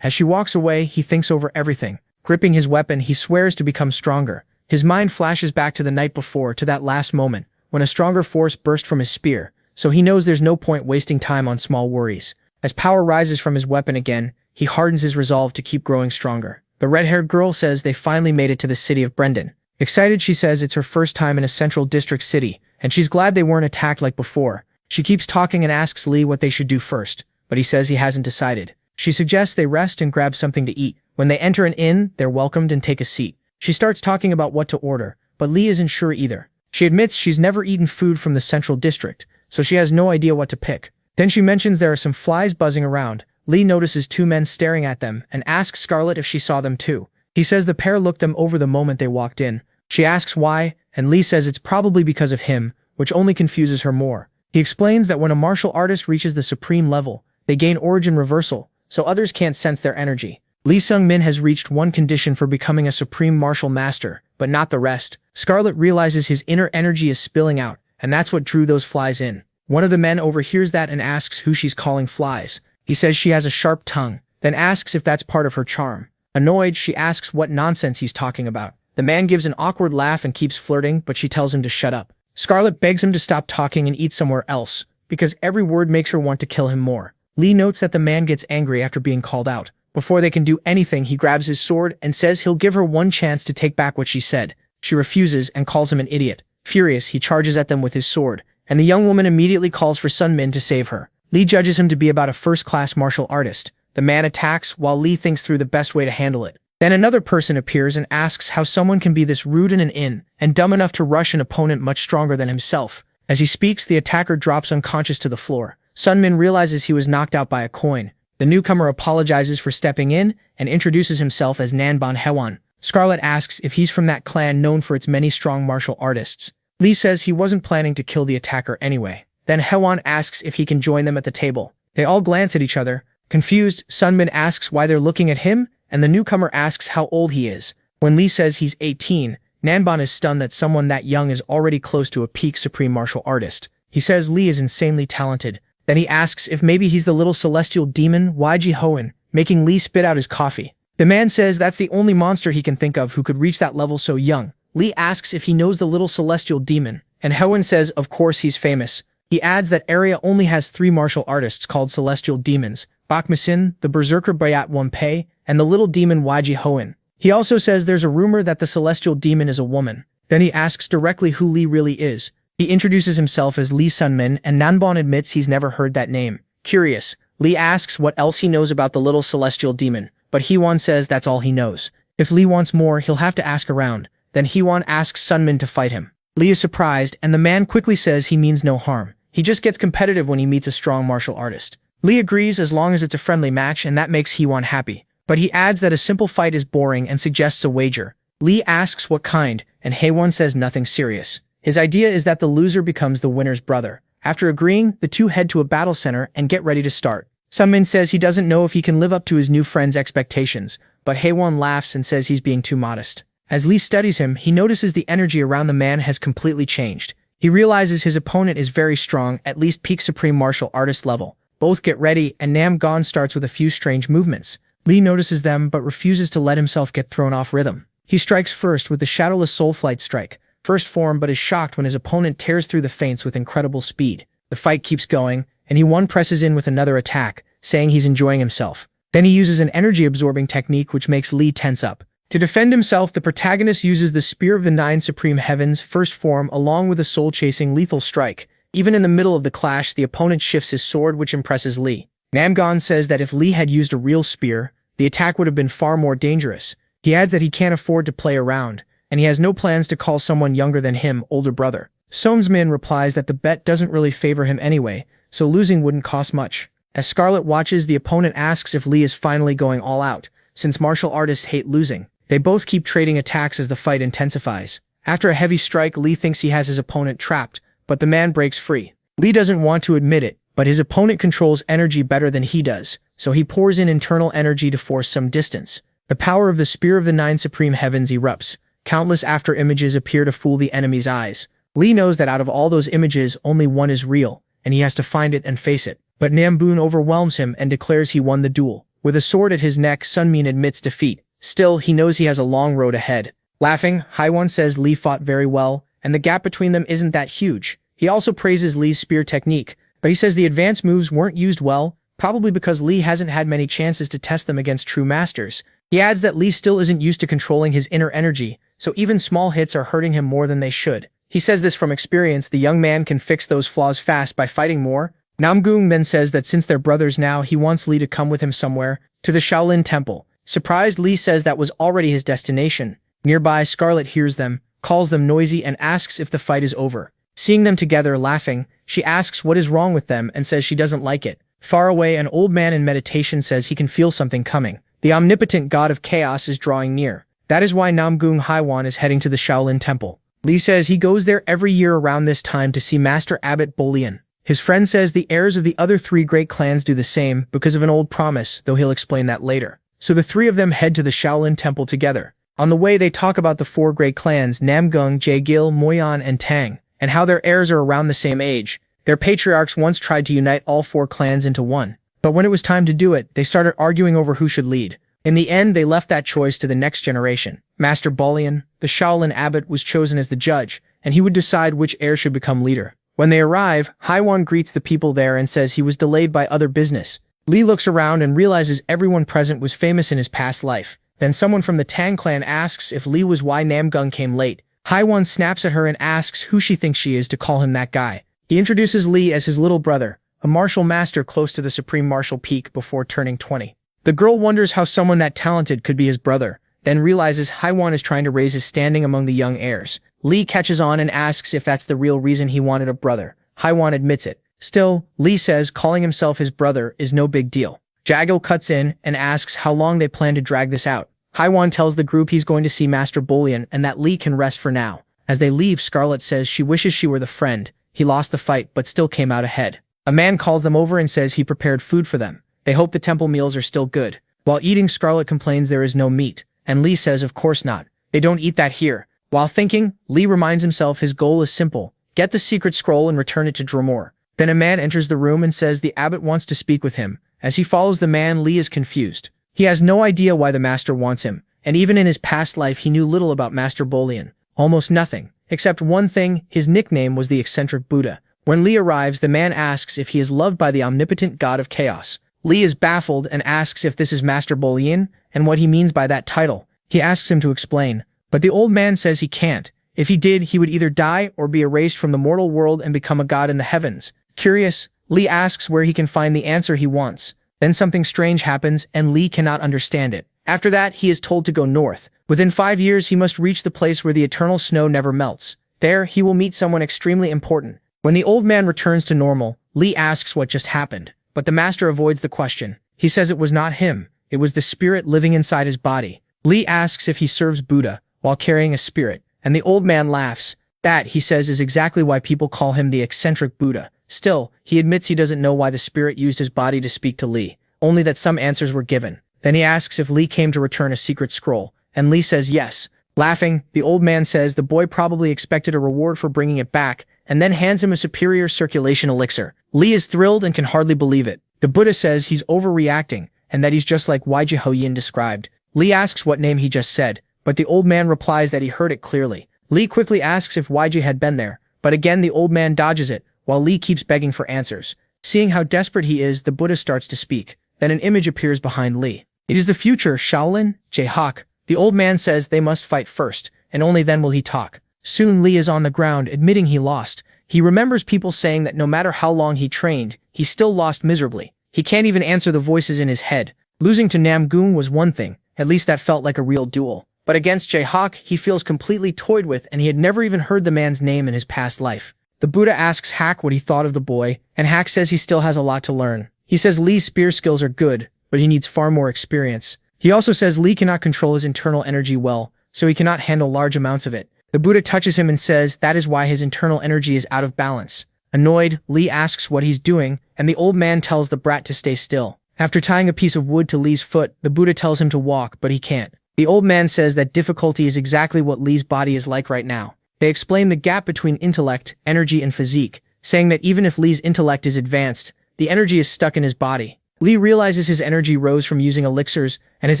As she walks away, he thinks over everything. Gripping his weapon, he swears to become stronger. His mind flashes back to the night before, to that last moment, when a stronger force burst from his spear, so he knows there's no point wasting time on small worries. As power rises from his weapon again, he hardens his resolve to keep growing stronger. The red-haired girl says they finally made it to the city of Brendan. Excited, she says it's her first time in a central district city, and she's glad they weren't attacked like before. She keeps talking and asks Lee what they should do first, but he says he hasn't decided. She suggests they rest and grab something to eat. When they enter an inn, they're welcomed and take a seat. She starts talking about what to order, but Lee isn't sure either. She admits she's never eaten food from the central district, so she has no idea what to pick. Then she mentions there are some flies buzzing around. Lee notices 2 men staring at them and asks Scarlet if she saw them too. He says the pair looked them over the moment they walked in. She asks why, and Lee says it's probably because of him, which only confuses her more. He explains that when a martial artist reaches the supreme level, they gain origin reversal, so others can't sense their energy. Lee Sung-min has reached one condition for becoming a supreme martial master, but not the rest. Scarlet realizes his inner energy is spilling out, and that's what drew those flies in. One of the men overhears that and asks who she's calling flies. He says she has a sharp tongue, then asks if that's part of her charm. Annoyed, she asks what nonsense he's talking about. The man gives an awkward laugh and keeps flirting, but she tells him to shut up. Scarlet begs him to stop talking and eat somewhere else, because every word makes her want to kill him more. Lee notes that the man gets angry after being called out. Before they can do anything, he grabs his sword and says he'll give her one chance to take back what she said. She refuses and calls him an idiot. Furious, he charges at them with his sword, and the young woman immediately calls for Sun-min to save her. Lee judges him to be about a first-class martial artist. The man attacks while Lee thinks through the best way to handle it. Then another person appears and asks how someone can be this rude in an inn and dumb enough to rush an opponent much stronger than himself. As he speaks, the attacker drops unconscious to the floor. Sun-min realizes he was knocked out by a coin. The newcomer apologizes for stepping in and introduces himself as Nanban Hwan. Scarlet asks if he's from that clan known for its many strong martial artists. Lee says he wasn't planning to kill the attacker anyway. Then Hwan asks if he can join them at the table. They all glance at each other. Confused, Sun-min asks why they're looking at him, and the newcomer asks how old he is. When Lee says he's 18, Nanban is stunned that someone that young is already close to a peak supreme martial artist. He says Lee is insanely talented. Then he asks if maybe he's the little celestial demon YG Hoenn, making Lee spit out his coffee. The man says that's the only monster he can think of who could reach that level so young. Lee asks if he knows the little celestial demon, and Hoenn says of course he's famous. He adds that area only has 3 martial artists called celestial demons, Bakmasin, the berserker Bayat Wonpei, and the little demon YG Hoenn. He also says there's a rumor that the celestial demon is a woman. Then he asks directly who Li really is. He introduces himself as Li Sunmin, and Nanbon admits he's never heard that name. Curious, Li asks what else he knows about the little celestial demon, but Heewon says that's all he knows. If Li wants more, he'll have to ask around. Then Heewon asks Sunmin to fight him. Li is surprised, and the man quickly says he means no harm. He just gets competitive when he meets a strong martial artist. Li agrees as long as it's a friendly match, and that makes Heewon happy. But he adds that a simple fight is boring and suggests a wager. Li asks what kind, and Heewon says nothing serious. His idea is that the loser becomes the winner's brother. After agreeing, the two head to a battle center and get ready to start. Sunmin says he doesn't know if he can live up to his new friend's expectations, but Heewon laughs and says he's being too modest. As Li studies him, he notices the energy around the man has completely changed. He realizes his opponent is very strong, at least peak supreme martial artist level. Both get ready, and Nam-gon starts with a few strange movements. Li notices them but refuses to let himself get thrown off rhythm. He strikes first with the Shadowless Soul Flight strike, first form, but is shocked when his opponent tears through the feints with incredible speed. The fight keeps going, and Heewon presses in with another attack, saying he's enjoying himself. Then he uses an energy-absorbing technique which makes Li tense up. To defend himself, the protagonist uses the Spear of the Nine Supreme Heavens first form along with a soul-chasing lethal strike. Even in the middle of the clash, the opponent shifts his sword, which impresses Li. Nam-gon says that if Li had used a real spear, the attack would have been far more dangerous. He adds that he can't afford to play around, and he has no plans to call someone younger than him older brother. Soamsmin replies that the bet doesn't really favor him anyway, so losing wouldn't cost much. As Scarlet watches, the opponent asks if Li is finally going all out, since martial artists hate losing. They both keep trading attacks as the fight intensifies. After a heavy strike, Li thinks he has his opponent trapped, but the man breaks free. Li doesn't want to admit it, but his opponent controls energy better than he does, so he pours in internal energy to force some distance. The power of the Spear of the Nine Supreme Heavens erupts. Countless after images appear to fool the enemy's eyes. Li knows that out of all those images, only one is real, and he has to find it and face it. But Namboon overwhelms him and declares he won the duel. With a sword at his neck, Sunmin admits defeat. Still, he knows he has a long road ahead. Laughing, Heewon says Li fought very well, and the gap between them isn't that huge. He also praises Li's spear technique, but he says the advanced moves weren't used well, probably because Li hasn't had many chances to test them against true masters. He adds that Li still isn't used to controlling his inner energy, so even small hits are hurting him more than they should. He says this from experience. The young man can fix those flaws fast by fighting more. Namgung then says that since they're brothers now, he wants Li to come with him somewhere, to the Shaolin Temple. Surprised, Li says that was already his destination. Nearby, Scarlet hears them, calls them noisy, and asks if the fight is over. Seeing them together laughing, she asks what is wrong with them and says she doesn't like it. Far away, an old man in meditation says he can feel something coming. The omnipotent god of chaos is drawing near. That is why Namgung Heewon is heading to the Shaolin Temple. Li says he goes there every year around this time to see Master Abbot Bolian. His friend says the heirs of the other three great clans do the same because of an old promise, though he'll explain that later. So the three of them head to the Shaolin Temple together. On the way, they talk about the four great clans, Namgung, Jaegil, Moyan, and Tang, and how their heirs are around the same age. Their patriarchs once tried to unite all four clans into one. But when it was time to do it, they started arguing over who should lead. In the end, they left that choice to the next generation. Master Bolian, the Shaolin abbot, was chosen as the judge, and he would decide which heir should become leader. When they arrive, Heewon greets the people there and says he was delayed by other business. Li looks around and realizes everyone present was famous in his past life. Then someone from the Tang clan asks if Li was why Namgung came late. Heewon snaps at her and asks who she thinks she is to call him that guy. He introduces Li as his little brother, a martial master close to the supreme martial peak before turning 20. The girl wonders how someone that talented could be his brother, then realizes Heewon is trying to raise his standing among the young heirs. Li catches on and asks if that's the real reason he wanted a brother. Heewon admits it. Still, Li says calling himself his brother is no big deal. Jaegil cuts in and asks how long they plan to drag this out. Heewon tells the group he's going to see Master Bolian and that Li can rest for now. As they leave, Scarlet says she wishes she were the friend. He lost the fight but still came out ahead. A man calls them over and says he prepared food for them. They hope the temple meals are still good. While eating, Scarlet complains there is no meat, and Li says of course not. They don't eat that here. While thinking, Li reminds himself his goal is simple. Get the secret scroll and return it to Dromore. Then a man enters the room and says the abbot wants to speak with him. As he follows the man, Li is confused. He has no idea why the master wants him, and even in his past life he knew little about Master Bolian. Almost nothing. Except one thing, his nickname was the eccentric Buddha. When Li arrives, the man asks if he is loved by the omnipotent god of chaos. Li is baffled and asks if this is Master Bolian and what he means by that title. He asks him to explain, but the old man says he can't. If he did, he would either die or be erased from the mortal world and become a god in the heavens. Curious, Lee asks where he can find the answer he wants. Then something strange happens, and Lee cannot understand it. After that, he is told to go north. Within 5 years, he must reach the place where the eternal snow never melts. There, he will meet someone extremely important. When the old man returns to normal, Lee asks what just happened, but the master avoids the question. He says it was not him, it was the spirit living inside his body. Lee asks if he serves Buddha while carrying a spirit, and the old man laughs. That, he says, is exactly why people call him the eccentric Buddha. Still, he admits he doesn't know why the spirit used his body to speak to Lee, only that some answers were given. Then he asks if Lee came to return a secret scroll, and Lee says yes. Laughing, the old man says the boy probably expected a reward for bringing it back, and then hands him a superior circulation elixir. Lee is thrilled and can hardly believe it. The Buddha says he's overreacting, and that he's just like Wiji Hoyin described. Lee asks what name he just said, but the old man replies that he heard it clearly. Lee quickly asks if Wiji had been there, but again the old man dodges it, while Lee keeps begging for answers. Seeing how desperate he is, the Buddha starts to speak. Then an image appears behind Lee. It is the future Shaolin, Jae-hak. The old man says they must fight first, and only then will he talk. Soon Lee is on the ground, admitting he lost. He remembers people saying that no matter how long he trained, he still lost miserably. He can't even answer the voices in his head. Losing to Namgoong was one thing, at least that felt like a real duel. But against Jae-hak, he feels completely toyed with, and he had never even heard the man's name in his past life. The Buddha asks Hak what he thought of the boy, and Hak says he still has a lot to learn. He says Lee's spear skills are good, but he needs far more experience. He also says Lee cannot control his internal energy well, so he cannot handle large amounts of it. The Buddha touches him and says that is why his internal energy is out of balance. Annoyed, Lee asks what he's doing, and the old man tells the brat to stay still. After tying a piece of wood to Lee's foot, the Buddha tells him to walk, but he can't. The old man says that difficulty is exactly what Lee's body is like right now. They explain the gap between intellect, energy, and physique, saying that even if Lee's intellect is advanced, the energy is stuck in his body. Lee realizes his energy rose from using elixirs, and his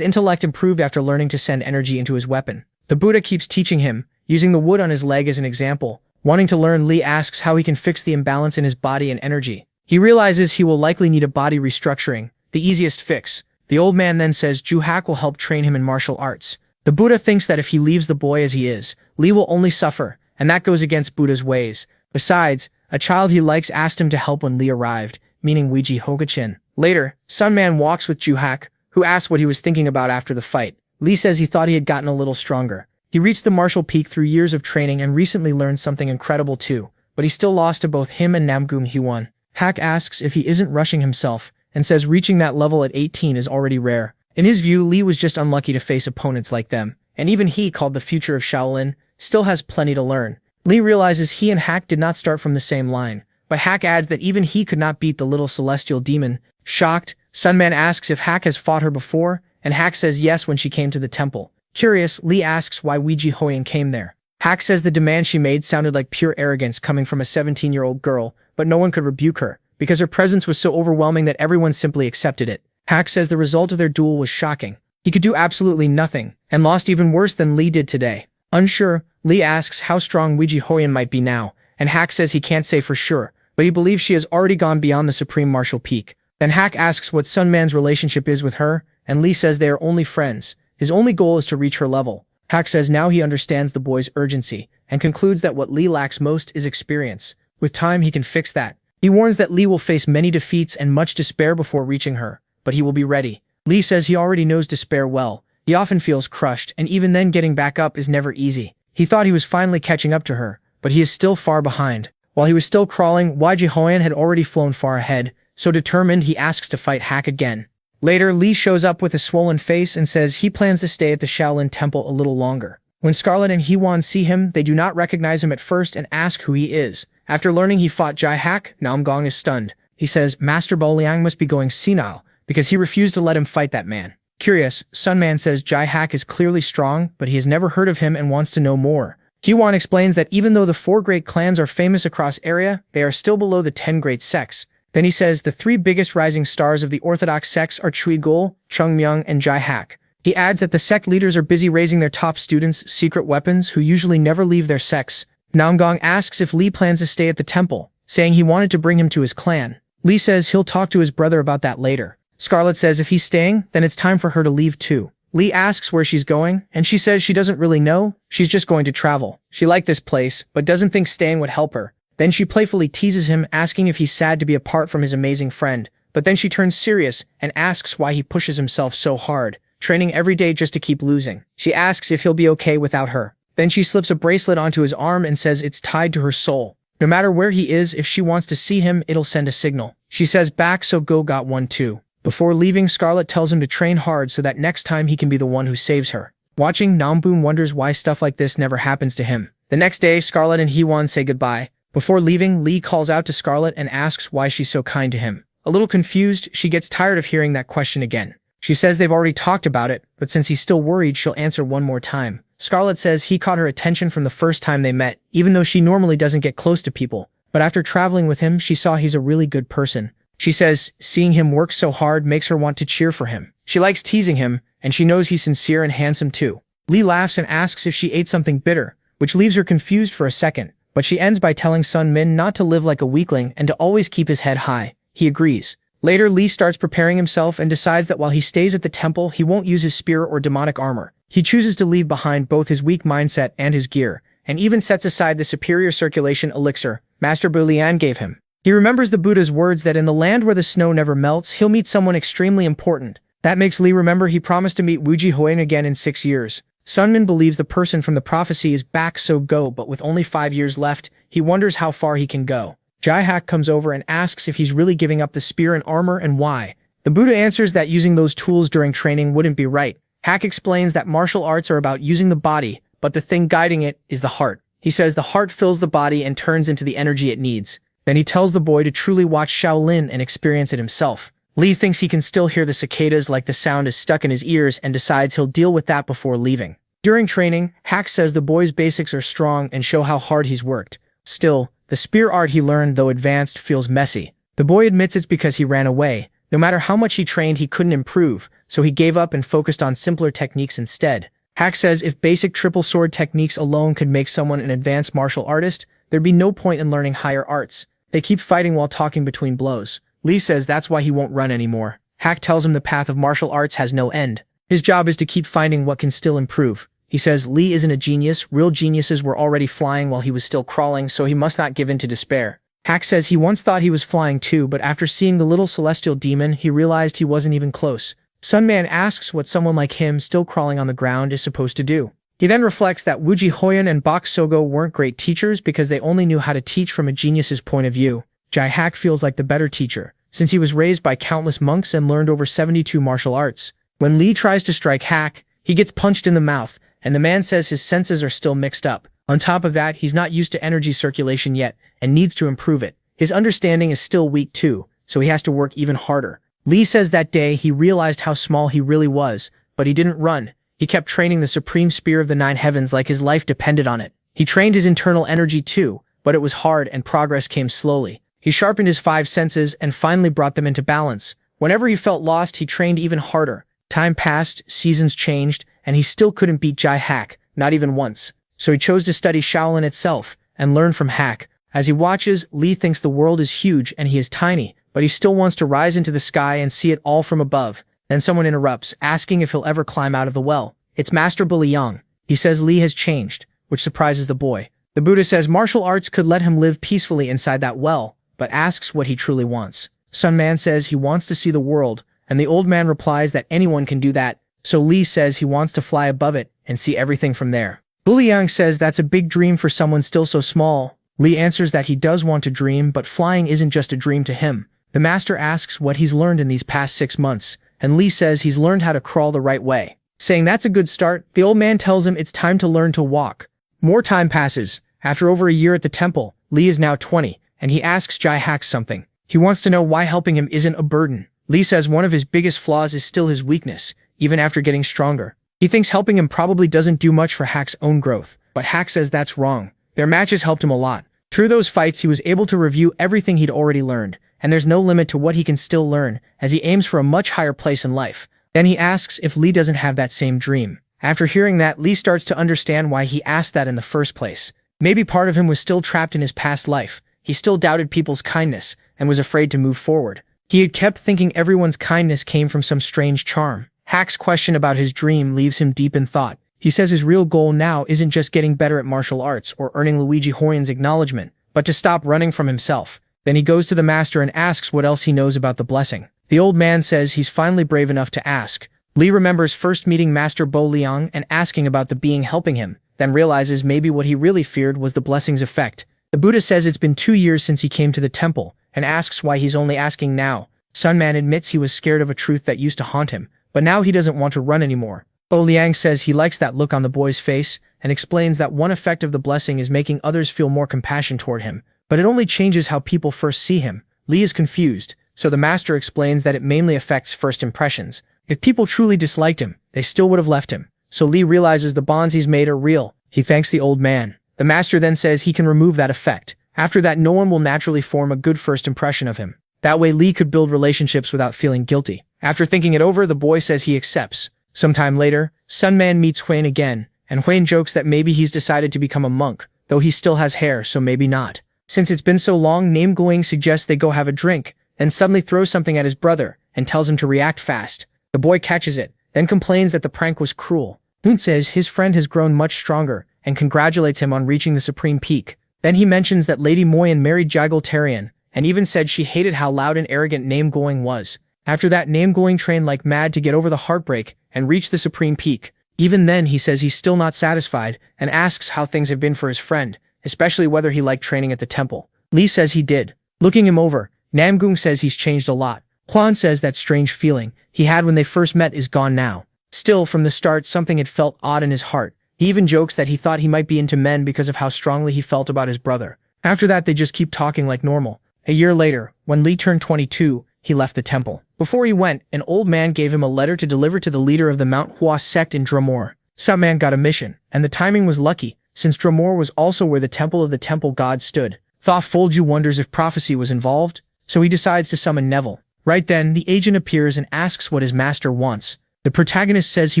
intellect improved after learning to send energy into his weapon. The Buddha keeps teaching him, using the wood on his leg as an example. Wanting to learn, Lee asks how he can fix the imbalance in his body and energy. He realizes he will likely need a body restructuring, the easiest fix. The old man then says Jae-hak will help train him in martial arts. The Buddha thinks that if he leaves the boy as he is, Lee will only suffer, and that goes against Buddha's ways. Besides, a child he likes asked him to help when Lee arrived, meaning Wiji Hogachin. Later, Sunman walks with Jae-hak, who asks what he was thinking about after the fight. Lee says he thought he had gotten a little stronger. He reached the martial peak through years of training and recently learned something incredible too, but he still lost to both him and Namgoong Hyewon. Hak asks if he isn't rushing himself, and says reaching that level at 18 is already rare. In his view, Lee was just unlucky to face opponents like them, and even he, called the future of Shaolin, still has plenty to learn. Lee realizes he and Hak did not start from the same line, but Hak adds that even he could not beat the little celestial demon. Shocked, Sunman asks if Hak has fought her before, and Hak says yes when she came to the temple. Curious, Lee asks why Wiji Hoyin came there. Hak says the demand she made sounded like pure arrogance coming from a 17-year-old girl, but no one could rebuke her, because her presence was so overwhelming that everyone simply accepted it. Hak says the result of their duel was shocking. He could do absolutely nothing, and lost even worse than Lee did today. Unsure, Lee asks how strong Wiji Hoyin might be now, and Hak says he can't say for sure, but he believes she has already gone beyond the supreme martial peak. Then Hak asks what Sunman's relationship is with her, and Lee says they are only friends. His only goal is to reach her level. Hak says now he understands the boy's urgency, and concludes that what Lee lacks most is experience. With time he can fix that. He warns that Lee will face many defeats and much despair before reaching her, but he will be ready. Lee says he already knows despair well. He often feels crushed, and even then getting back up is never easy. He thought he was finally catching up to her, but he is still far behind. While he was still crawling, Wiji Hoyin had already flown far ahead, so determined he asks to fight Hak again. Later, Lee shows up with a swollen face and says he plans to stay at the Shaolin Temple a little longer. When Scarlet and Hyewon see him, they do not recognize him at first and ask who he is. After learning he fought Jae-hak, Namgoong is stunned. He says Master Bo Liang must be going senile, because he refused to let him fight that man. Curious, Sunman says Jae-hak is clearly strong, but he has never heard of him and wants to know more. Hyewon explains that even though the 4 great clans are famous across area, they are still below the 10 great sects. Then he says the 3 biggest rising stars of the orthodox sects are Chui-gul, Chung-myung, and Jae-hak. He adds that the sect leaders are busy raising their top students, secret weapons, who usually never leave their sects. Namgoong asks if Lee plans to stay at the temple, saying he wanted to bring him to his clan. Lee says he'll talk to his brother about that later. Scarlet says if he's staying, then it's time for her to leave too. Lee asks where she's going, and she says she doesn't really know, she's just going to travel. She liked this place, but doesn't think staying would help her. Then she playfully teases him, asking if he's sad to be apart from his amazing friend. But then she turns serious and asks why he pushes himself so hard, training every day just to keep losing. She asks if he'll be okay without her. Then she slips a bracelet onto his arm and says it's tied to her soul. No matter where he is, if she wants to see him, it'll send a signal. She says back so go got one too. Before leaving, Scarlet tells him to train hard so that next time he can be the one who saves her. Watching, Namboon wonders why stuff like this never happens to him. The next day, Scarlet and Heewon say goodbye. Before leaving, Lee calls out to Scarlet and asks why she's so kind to him. A little confused, she gets tired of hearing that question again. She says they've already talked about it, but since he's still worried, she'll answer one more time. Scarlet says he caught her attention from the first time they met, even though she normally doesn't get close to people. But after traveling with him, she saw he's a really good person. She says seeing him work so hard makes her want to cheer for him. She likes teasing him, and she knows he's sincere and handsome too. Lee laughs and asks if she ate something bitter, which leaves her confused for a second, but she ends by telling Sun Min not to live like a weakling and to always keep his head high. He agrees. Later, Lee starts preparing himself and decides that while he stays at the temple, he won't use his spear or demonic armor. He chooses to leave behind both his weak mindset and his gear, and even sets aside the superior circulation elixir Master Bu Lian gave him. He remembers the Buddha's words that in the land where the snow never melts, he'll meet someone extremely important. That makes Lee remember he promised to meet Wu Jihoyan again in 6 years. Sun Min believes the person from the prophecy is back so go, but with only 5 years left, he wonders how far he can go. Jae-hak comes over and asks if he's really giving up the spear and armor and why. The Buddha answers that using those tools during training wouldn't be right. Hak explains that martial arts are about using the body, but the thing guiding it is the heart. He says the heart fills the body and turns into the energy it needs. Then he tells the boy to truly watch Shaolin and experience it himself. Lee thinks he can still hear the cicadas like the sound is stuck in his ears and decides he'll deal with that before leaving. During training, Hak says the boy's basics are strong and show how hard he's worked. Still, the spear art he learned, though advanced, feels messy. The boy admits it's because he ran away. No matter how much he trained, he couldn't improve, so he gave up and focused on simpler techniques instead. Hak says if basic triple sword techniques alone could make someone an advanced martial artist, there'd be no point in learning higher arts. They keep fighting while talking between blows. Lee says that's why he won't run anymore. Hak tells him the path of martial arts has no end. His job is to keep finding what can still improve. He says Lee isn't a genius, real geniuses were already flying while he was still crawling, so he must not give in to despair. Hak says he once thought he was flying too, but after seeing the little celestial demon, he realized he wasn't even close. Sun Man asks what someone like him still crawling on the ground is supposed to do. He then reflects that Wu Jihoyan and Bok Sogo weren't great teachers because they only knew how to teach from a genius's point of view. Jae-hak feels like the better teacher, since he was raised by countless monks and learned over 72 martial arts. When Lee tries to strike Hak, he gets punched in the mouth, and the man says his senses are still mixed up. On top of that, he's not used to energy circulation yet, and needs to improve it. His understanding is still weak too, so he has to work even harder. Lee says that day he realized how small he really was, but he didn't run. He kept training the supreme spear of the 9 heavens like his life depended on it. He trained his internal energy too, but it was hard and progress came slowly. He sharpened his 5 senses and finally brought them into balance. Whenever he felt lost, he trained even harder. Time passed, seasons changed, and he still couldn't beat Jae-hak, not even once. So he chose to study Shaolin itself and learn from Hak. As he watches, Lee thinks the world is huge and he is tiny, but he still wants to rise into the sky and see it all from above. Then someone interrupts, asking if he'll ever climb out of the well. It's Master Bu Liang. He says Lee has changed, which surprises the boy. The Buddha says martial arts could let him live peacefully inside that well, but asks what he truly wants. Sun Man says he wants to see the world, and the old man replies that anyone can do that, so Lee says he wants to fly above it and see everything from there. Bu Liang says that's a big dream for someone still so small. Lee answers that he does want to dream, but flying isn't just a dream to him. The master asks what he's learned in these past 6 months, and Lee says he's learned how to crawl the right way. Saying that's a good start, the old man tells him it's time to learn to walk. More time passes. After over a year at the temple, Lee is now 20, and he asks Jae-hak something. He wants to know why helping him isn't a burden. Lee says one of his biggest flaws is still his weakness, even after getting stronger. He thinks helping him probably doesn't do much for Hak's own growth, but Hak says that's wrong. Their matches helped him a lot. Through those fights, he was able to review everything he'd already learned, and there's no limit to what he can still learn, as he aims for a much higher place in life. Then he asks if Lee doesn't have that same dream. After hearing that, Lee starts to understand why he asked that in the first place. Maybe part of him was still trapped in his past life. He still doubted people's kindness, and was afraid to move forward. He had kept thinking everyone's kindness came from some strange charm. Hack's question about his dream leaves him deep in thought. He says his real goal now isn't just getting better at martial arts or earning Luigi Hoyen's acknowledgement, but to stop running from himself. Then he goes to the master and asks what else he knows about the blessing. The old man says he's finally brave enough to ask. Lee remembers first meeting Master Bo Liang and asking about the being helping him, then realizes maybe what he really feared was the blessing's effect. The Buddha says it's been 2 years since he came to the temple, and asks why he's only asking now. Sunman admits he was scared of a truth that used to haunt him, but now he doesn't want to run anymore. Bo Liang says he likes that look on the boy's face, and explains that one effect of the blessing is making others feel more compassion toward him, but it only changes how people first see him. Lee is confused, so the master explains that it mainly affects first impressions. If people truly disliked him, they still would have left him. So Lee realizes the bonds he's made are real. He thanks the old man. The master then says he can remove that effect. After that, no one will naturally form a good first impression of him. That way Lee could build relationships without feeling guilty. After thinking it over, the boy says he accepts. Sometime later, Sunman meets Huyen again, and Huyen jokes that maybe he's decided to become a monk, though he still has hair, so maybe not. Since it's been so long, Nam Guing suggests they go have a drink, then suddenly throws something at his brother, and tells him to react fast. The boy catches it, then complains that the prank was cruel. Huyen says his friend has grown much stronger, and congratulates him on reaching the supreme peak. Then he mentions that Lady Moyen married Jigel Tarian, and even said she hated how loud and arrogant Nam Guing was. After that, Nam Guing trained like mad to get over the heartbreak and reach the supreme peak. Even then, he says he's still not satisfied, and asks how things have been for his friend, especially whether he liked training at the temple. Lee says he did. Looking him over, Nam Guing says he's changed a lot. Huan says that strange feeling he had when they first met is gone now. Still, from the start, something had felt odd in his heart. He even jokes that he thought he might be into men because of how strongly he felt about his brother. After that, they just keep talking like normal. A year later, when Lee turned 22, he left the temple. Before he went, an old man gave him a letter to deliver to the leader of the Mount Hua sect in Dromore. Subman got a mission, and the timing was lucky, since Dromore was also where the temple of the temple god stood. Tha Folju wonders if prophecy was involved, so he decides to summon Neville. Right then, the agent appears and asks what his master wants. The protagonist says he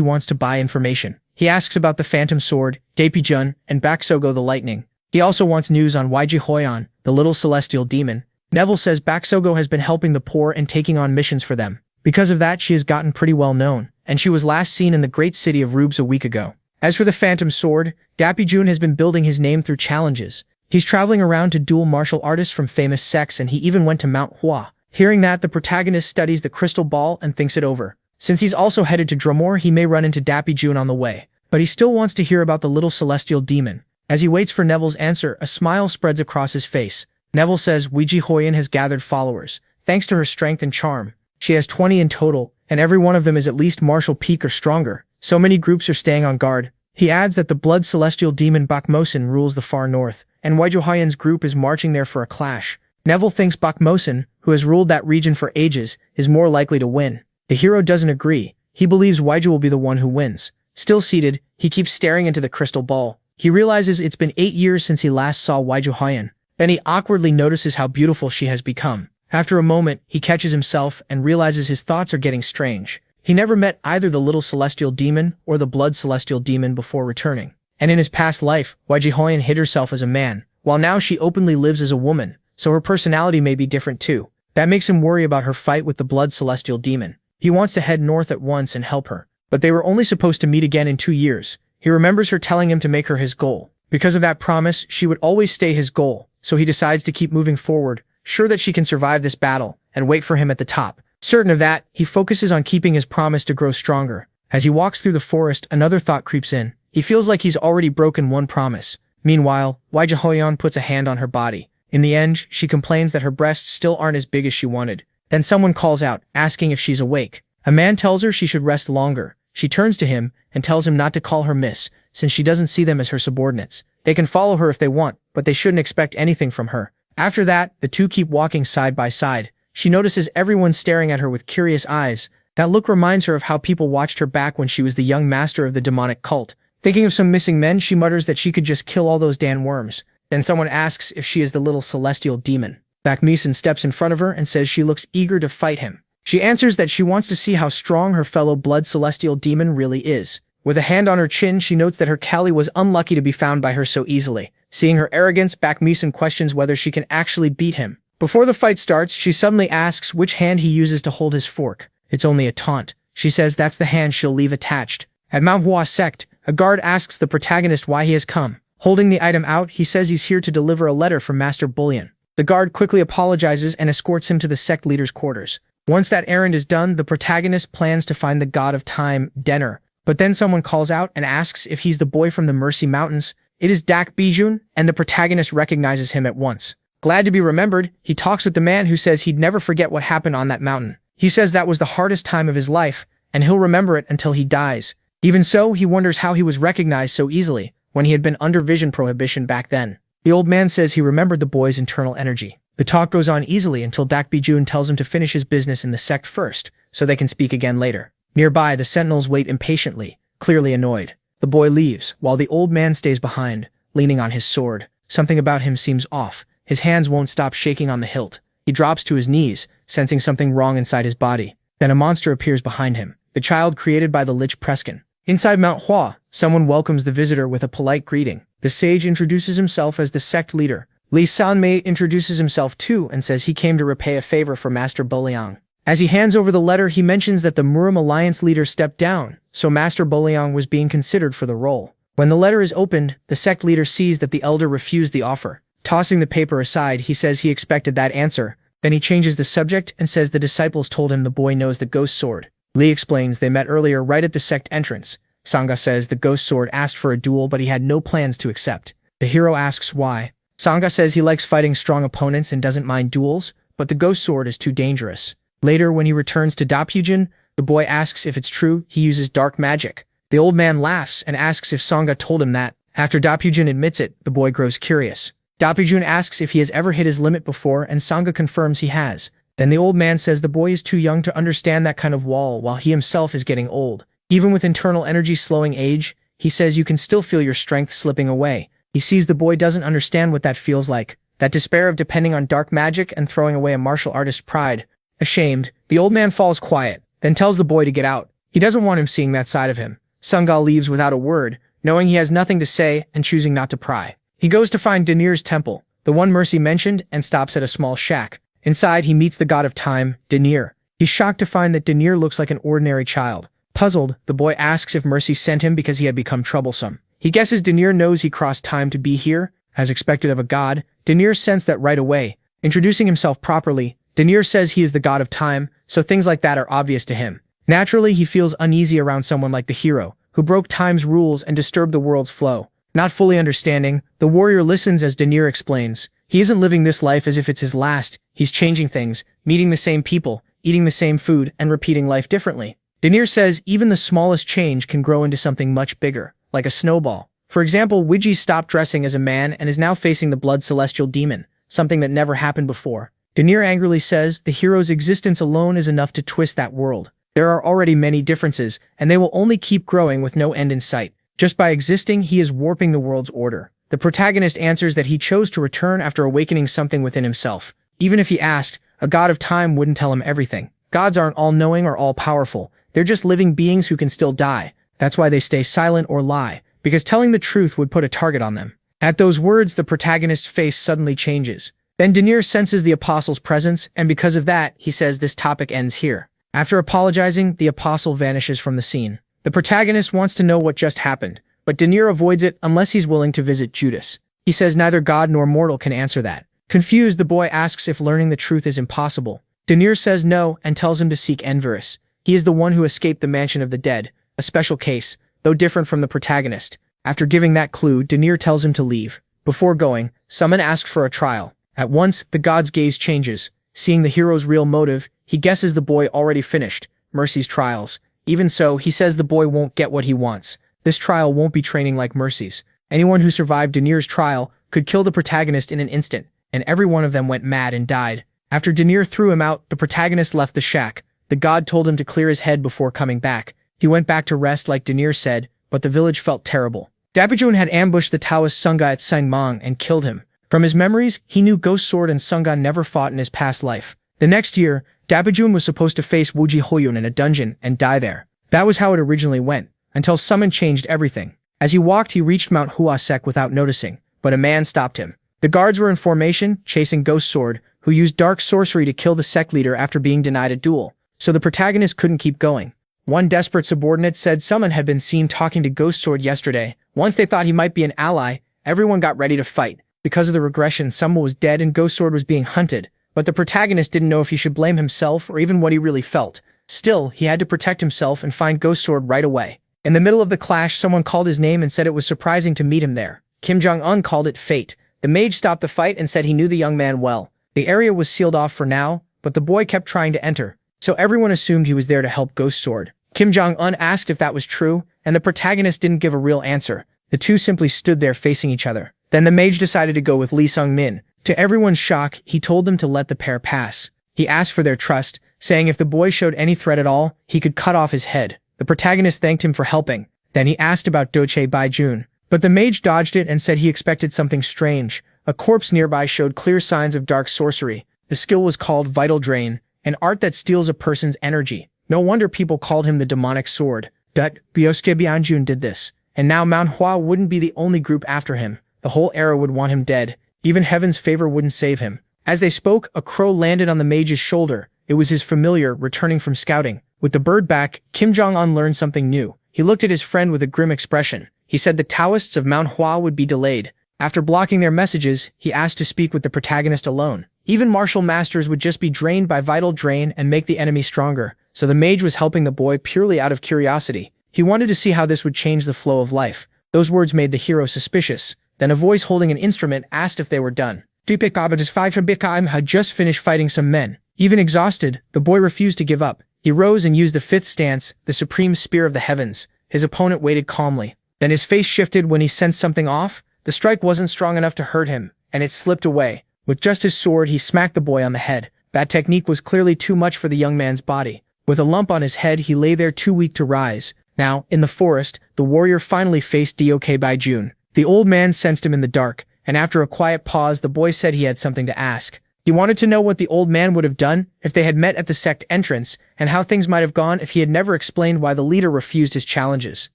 wants to buy information. He asks about the Phantom Sword, Daepijun, and Baksogo the Lightning. He also wants news on Waiji Hoyan, the little celestial demon. Neville says Baksogo has been helping the poor and taking on missions for them. Because of that, she has gotten pretty well known, and she was last seen in the great city of Rubes a week ago. As for the Phantom Sword, Daepijun has been building his name through challenges. He's traveling around to duel martial artists from famous sects, and he even went to Mount Hua. Hearing that, the protagonist studies the crystal ball and thinks it over. Since he's also headed to Dromore, he may run into Daepijun on the way, but he still wants to hear about the little celestial demon. As he waits for Neville's answer, a smile spreads across his face. Neville says Weiji Hoyan has gathered followers, thanks to her strength and charm. She has 20 in total, and every one of them is at least martial peak or stronger. So many groups are staying on guard. He adds that the blood celestial demon Bakmosin rules the far north, and Weiji Hoyan's group is marching there for a clash. Neville thinks Bakmosin, who has ruled that region for ages, is more likely to win. The hero doesn't agree. He believes Weiji will be the one who wins. Still seated, he keeps staring into the crystal ball. He realizes it's been 8 years since he last saw Weiji Hoyan. Then he awkwardly notices how beautiful she has become. After a moment, he catches himself and realizes his thoughts are getting strange. He never met either the little celestial demon or the blood celestial demon before returning. And in his past life, Weiji Hoyan hid herself as a man, while now she openly lives as a woman, so her personality may be different too. That makes him worry about her fight with the blood celestial demon. He wants to head north at once and help her. But they were only supposed to meet again in 2 years. He remembers her telling him to make her his goal. Because of that promise, she would always stay his goal, so he decides to keep moving forward, sure that she can survive this battle, and wait for him at the top. Certain of that, he focuses on keeping his promise to grow stronger. As he walks through the forest, another thought creeps in. He feels like he's already broken one promise. Meanwhile, Weiji Hoyan puts a hand on her body. In the end, she complains that her breasts still aren't as big as she wanted. Then someone calls out, asking if she's awake. A man tells her she should rest longer. She turns to him and tells him not to call her miss, since she doesn't see them as her subordinates. They can follow her if they want, but they shouldn't expect anything from her. After that, the two keep walking side by side. She notices everyone staring at her with curious eyes. That look reminds her of how people watched her back when she was the young master of the demonic cult. Thinking of some missing men, she mutters that she could just kill all those damn worms. Then someone asks if she is the little celestial demon. Bakmeson steps in front of her and says she looks eager to fight him. She answers that she wants to see how strong her fellow blood celestial demon really is. With a hand on her chin, she notes that her Kali was unlucky to be found by her so easily. Seeing her arrogance, Bakmeson questions whether she can actually beat him. Before the fight starts, she suddenly asks which hand he uses to hold his fork. It's only a taunt. She says that's the hand she'll leave attached. At Mount Hua sect, a guard asks the protagonist why he has come. Holding the item out, he says he's here to deliver a letter from Master Bullion. The guard quickly apologizes and escorts him to the sect leader's quarters. Once that errand is done, the protagonist plans to find the god of time, Denner. But then someone calls out and asks if he's the boy from the Mercy Mountains. It is Dak Bijun, and the protagonist recognizes him at once. Glad to be remembered, he talks with the man who says he'd never forget what happened on that mountain. He says that was the hardest time of his life, and he'll remember it until he dies. Even so, he wonders how he was recognized so easily, when he had been under vision prohibition back then. The old man says he remembered the boy's internal energy. The talk goes on easily until Dak Bijun tells him to finish his business in the sect first, so they can speak again later. Nearby, the sentinels wait impatiently, clearly annoyed. The boy leaves, while the old man stays behind, leaning on his sword. Something about him seems off. His hands won't stop shaking on the hilt. He drops to his knees, sensing something wrong inside his body. Then a monster appears behind him, the child created by the Lich Preskin. Inside Mount Hua, someone welcomes the visitor with a polite greeting. The sage introduces himself as the sect leader. Li Sanmei introduces himself too and says he came to repay a favor for Master Boliang. As he hands over the letter, he mentions that the Murim Alliance leader stepped down, so Master Boliang was being considered for the role. When the letter is opened, the sect leader sees that the elder refused the offer. Tossing the paper aside, he says he expected that answer. Then he changes the subject and says the disciples told him the boy knows the ghost sword. Li explains they met earlier right at the sect entrance. Sangha says the ghost sword asked for a duel, but he had no plans to accept. The hero asks why. Sangha says he likes fighting strong opponents and doesn't mind duels, but the ghost sword is too dangerous. Later, when he returns to Dapyujin, the boy asks if it's true he uses dark magic. The old man laughs and asks if Sangha told him that. After Dapyujin admits it, the boy grows curious. Dapyujin asks if he has ever hit his limit before, and Sangha confirms he has. Then the old man says the boy is too young to understand that kind of wall while he himself is getting old. Even with internal energy slowing age, he says you can still feel your strength slipping away. He sees the boy doesn't understand what that feels like, that despair of depending on dark magic and throwing away a martial artist's pride. Ashamed, the old man falls quiet, then tells the boy to get out. He doesn't want him seeing that side of him. Sangha leaves without a word, knowing he has nothing to say and choosing not to pry. He goes to find Denir's temple, the one Mercy mentioned, and stops at a small shack. Inside, he meets the god of time, Denir. He's shocked to find that Denir looks like an ordinary child. Puzzled, the boy asks if Mercy sent him because he had become troublesome. He guesses Denir knows he crossed time to be here. As expected of a god, Denir sensed that right away. Introducing himself properly, Denir says he is the god of time, so things like that are obvious to him. Naturally, he feels uneasy around someone like the hero, who broke time's rules and disturbed the world's flow. Not fully understanding, the warrior listens as Denir explains. He isn't living this life as if it's his last. He's changing things, meeting the same people, eating the same food, and repeating life differently. Denir says even the smallest change can grow into something much bigger, like a snowball. For example, Wiji stopped dressing as a man and is now facing the blood celestial demon, something that never happened before. Denir angrily says the hero's existence alone is enough to twist that world. There are already many differences, and they will only keep growing with no end in sight. Just by existing, he is warping the world's order. The protagonist answers that he chose to return after awakening something within himself. Even if he asked, a god of time wouldn't tell him everything. Gods aren't all-knowing or all-powerful. They're just living beings who can still die. That's why they stay silent or lie, because telling the truth would put a target on them. At those words, the protagonist's face suddenly changes. Then Denir senses the apostle's presence, and because of that, he says this topic ends here. After apologizing, the apostle vanishes from the scene. The protagonist wants to know what just happened, but Denir avoids it unless he's willing to visit Judas. He says neither God nor mortal can answer that. Confused, the boy asks if learning the truth is impossible. Denir says no and tells him to seek Enverus. He is the one who escaped the mansion of the dead, a special case, though different from the protagonist. After giving that clue, Denir tells him to leave. Before going, someone asks for a trial. At once, the god's gaze changes. Seeing the hero's real motive, he guesses the boy already finished Mercy's trials. Even so, he says the boy won't get what he wants. This trial won't be training like Mercy's. Anyone who survived Denir's trial could kill the protagonist in an instant, and every one of them went mad and died. After Denir threw him out, the protagonist left the shack. The god told him to clear his head before coming back. He went back to rest like Denir said, but the village felt terrible. Dapijun had ambushed the Taoist Sangha at Sangmang and killed him. From his memories, he knew Ghost Sword and Sangha never fought in his past life. The next year, Dapijun was supposed to face Wuji Hoyun in a dungeon and die there. That was how it originally went, until someone changed everything. As he walked, he reached Mount Huasek without noticing, but a man stopped him. The guards were in formation, chasing Ghost Sword, who used dark sorcery to kill the sect leader after being denied a duel, so the protagonist couldn't keep going. One desperate subordinate said someone had been seen talking to Ghost Sword yesterday. Once they thought he might be an ally, everyone got ready to fight. Because of the regression, someone was dead and Ghost Sword was being hunted. But the protagonist didn't know if he should blame himself or even what he really felt. Still, he had to protect himself and find Ghost Sword right away. In the middle of the clash, someone called his name and said it was surprising to meet him there. Kim Jong-un called it fate. The mage stopped the fight and said he knew the young man well. The area was sealed off for now, but the boy kept trying to enter, so everyone assumed he was there to help Ghost Sword. Kim Jong-un asked if that was true, and the protagonist didn't give a real answer. The two simply stood there facing each other. Then the mage decided to go with Lee Sung-min. To everyone's shock, he told them to let the pair pass. He asked for their trust, saying if the boy showed any threat at all, he could cut off his head. The protagonist thanked him for helping. Then he asked about Doche Baijun, but the mage dodged it and said he expected something strange. A corpse nearby showed clear signs of dark sorcery. The skill was called Vital Drain, an art that steals a person's energy. No wonder people called him the demonic sword. Byosuke Bianjun did this, and now Mount Hua wouldn't be the only group after him. The whole era would want him dead. Even heaven's favor wouldn't save him. As they spoke, a crow landed on the mage's shoulder. It was his familiar, returning from scouting. With the bird back, Kim Jong-un learned something new. He looked at his friend with a grim expression. He said the Taoists of Mount Hua would be delayed. After blocking their messages, he asked to speak with the protagonist alone. Even martial masters would just be drained by Vital Drain and make the enemy stronger, so the mage was helping the boy purely out of curiosity. He wanted to see how this would change the flow of life. Those words made the hero suspicious. Then a voice holding an instrument asked if they were done. Dupikabadis had just finished fighting some men. Even exhausted, the boy refused to give up. He rose and used the fifth stance, the supreme spear of the heavens. His opponent waited calmly. Then his face shifted when he sensed something off. The strike wasn't strong enough to hurt him, and it slipped away. With just his sword, he smacked the boy on the head. That technique was clearly too much for the young man's body. With a lump on his head, he lay there too weak to rise. Now, in the forest, the warrior finally faced Doche Baijun. The old man sensed him in the dark, and after a quiet pause, the boy said he had something to ask. He wanted to know what the old man would have done if they had met at the sect entrance, and how things might have gone if he had never explained why the leader refused his challenges.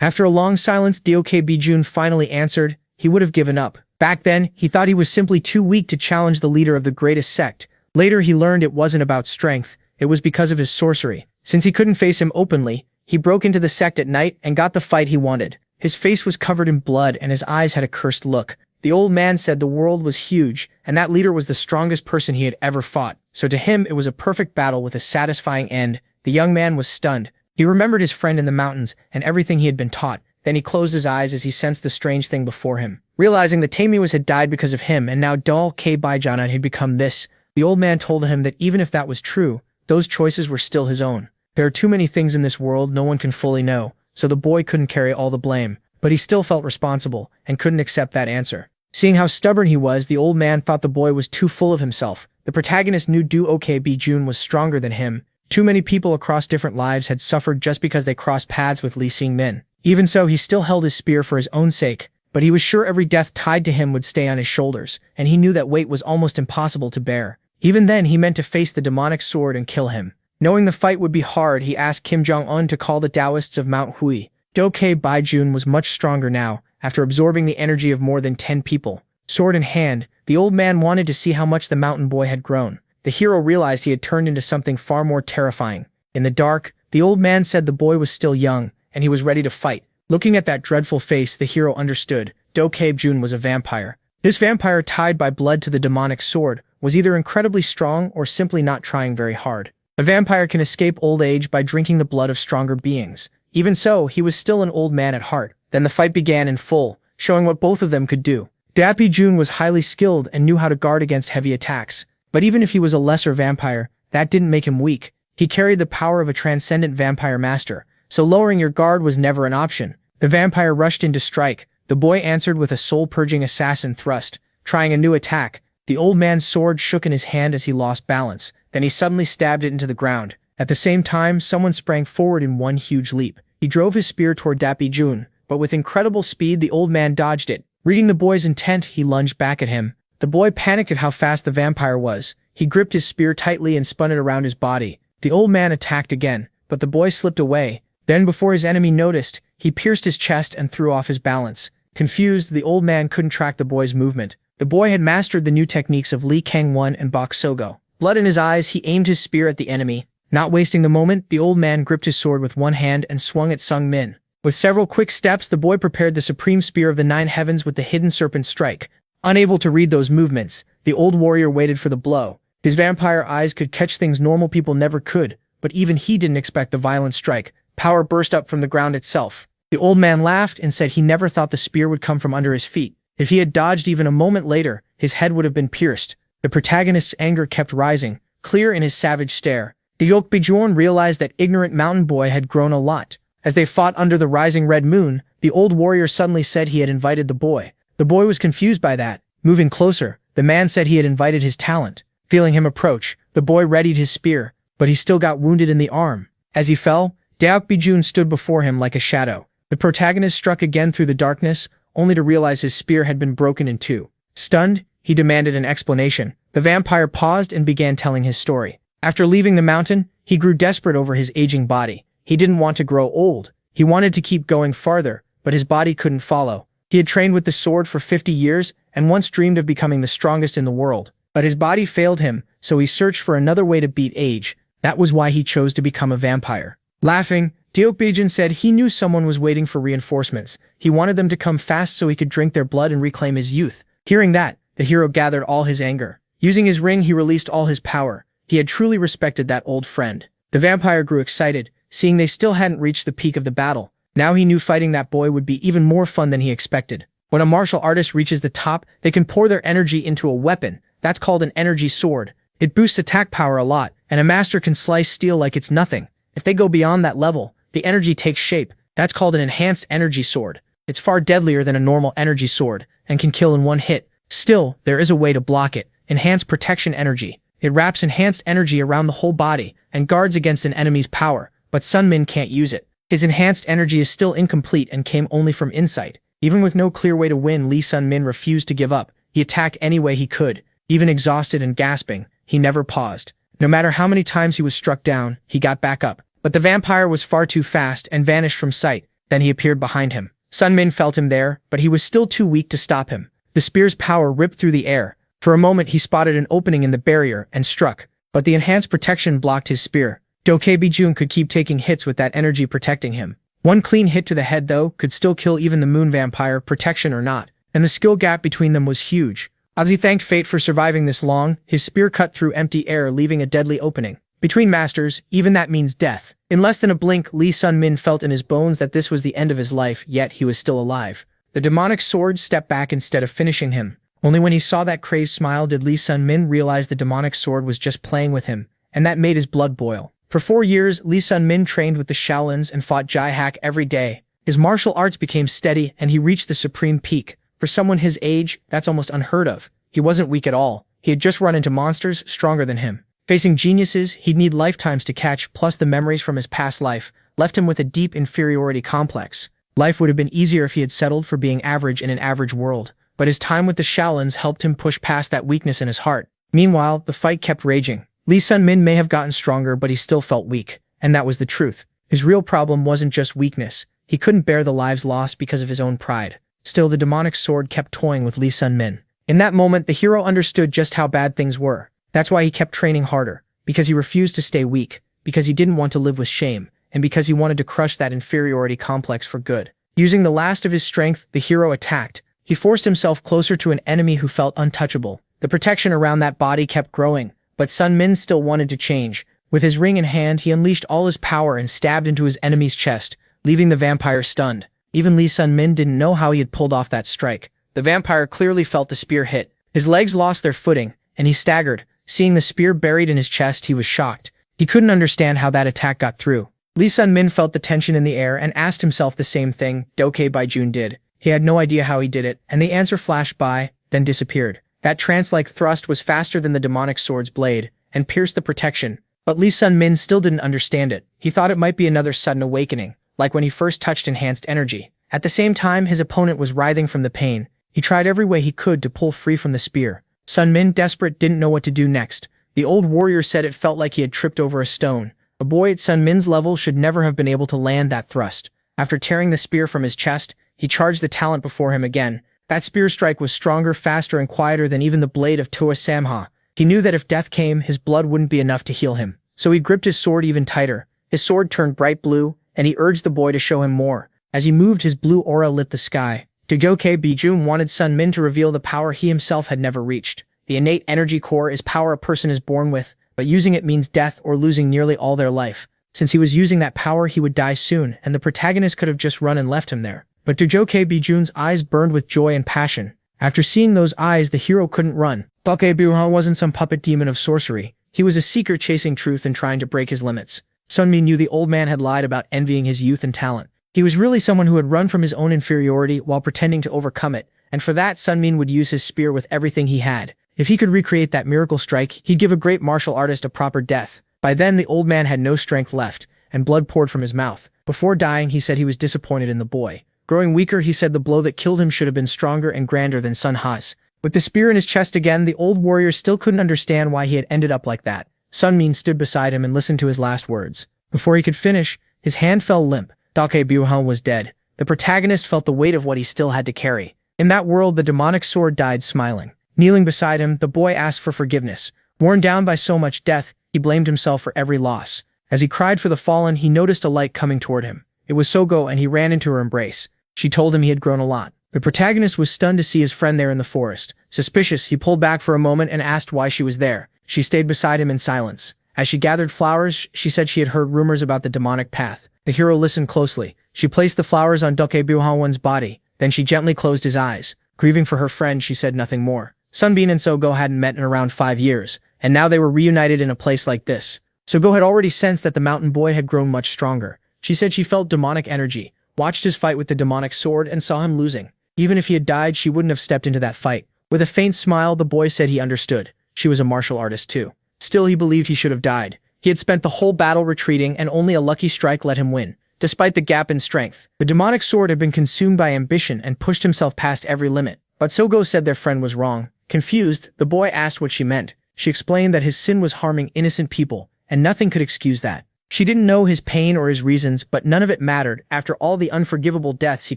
After a long silence, Doche Baijun finally answered. He would have given up. Back then, he thought he was simply too weak to challenge the leader of the greatest sect. Later, he learned it wasn't about strength. It was because of his sorcery. Since he couldn't face him openly, he broke into the sect at night and got the fight he wanted. His face was covered in blood and his eyes had a cursed look. The old man said the world was huge, and that leader was the strongest person he had ever fought. So to him, it was a perfect battle with a satisfying end. The young man was stunned. He remembered his friend in the mountains and everything he had been taught. Then he closed his eyes as he sensed the strange thing before him. Realizing the Taimiwas had died because of him, and now Doche Baijun had become this, the old man told him that even if that was true, those choices were still his own. There are too many things in this world no one can fully know, so the boy couldn't carry all the blame. But he still felt responsible, and couldn't accept that answer. Seeing how stubborn he was, the old man thought the boy was too full of himself. The protagonist knew Doche Baijun was stronger than him. Too many people across different lives had suffered just because they crossed paths with Lee Sung-min. Even so, he still held his spear for his own sake, but he was sure every death tied to him would stay on his shoulders, and he knew that weight was almost impossible to bear. Even then, he meant to face the demonic sword and kill him. Knowing the fight would be hard, he asked Kim Jong-un to call the Taoists of Mount Hui. Doche Baijun was much stronger now, after absorbing the energy of more than 10 people. Sword in hand, the old man wanted to see how much the mountain boy had grown. The hero realized he had turned into something far more terrifying. In the dark, the old man said the boy was still young, and he was ready to fight. Looking at that dreadful face, the hero understood. Doche Baijun was a vampire. This vampire, tied by blood to the demonic sword, was either incredibly strong or simply not trying very hard. A vampire can escape old age by drinking the blood of stronger beings. Even so, he was still an old man at heart. Then the fight began in full, showing what both of them could do. Doche Baijun was highly skilled and knew how to guard against heavy attacks. But even if he was a lesser vampire, that didn't make him weak. He carried the power of a transcendent vampire master, so lowering your guard was never an option. The vampire rushed in to strike. The boy answered with a soul-purging assassin thrust, trying a new attack. The old man's sword shook in his hand as he lost balance. Then he suddenly stabbed it into the ground. At the same time, someone sprang forward in one huge leap. He drove his spear toward Doche Baijun, but with incredible speed the old man dodged it. Reading the boy's intent, he lunged back at him. The boy panicked at how fast the vampire was. He gripped his spear tightly and spun it around his body. The old man attacked again, but the boy slipped away. Then, before his enemy noticed, he pierced his chest and threw off his balance. Confused, the old man couldn't track the boy's movement. The boy had mastered the new techniques of Lee Kang-won and Bok Sogo. Blood in his eyes, he aimed his spear at the enemy. Not wasting the moment, the old man gripped his sword with one hand and swung at Sung Min. With several quick steps, the boy prepared the supreme spear of the 9 heavens with the hidden serpent strike. Unable to read those movements, the old warrior waited for the blow. His vampire eyes could catch things normal people never could, but even he didn't expect the violent strike. Power burst up from the ground itself. The old man laughed and said he never thought the spear would come from under his feet. If he had dodged even a moment later, his head would have been pierced. The protagonist's anger kept rising, clear in his savage stare. The Yeokbijorn realized that ignorant mountain boy had grown a lot. As they fought under the rising red moon, the old warrior suddenly said he had invited the boy. The boy was confused by that. Moving closer, the man said he had invited his talent. Feeling him approach, the boy readied his spear, but he still got wounded in the arm. As he fell, Yeokbijorn stood before him like a shadow. The protagonist struck again through the darkness, only to realize his spear had been broken in two. Stunned, he demanded an explanation. The vampire paused and began telling his story. After leaving the mountain, he grew desperate over his aging body. He didn't want to grow old. He wanted to keep going farther, but his body couldn't follow. He had trained with the sword for 50 years and once dreamed of becoming the strongest in the world. But his body failed him, so he searched for another way to beat age. That was why he chose to become a vampire. Laughing, Yeokbijorn said he knew someone was waiting for reinforcements. He wanted them to come fast so he could drink their blood and reclaim his youth. Hearing that, the hero gathered all his anger. Using his ring, he released all his power. He had truly respected that old friend. The vampire grew excited, seeing they still hadn't reached the peak of the battle. Now he knew fighting that boy would be even more fun than he expected. When a martial artist reaches the top, they can pour their energy into a weapon. That's called an energy sword. It boosts attack power a lot, and a master can slice steel like it's nothing. If they go beyond that level, the energy takes shape. That's called an enhanced energy sword. It's far deadlier than a normal energy sword, and can kill in one hit. Still, there is a way to block it. Enhanced protection energy. It wraps enhanced energy around the whole body, and guards against an enemy's power, but Sun Min can't use it. His enhanced energy is still incomplete and came only from insight. Even with no clear way to win, Lee Sun Min refused to give up. He attacked any way he could. Even exhausted and gasping, he never paused. No matter how many times he was struck down, he got back up. But the vampire was far too fast and vanished from sight. Then he appeared behind him. Sun Min felt him there, but he was still too weak to stop him. The spear's power ripped through the air. For a moment he spotted an opening in the barrier and struck, but the enhanced protection blocked his spear. Yeokbijorn could keep taking hits with that energy protecting him. One clean hit to the head, though, could still kill even the moon vampire, protection or not, and the skill gap between them was huge. As he thanked fate for surviving this long, his spear cut through empty air, leaving a deadly opening. Between masters, even that means death. In less than a blink, Lee Sun Min felt in his bones that this was the end of his life, yet he was still alive. The demonic sword stepped back instead of finishing him. Only when he saw that crazed smile did Lee Sun Min realize the demonic sword was just playing with him, and that made his blood boil. For 4 years, Lee Sun Min trained with the Shaolins and fought Jai Hack every day. His martial arts became steady, and he reached the supreme peak. For someone his age, that's almost unheard of. He wasn't weak at all. He had just run into monsters stronger than him. Facing geniuses, he'd need lifetimes to catch, plus the memories from his past life left him with a deep inferiority complex. Life would have been easier if he had settled for being average in an average world. But his time with the Shaolins helped him push past that weakness in his heart. Meanwhile, the fight kept raging. Lee Sun Min may have gotten stronger, but he still felt weak. And that was the truth. His real problem wasn't just weakness. He couldn't bear the lives lost because of his own pride. Still, the demonic sword kept toying with Lee Sun Min. In that moment, the hero understood just how bad things were. That's why he kept training harder. Because he refused to stay weak. Because he didn't want to live with shame. And because he wanted to crush that inferiority complex for good. Using the last of his strength, the hero attacked. He forced himself closer to an enemy who felt untouchable. The protection around that body kept growing. But Sun Min still wanted to change. With his ring in hand, he unleashed all his power and stabbed into his enemy's chest, leaving the vampire stunned. Even Lee Sun Min didn't know how he had pulled off that strike. The vampire clearly felt the spear hit. His legs lost their footing, and he staggered. Seeing the spear buried in his chest, he was shocked. He couldn't understand how that attack got through. Lee Sun Min felt the tension in the air and asked himself the same thing Yeokbijorn did. He had no idea how he did it, and the answer flashed by, then disappeared. That trance-like thrust was faster than the demonic sword's blade, and pierced the protection. But Lee Sun Min still didn't understand it. He thought it might be another sudden awakening, like when he first touched enhanced energy. At the same time, his opponent was writhing from the pain. He tried every way he could to pull free from the spear. Sun Min, desperate, didn't know what to do next. The old warrior said it felt like he had tripped over a stone. A boy at Sun Min's level should never have been able to land that thrust. After tearing the spear from his chest, he charged the talent before him again. That spear strike was stronger, faster, and quieter than even the blade of Tua Samha. He knew that if death came, his blood wouldn't be enough to heal him. so he gripped his sword even tighter. His sword turned bright blue, and he urged the boy to show him more. As he moved, his blue aura lit the sky. Dojoke Bijun wanted Sun Min to reveal the power he himself had never reached. The innate energy core is power a person is born with, but using it means death or losing nearly all their life. Since he was using that power, he would die soon, and the protagonist could have just run and left him there. But Dojoke Bijun's eyes burned with joy and passion. After seeing those eyes, the hero couldn't run. Dojoke Bijun wasn't some puppet demon of sorcery. He was a seeker chasing truth and trying to break his limits. Sun Min knew the old man had lied about envying his youth and talent. He was really someone who had run from his own inferiority while pretending to overcome it, and for that Sun Min would use his spear with everything he had. If he could recreate that miracle strike, he'd give a great martial artist a proper death. By then, the old man had no strength left, and blood poured from his mouth. Before dying, he said he was disappointed in the boy. Growing weaker, he said the blow that killed him should have been stronger and grander than Sun Ha's. With the spear in his chest again, the old warrior still couldn't understand why he had ended up like that. Sun Min stood beside him and listened to his last words. Before he could finish, his hand fell limp. Dojoke Bijun was dead. The protagonist felt the weight of what he still had to carry. In that world, the demonic sword died smiling. Kneeling beside him, the boy asked for forgiveness. Worn down by so much death, he blamed himself for every loss. As he cried for the fallen, he noticed a light coming toward him. It was Sogo, and he ran into her embrace. She told him he had grown a lot. The protagonist was stunned to see his friend there in the forest. Suspicious, he pulled back for a moment and asked why she was there. She stayed beside him in silence. As she gathered flowers, she said she had heard rumors about the demonic path. The hero listened closely. She placed the flowers on Dojoke Bijun's body. Then she gently closed his eyes. Grieving for her friend, she said nothing more. Sunbeam and Sogo hadn't met in around 5 years, and now they were reunited in a place like this. Sogo had already sensed that the mountain boy had grown much stronger. She said she felt demonic energy, watched his fight with the demonic sword, and saw him losing. Even if he had died, she wouldn't have stepped into that fight. With a faint smile, the boy said he understood. She was a martial artist too. Still, he believed he should have died. He had spent the whole battle retreating, and only a lucky strike let him win. Despite the gap in strength, the demonic sword had been consumed by ambition and pushed himself past every limit. But Sogo said their friend was wrong. Confused, the boy asked what she meant. She explained that his sin was harming innocent people, and nothing could excuse that. She didn't know his pain or his reasons, but none of it mattered. After all the unforgivable deaths he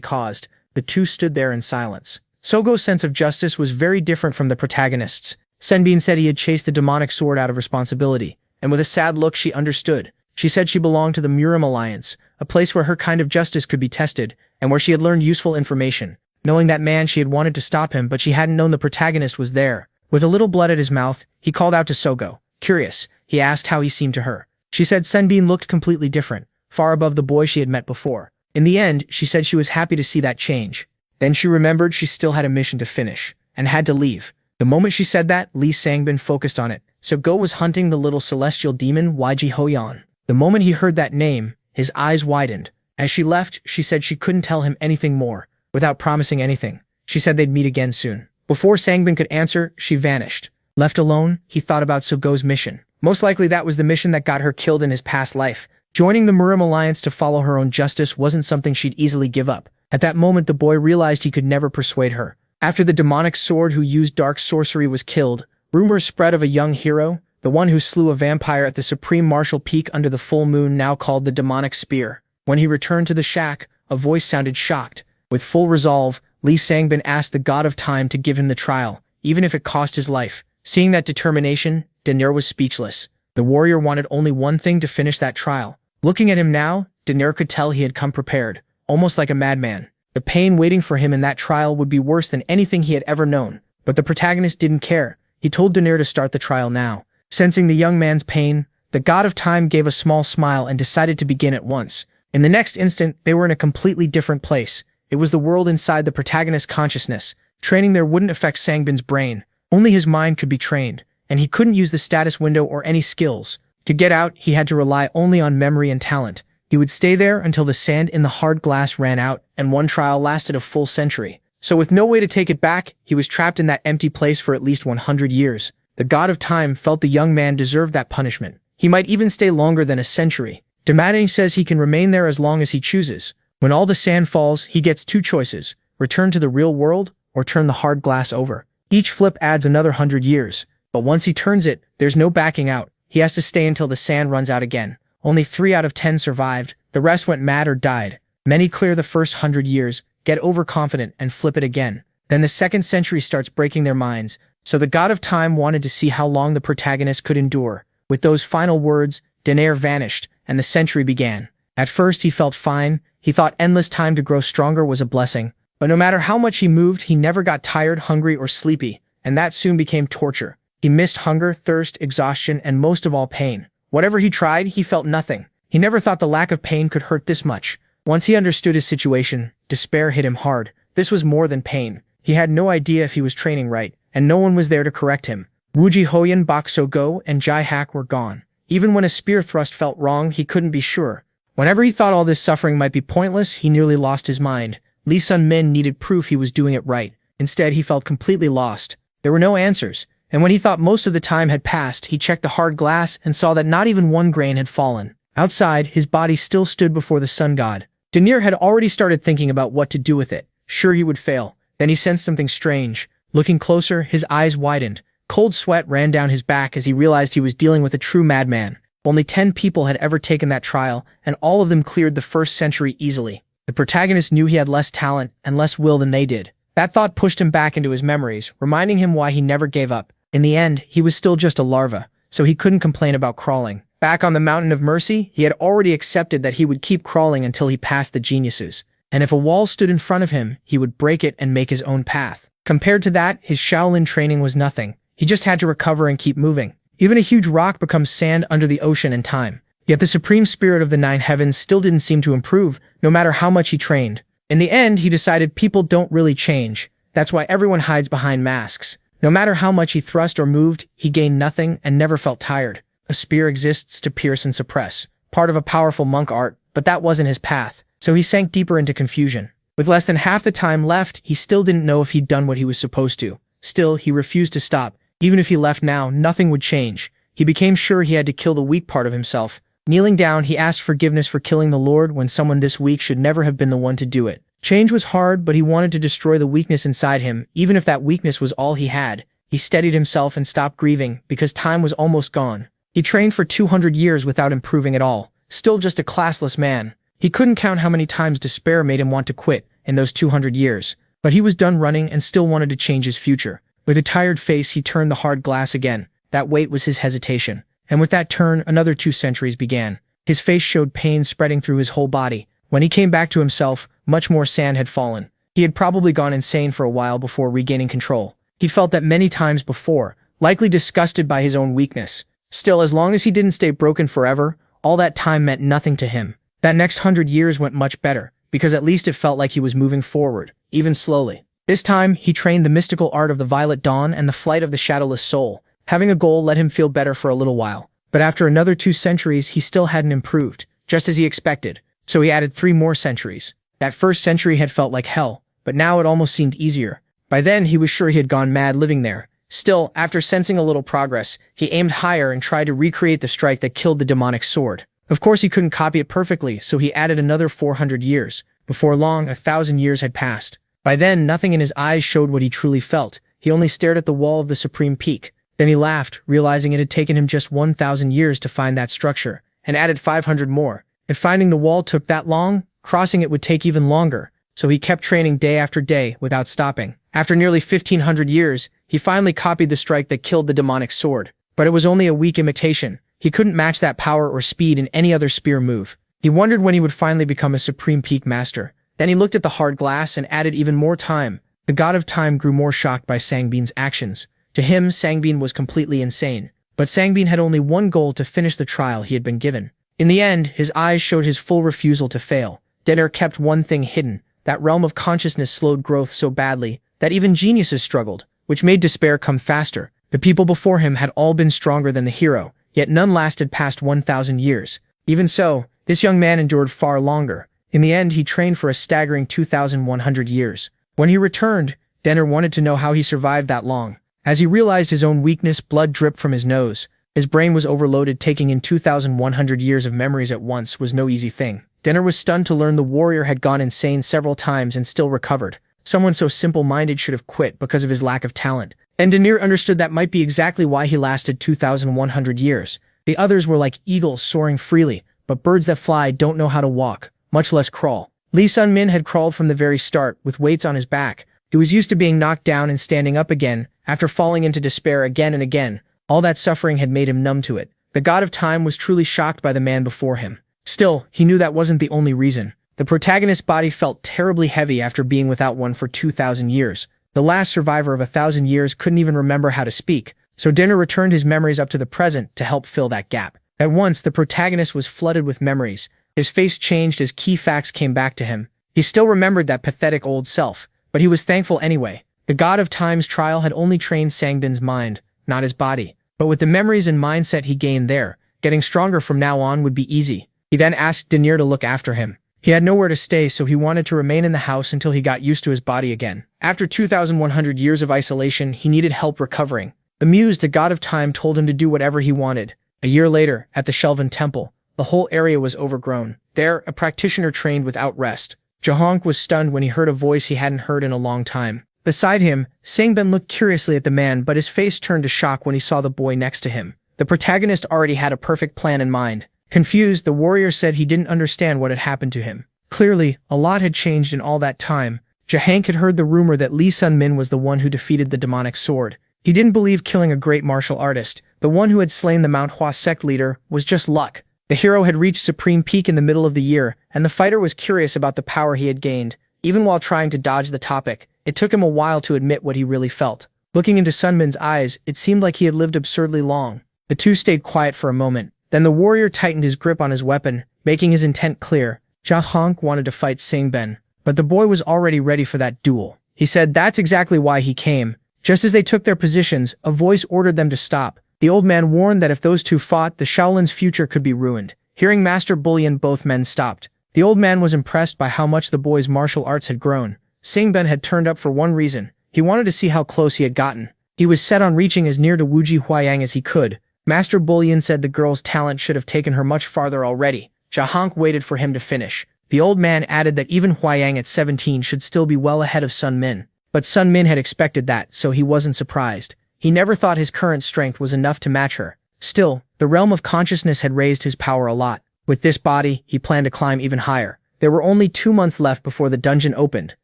caused, the two stood there in silence. Sogo's sense of justice was very different from the protagonist's. Senbin said he had chased the demonic sword out of responsibility, and with a sad look she understood. She said she belonged to the Murim Alliance, a place where her kind of justice could be tested, and where she had learned useful information. Knowing that man, she had wanted to stop him, but she hadn't known the protagonist was there. With a little blood at his mouth, he called out to Sogo. Curious, he asked how he seemed to her. She said Senbin looked completely different, far above the boy she had met before. In the end, she said she was happy to see that change. Then she remembered she still had a mission to finish, and had to leave. The moment she said that, Lee Sangbin focused on it. Sogo was hunting the little celestial demon Yji Hoyan. The moment he heard that name, his eyes widened. As she left, she said she couldn't tell him anything more, without promising anything. She said they'd meet again soon. Before Sangbin could answer, she vanished. Left alone, he thought about Sogo's mission. Most likely that was the mission that got her killed in his past life. Joining the Murim Alliance to follow her own justice wasn't something she'd easily give up. At that moment, the boy realized he could never persuade her. After the demonic sword who used dark sorcery was killed, rumors spread of a young hero, the one who slew a vampire at the supreme martial peak under the full moon, now called the demonic spear. When he returned to the shack, a voice sounded shocked. With full resolve, Lee Sangbin asked the god of time to give him the trial, even if it cost his life. Seeing that determination, Daenerys was speechless. The warrior wanted only one thing: to finish that trial. Looking at him now, Daenerys could tell he had come prepared, almost like a madman. The pain waiting for him in that trial would be worse than anything he had ever known. But the protagonist didn't care. He told Daenerys to start the trial now. Sensing the young man's pain, the god of time gave a small smile and decided to begin at once. In the next instant, they were in a completely different place. It was the world inside the protagonist's consciousness. Training there wouldn't affect Sangbin's brain. Only his mind could be trained, and he couldn't use the status window or any skills. To get out, he had to rely only on memory and talent. He would stay there until the sand in the hard glass ran out, and one trial lasted a full century. So with no way to take it back, he was trapped in that empty place for at least 100 years. The god of time felt the young man deserved that punishment. He might even stay longer than a century. Damadane says he can remain there as long as he chooses. When all the sand falls, he gets two choices: return to the real world, or turn the hard glass over. Each flip adds another 100 years, but once he turns it, there's no backing out. He has to stay until the sand runs out again. Only 3 out of 10 survived. The rest went mad or died. Many clear the first 100 years, get overconfident, and flip it again. Then the second century starts breaking their minds. So the god of time wanted to see how long the protagonist could endure. With those final words, Daenerys vanished, and the century began. At first he felt fine. He thought endless time to grow stronger was a blessing. But no matter how much he moved, he never got tired, hungry, or sleepy, and that soon became torture. He missed hunger, thirst, exhaustion, and most of all pain. Whatever he tried, he felt nothing. He never thought the lack of pain could hurt this much. Once he understood his situation, despair hit him hard. This was more than pain. He had no idea if he was training right, and no one was there to correct him. Wuji Hoyan, Bok So-go, and Jai Hak were gone. Even when a spear thrust felt wrong, he couldn't be sure. Whenever he thought all this suffering might be pointless, he nearly lost his mind. Lee Sun-min needed proof he was doing it right. Instead, he felt completely lost. There were no answers, and when he thought most of the time had passed, he checked the hard glass and saw that not even one grain had fallen. Outside, his body still stood before the sun god. Daenerys had already started thinking about what to do with it. Sure, he would fail. Then he sensed something strange. Looking closer, his eyes widened. Cold sweat ran down his back as he realized he was dealing with a true madman. Only 10 people had ever taken that trial, and all of them cleared the first century easily. The protagonist knew he had less talent and less will than they did. That thought pushed him back into his memories, reminding him why he never gave up. In the end, he was still just a larva, so he couldn't complain about crawling. Back on the Mountain of Mercy, he had already accepted that he would keep crawling until he passed the geniuses. And if a wall stood in front of him, he would break it and make his own path. Compared to that, his Shaolin training was nothing. He just had to recover and keep moving. Even a huge rock becomes sand under the ocean in time. Yet the supreme spirit of the Nine Heavens still didn't seem to improve, no matter how much he trained. In the end, he decided people don't really change. That's why everyone hides behind masks. No matter how much he thrust or moved, he gained nothing and never felt tired. A spear exists to pierce and suppress, part of a powerful monk art, but that wasn't his path, so he sank deeper into confusion. With less than half the time left, he still didn't know if he'd done what he was supposed to. Still, he refused to stop. Even if he left now, nothing would change. He became sure he had to kill the weak part of himself. Kneeling down, he asked forgiveness for killing the Lord when someone this weak should never have been the one to do it. Change was hard, but he wanted to destroy the weakness inside him, even if that weakness was all he had. He steadied himself and stopped grieving, because time was almost gone. He trained for 200 years without improving at all, still just a classless man. He couldn't count how many times despair made him want to quit in those 200 years, but he was done running and still wanted to change his future. With a tired face, he turned the hard glass again. That weight was his hesitation. And with that turn, another 2 centuries began. His face showed pain spreading through his whole body. When he came back to himself, much more sand had fallen. He had probably gone insane for a while before regaining control. He felt that many times before, likely disgusted by his own weakness. Still, as long as he didn't stay broken forever, all that time meant nothing to him. That next 100 years went much better, because at least it felt like he was moving forward, even slowly. This time, he trained the mystical art of the Violet Dawn and the flight of the shadowless soul. Having a goal let him feel better for a little while. But after another 2 centuries, he still hadn't improved, just as he expected. So he added 3 more centuries. That first century had felt like hell, but now it almost seemed easier. By then, he was sure he had gone mad living there. Still, after sensing a little progress, he aimed higher and tried to recreate the strike that killed the demonic sword. Of course, he couldn't copy it perfectly, so he added another 400 years. Before long, 1,000 years had passed. By then, nothing in his eyes showed what he truly felt. He only stared at the wall of the supreme peak. Then he laughed, realizing it had taken him just 1,000 years to find that structure, and added 500 more. If finding the wall took that long, crossing it would take even longer. So he kept training day after day without stopping. After nearly 1,500 years, he finally copied the strike that killed the demonic sword. But it was only a weak imitation. He couldn't match that power or speed in any other spear move. He wondered when he would finally become a supreme peak master. Then he looked at the hard glass and added even more time. The god of time grew more shocked by Sangbin's actions. To him, Sangbin was completely insane. But Sangbin had only one goal: to finish the trial he had been given. In the end, his eyes showed his full refusal to fail. Daenerys kept one thing hidden. That realm of consciousness slowed growth so badly that even geniuses struggled, which made despair come faster. The people before him had all been stronger than the hero, yet none lasted past 1,000 years. Even so, this young man endured far longer. In the end, he trained for a staggering 2,100 years. When he returned, Daenerys wanted to know how he survived that long. As he realized his own weakness, blood dripped from his nose. His brain was overloaded. Taking in 2,100 years of memories at once was no easy thing. Daenerys was stunned to learn the warrior had gone insane several times and still recovered. Someone so simple-minded should have quit because of his lack of talent. And Daenerys understood that might be exactly why he lasted 2,100 years. The others were like eagles soaring freely, but birds that fly don't know how to walk, much less crawl. Lee Sun-min had crawled from the very start, with weights on his back. He was used to being knocked down and standing up again, after falling into despair again and again. All that suffering had made him numb to it. The god of time was truly shocked by the man before him. Still, he knew that wasn't the only reason. The protagonist's body felt terribly heavy after being without one for 2,000 years. The last survivor of 1,000 years couldn't even remember how to speak, so Dinner returned his memories up to the present to help fill that gap. At once, the protagonist was flooded with memories. His face changed as key facts came back to him. He still remembered that pathetic old self, but he was thankful anyway. The god of time's trial had only trained Sangbin's mind, not his body. But with the memories and mindset he gained there, getting stronger from now on would be easy. He then asked Denier to look after him. He had nowhere to stay, so he wanted to remain in the house until he got used to his body again. After 2,100 years of isolation, he needed help recovering. Amused, the god of time told him to do whatever he wanted. A year later, at the Shelvan Temple, the whole area was overgrown. There, a practitioner trained without rest. Jahonk was stunned when he heard a voice he hadn't heard in a long time. Beside him, Sangbin looked curiously at the man, but his face turned to shock when he saw the boy next to him. The protagonist already had a perfect plan in mind. Confused, the warrior said he didn't understand what had happened to him. Clearly, a lot had changed in all that time. Jahonk had heard the rumor that Lee Sun-min was the one who defeated the demonic sword. He didn't believe killing a great martial artist, the one who had slain the Mount Hua sect leader, was just luck. The hero had reached supreme peak in the middle of the year, and the fighter was curious about the power he had gained. Even while trying to dodge the topic, it took him a while to admit what he really felt. Looking into Sun-min's eyes, it seemed like he had lived absurdly long. The two stayed quiet for a moment. Then the warrior tightened his grip on his weapon, making his intent clear. Jahonk wanted to fight Sangbin, but the boy was already ready for that duel. He said that's exactly why he came. Just as they took their positions, a voice ordered them to stop. The old man warned that if those two fought, the Shaolin's future could be ruined. Hearing Master Bullion, both men stopped. The old man was impressed by how much the boy's martial arts had grown. Sangbin had turned up for one reason. He wanted to see how close he had gotten. He was set on reaching as near to Wuji Huayang as he could. Master Bullion said the girl's talent should have taken her much farther already. Jahonk waited for him to finish. The old man added that even Huayang at 17 should still be well ahead of Sun-min. But Sun-min had expected that, so he wasn't surprised. He never thought his current strength was enough to match her. Still, the realm of consciousness had raised his power a lot. With this body, he planned to climb even higher. There were only 2 months left before the dungeon opened.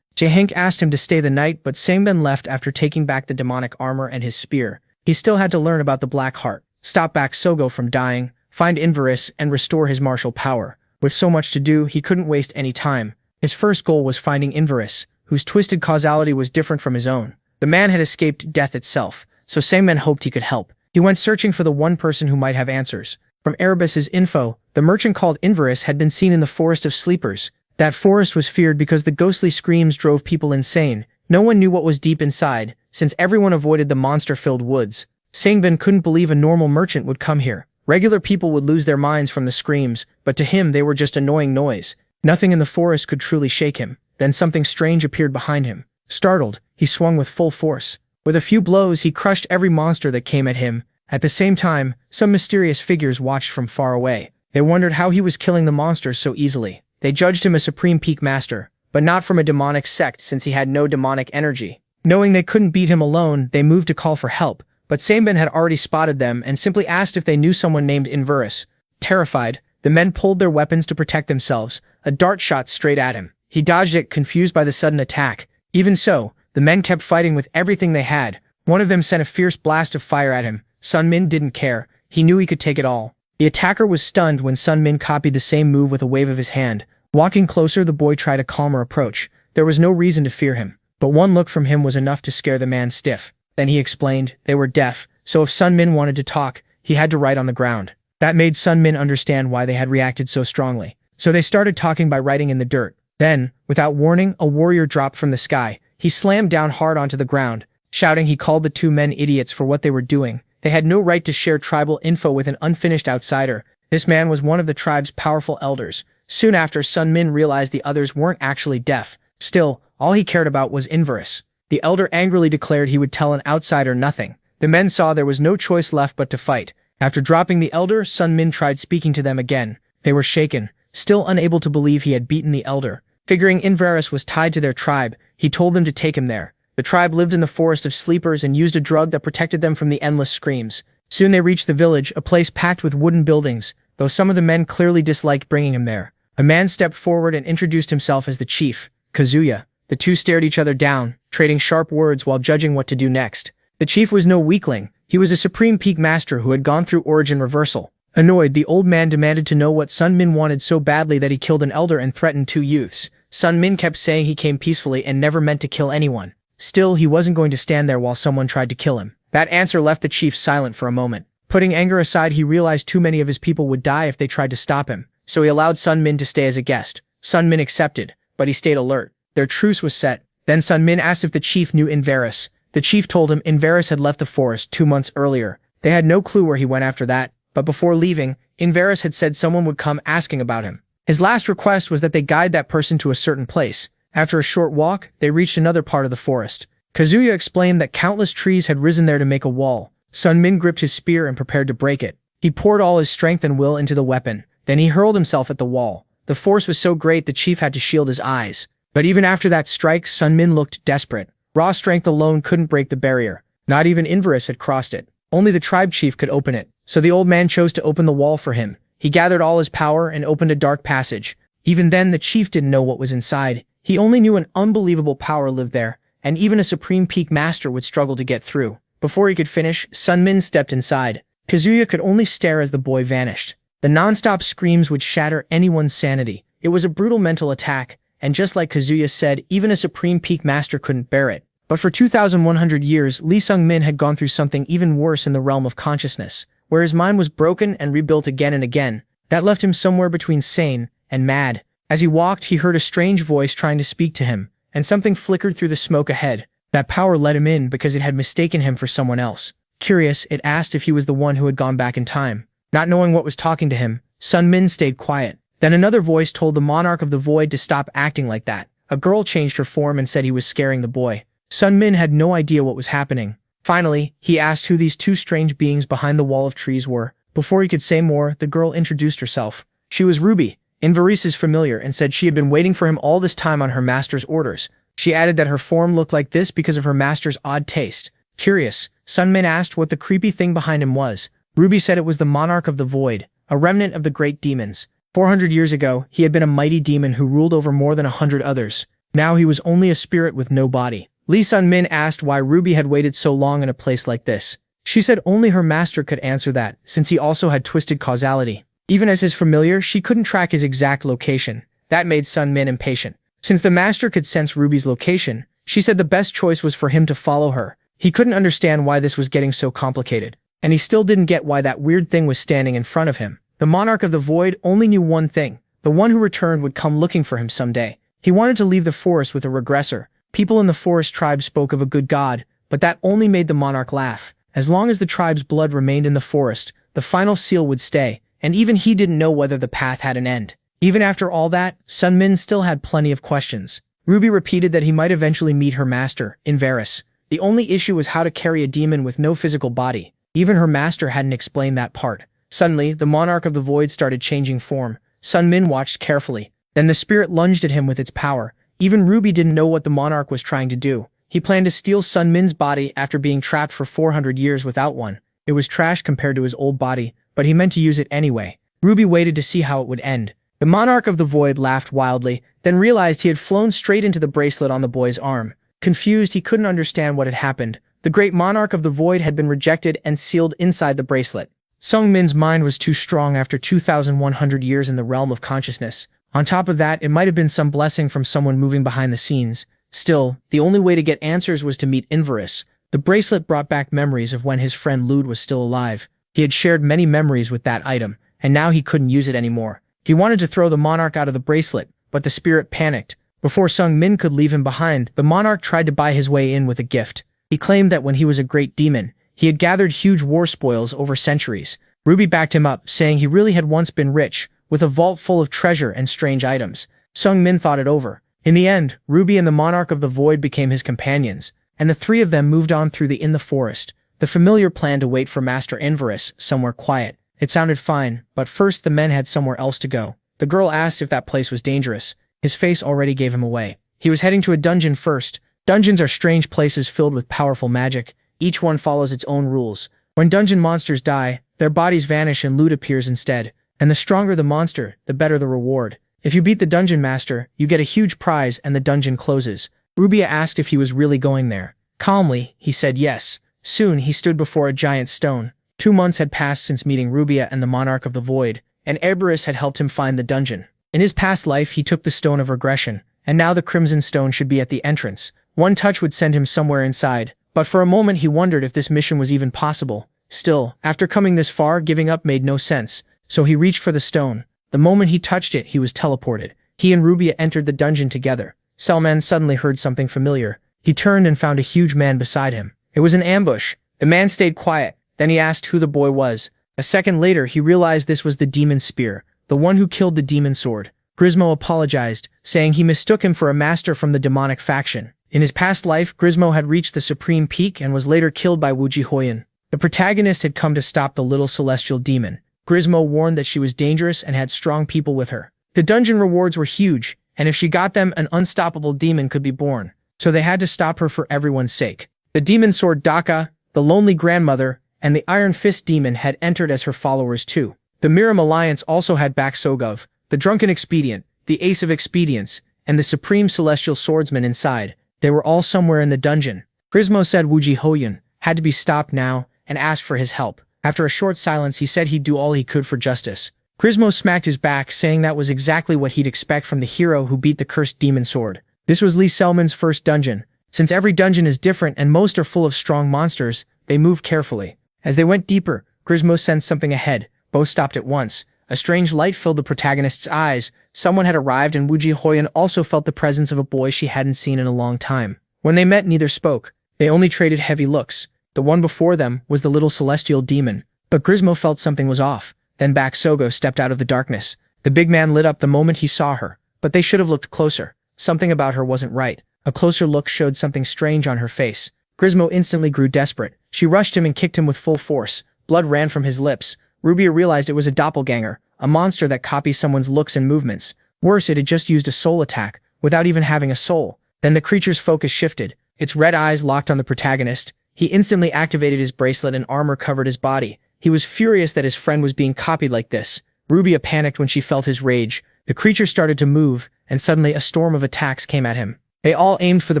Jahonk asked him to stay the night, but Sangbin left after taking back the demonic armor and his spear. He still had to learn about the Black Heart, stop back Sogo from dying, find Inverus, and restore his martial power. With so much to do, he couldn't waste any time. His first goal was finding Inverus, whose twisted causality was different from his own. The man had escaped death itself, so Sangbin hoped he could help. He went searching for the one person who might have answers. From Erebus's info, the merchant called Inverus had been seen in the Forest of Sleepers. That forest was feared because the ghostly screams drove people insane. No one knew what was deep inside, since everyone avoided the monster-filled woods. Sangbin couldn't believe a normal merchant would come here. Regular people would lose their minds from the screams, but to him they were just annoying noise. Nothing in the forest could truly shake him. Then something strange appeared behind him. Startled, he swung with full force. With a few blows, he crushed every monster that came at him. At the same time, some mysterious figures watched from far away. They wondered how he was killing the monsters so easily. They judged him a supreme peak master, but not from a demonic sect since he had no demonic energy. Knowing they couldn't beat him alone, they moved to call for help, but Sangbin had already spotted them and simply asked if they knew someone named Inverus. Terrified, the men pulled their weapons to protect themselves. A dart shot straight at him. He dodged it, confused by the sudden attack. Even so, the men kept fighting with everything they had. One of them sent a fierce blast of fire at him. Sun-min didn't care. He knew he could take it all. The attacker was stunned when Sun-min copied the same move with a wave of his hand. Walking closer, the boy tried a calmer approach. There was no reason to fear him, but one look from him was enough to scare the man stiff. Then he explained, they were deaf, so if Sun-min wanted to talk, he had to write on the ground. That made Sun-min understand why they had reacted so strongly. So they started talking by writing in the dirt. Then, without warning, a warrior dropped from the sky. He slammed down hard onto the ground. Shouting, he called the two men idiots for what they were doing. They had no right to share tribal info with an unfinished outsider. This man was one of the tribe's powerful elders. Soon after, Sun-min realized the others weren't actually deaf. Still, all he cared about was Inverus. The elder angrily declared he would tell an outsider nothing. The men saw there was no choice left but to fight. After dropping the elder, Sun-min tried speaking to them again. They were shaken, still unable to believe he had beaten the elder. Figuring Inverus was tied to their tribe, he told them to take him there. The tribe lived in the Forest of Sleepers and used a drug that protected them from the endless screams. Soon they reached the village, a place packed with wooden buildings, though some of the men clearly disliked bringing him there. A man stepped forward and introduced himself as the chief, Kazuya. The two stared each other down, trading sharp words while judging what to do next. The chief was no weakling. He was a supreme peak master who had gone through origin reversal. Annoyed, the old man demanded to know what Sun Min wanted so badly that he killed an elder and threatened 2 youths. Sun Min kept saying he came peacefully and never meant to kill anyone. Still, he wasn't going to stand there while someone tried to kill him. That answer left the chief silent for a moment. Putting anger aside, he realized too many of his people would die if they tried to stop him, so he allowed Sun Min to stay as a guest. Sun Min accepted, but he stayed alert. Their truce was set. Then Sun Min asked if the chief knew Inveris. The chief told him Inveris had left the forest 2 months earlier. They had no clue where he went after that, but before leaving, Inveris had said someone would come asking about him. His last request was that they guide that person to a certain place. After a short walk, they reached another part of the forest. Kazuya explained that countless trees had risen there to make a wall. Sun Min gripped his spear and prepared to break it. He poured all his strength and will into the weapon. Then he hurled himself at the wall. The force was so great the chief had to shield his eyes. But even after that strike, Sun Min looked desperate. Raw strength alone couldn't break the barrier. Not even Inveris had crossed it. Only the tribe chief could open it. So the old man chose to open the wall for him. He gathered all his power and opened a dark passage. Even then, the chief didn't know what was inside. He only knew an unbelievable power lived there, and even a supreme peak master would struggle to get through. Before he could finish, Sun Min stepped inside. Kazuya could only stare as the boy vanished. The non-stop screams would shatter anyone's sanity. It was a brutal mental attack, and just like Kazuya said, even a supreme peak master couldn't bear it. But for 2,100 years, Lee Sung-min had gone through something even worse in the realm of consciousness, where his mind was broken and rebuilt again and again. That left him somewhere between sane and mad. As he walked, he heard a strange voice trying to speak to him, and something flickered through the smoke ahead. That power let him in because it had mistaken him for someone else. Curious, it asked if he was the one who had gone back in time. Not knowing what was talking to him, Sun Min stayed quiet. Then another voice told the monarch of the void to stop acting like that. A girl changed her form and said he was scaring the boy. Sun Min had no idea what was happening. Finally, he asked who these 2 strange beings behind the wall of trees were. Before he could say more, the girl introduced herself. She was Ruby, Inveris's familiar, and said she had been waiting for him all this time on her master's orders. She added that her form looked like this because of her master's odd taste. Curious, Sun Min asked what the creepy thing behind him was. Ruby said it was the monarch of the void, a remnant of the great demons. 400 years ago, he had been a mighty demon who ruled over more than 100 others. Now he was only a spirit with no body. Lee Sun Min asked why Ruby had waited so long in a place like this. She said only her master could answer that, since he also had twisted causality. Even as his familiar, she couldn't track his exact location. That made Sun Min impatient. Since the master could sense Ruby's location, she said the best choice was for him to follow her. He couldn't understand why this was getting so complicated. And he still didn't get why that weird thing was standing in front of him. The monarch of the void only knew one thing. The one who returned would come looking for him someday. He wanted to leave the forest with a regressor. People in the forest tribe spoke of a good god, but that only made the monarch laugh. As long as the tribe's blood remained in the forest, the final seal would stay, and even he didn't know whether the path had an end. Even after all that, Sun Min still had plenty of questions. Ruby repeated that he might eventually meet her master, Inveris. The only issue was how to carry a demon with no physical body. Even her master hadn't explained that part. Suddenly, the monarch of the void started changing form. Sun Min watched carefully. Then the spirit lunged at him with its power. Even Ruby didn't know what the monarch was trying to do. He planned to steal Sun Min's body after being trapped for 400 years without one. It was trash compared to his old body, but he meant to use it anyway. Ruby waited to see how it would end. The monarch of the void laughed wildly, then realized he had flown straight into the bracelet on the boy's arm. Confused, he couldn't understand what had happened. The great monarch of the void had been rejected and sealed inside the bracelet. Sung Min's mind was too strong after 2,100 years in the realm of consciousness. On top of that, it might have been some blessing from someone moving behind the scenes. Still, the only way to get answers was to meet Inveris. The bracelet brought back memories of when his friend Lude was still alive. He had shared many memories with that item, and now he couldn't use it anymore. He wanted to throw the monarch out of the bracelet, but the spirit panicked. Before Sung Min could leave him behind, the monarch tried to buy his way in with a gift. He claimed that when he was a great demon, he had gathered huge war spoils over centuries. Ruby backed him up, saying he really had once been rich, with a vault full of treasure and strange items. Sung Min thought it over. In the end, Ruby and the monarch of the void became his companions, and the 3 of them moved on through the forest. The familiar planned to wait for Master Inveris somewhere quiet. It sounded fine, but first the men had somewhere else to go. The girl asked if that place was dangerous. His face already gave him away. He was heading to a dungeon first. Dungeons are strange places filled with powerful magic. Each one follows its own rules. When dungeon monsters die, their bodies vanish and loot appears instead. And the stronger the monster, the better the reward. If you beat the dungeon master, you get a huge prize and the dungeon closes. Ruby asked if he was really going there. Calmly, he said yes. Soon he stood before a giant stone. 2 months had passed since meeting Rubia and the Monarch of the Void, and Erebus had helped him find the dungeon. In his past life, he took the Stone of Regression, and now the Crimson Stone should be at the entrance. One touch would send him somewhere inside, but for a moment he wondered if this mission was even possible. Still, after coming this far, giving up made no sense, so he reached for the stone. The moment he touched it, he was teleported. He and Rubia entered the dungeon together. Selman suddenly heard something familiar. He turned and found a huge man beside him. It was an ambush. The man stayed quiet, then he asked who the boy was. A second later, he realized this was the demon spear, the one who killed the demon sword. Grismo apologized, saying he mistook him for a master from the demonic faction. In his past life, Grismo had reached the supreme peak and was later killed by Wuji Hoyan. The protagonist had come to stop the little celestial demon. Grismo warned that she was dangerous and had strong people with her. The dungeon rewards were huge, and if she got them, an unstoppable demon could be born. So they had to stop her for everyone's sake. The demon sword Daka, the lonely grandmother, and the Iron Fist demon had entered as her followers too. The Miram Alliance also had Baksogov, the drunken expedient, the ace of expedients, and the supreme celestial swordsman inside. They were all somewhere in the dungeon. Grismo said Wuji Hoyan had to be stopped now and asked for his help. After a short silence, he said he'd do all he could for justice. Grismo smacked his back, saying that was exactly what he'd expect from the hero who beat the cursed demon sword. This was Lee Selman's first dungeon. Since every dungeon is different and most are full of strong monsters, they moved carefully. As they went deeper, Grismo sensed something ahead. Both stopped at once. A strange light filled the protagonist's eyes. Someone had arrived, and Wuji Hoyan also felt the presence of a boy she hadn't seen in a long time. When they met, neither spoke. They only traded heavy looks. The one before them was the little celestial demon. But Grismo felt something was off. Then Baksogo stepped out of the darkness. The big man lit up the moment he saw her. But they should have looked closer. Something about her wasn't right. A closer look showed something strange on her face. Grismo instantly grew desperate. She rushed him and kicked him with full force. Blood ran from his lips. Rubia realized it was a doppelganger, a monster that copies someone's looks and movements. Worse, it had just used a soul attack, without even having a soul. Then the creature's focus shifted. Its red eyes locked on the protagonist. He instantly activated his bracelet and armor covered his body. He was furious that his friend was being copied like this. Rubia panicked when she felt his rage. The creature started to move, and suddenly a storm of attacks came at him. They all aimed for the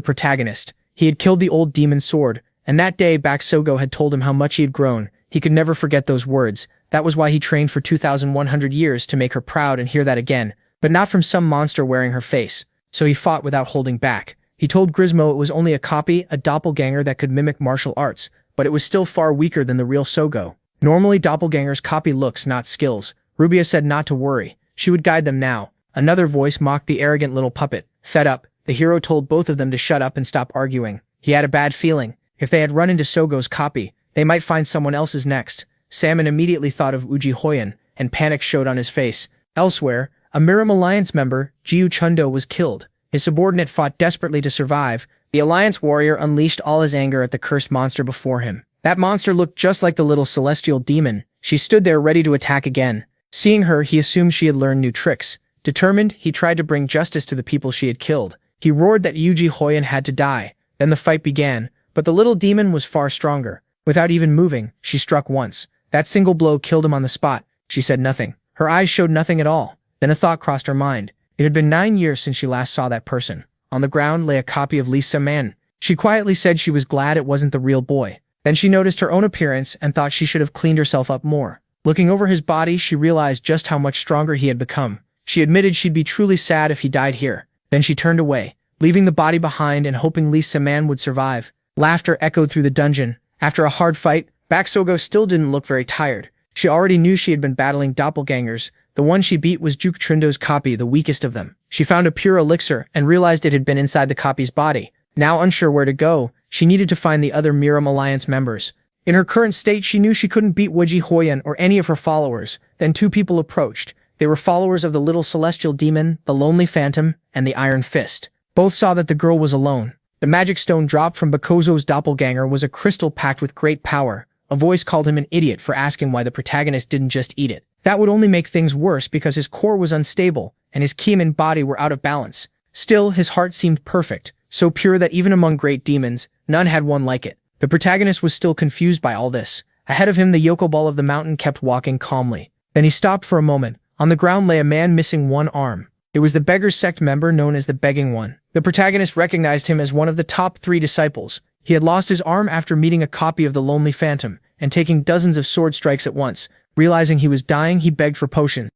protagonist. He had killed the old demon sword, and that day Baksogo had told him how much he had grown. He could never forget those words. That was why he trained for 2,100 years to make her proud and hear that again, but not from some monster wearing her face. So he fought without holding back. He told Grismo it was only a copy, a doppelganger that could mimic martial arts, but it was still far weaker than the real Sogo. Normally doppelgangers copy looks, not skills. Rubia said not to worry. She would guide them now. Another voice mocked the arrogant little puppet. Fed up, the hero told both of them to shut up and stop arguing. He had a bad feeling. If they had run into Sogo's copy, they might find someone else's next. Salmon immediately thought of Uji Hoyan, and panic showed on his face. Elsewhere, a Miram Alliance member, Jiu Chundo, was killed. His subordinate fought desperately to survive. The Alliance warrior unleashed all his anger at the cursed monster before him. That monster looked just like the little celestial demon. She stood there ready to attack again. Seeing her, he assumed she had learned new tricks. Determined, he tried to bring justice to the people she had killed. He roared that Uji Hoyan had to die. Then the fight began, but the little demon was far stronger. Without even moving, she struck once. That single blow killed him on the spot. She said nothing. Her eyes showed nothing at all. Then a thought crossed her mind. It had been 9 years since she last saw that person. On the ground lay a copy of Lisa Man. She quietly said she was glad it wasn't the real boy. Then she noticed her own appearance and thought she should have cleaned herself up more. Looking over his body, she realized just how much stronger he had become. She admitted she'd be truly sad if he died here. Then she turned away, leaving the body behind and hoping Lisa Man would survive. Laughter echoed through the dungeon. After a hard fight, Baksogo still didn't look very tired. She already knew she had been battling doppelgangers. The one she beat was Juk Trundo's copy, the weakest of them. She found a pure elixir and realized it had been inside the copy's body. Now unsure where to go, she needed to find the other Miram Alliance members. In her current state, she knew she couldn't beat Wuji Hoyan or any of her followers. Then two people approached. They were followers of the little celestial demon, the lonely phantom, and the Iron Fist. Both saw that the girl was alone. The magic stone dropped from Bakozo's doppelganger was a crystal packed with great power. A voice called him an idiot for asking why the protagonist didn't just eat it. That would only make things worse because his core was unstable, and his ki and body were out of balance. Still, his heart seemed perfect, so pure that even among great demons, none had one like it. The protagonist was still confused by all this. Ahead of him, the Yokoball of the mountain kept walking calmly. Then he stopped for a moment. On the ground lay a man missing one arm. It was the beggar's sect member known as the Begging One. The protagonist recognized him as one of the top 3 disciples. He had lost his arm after meeting a copy of the Lonely Phantom. and taking dozens of sword strikes at once. Realizing he was dying, he begged for potions.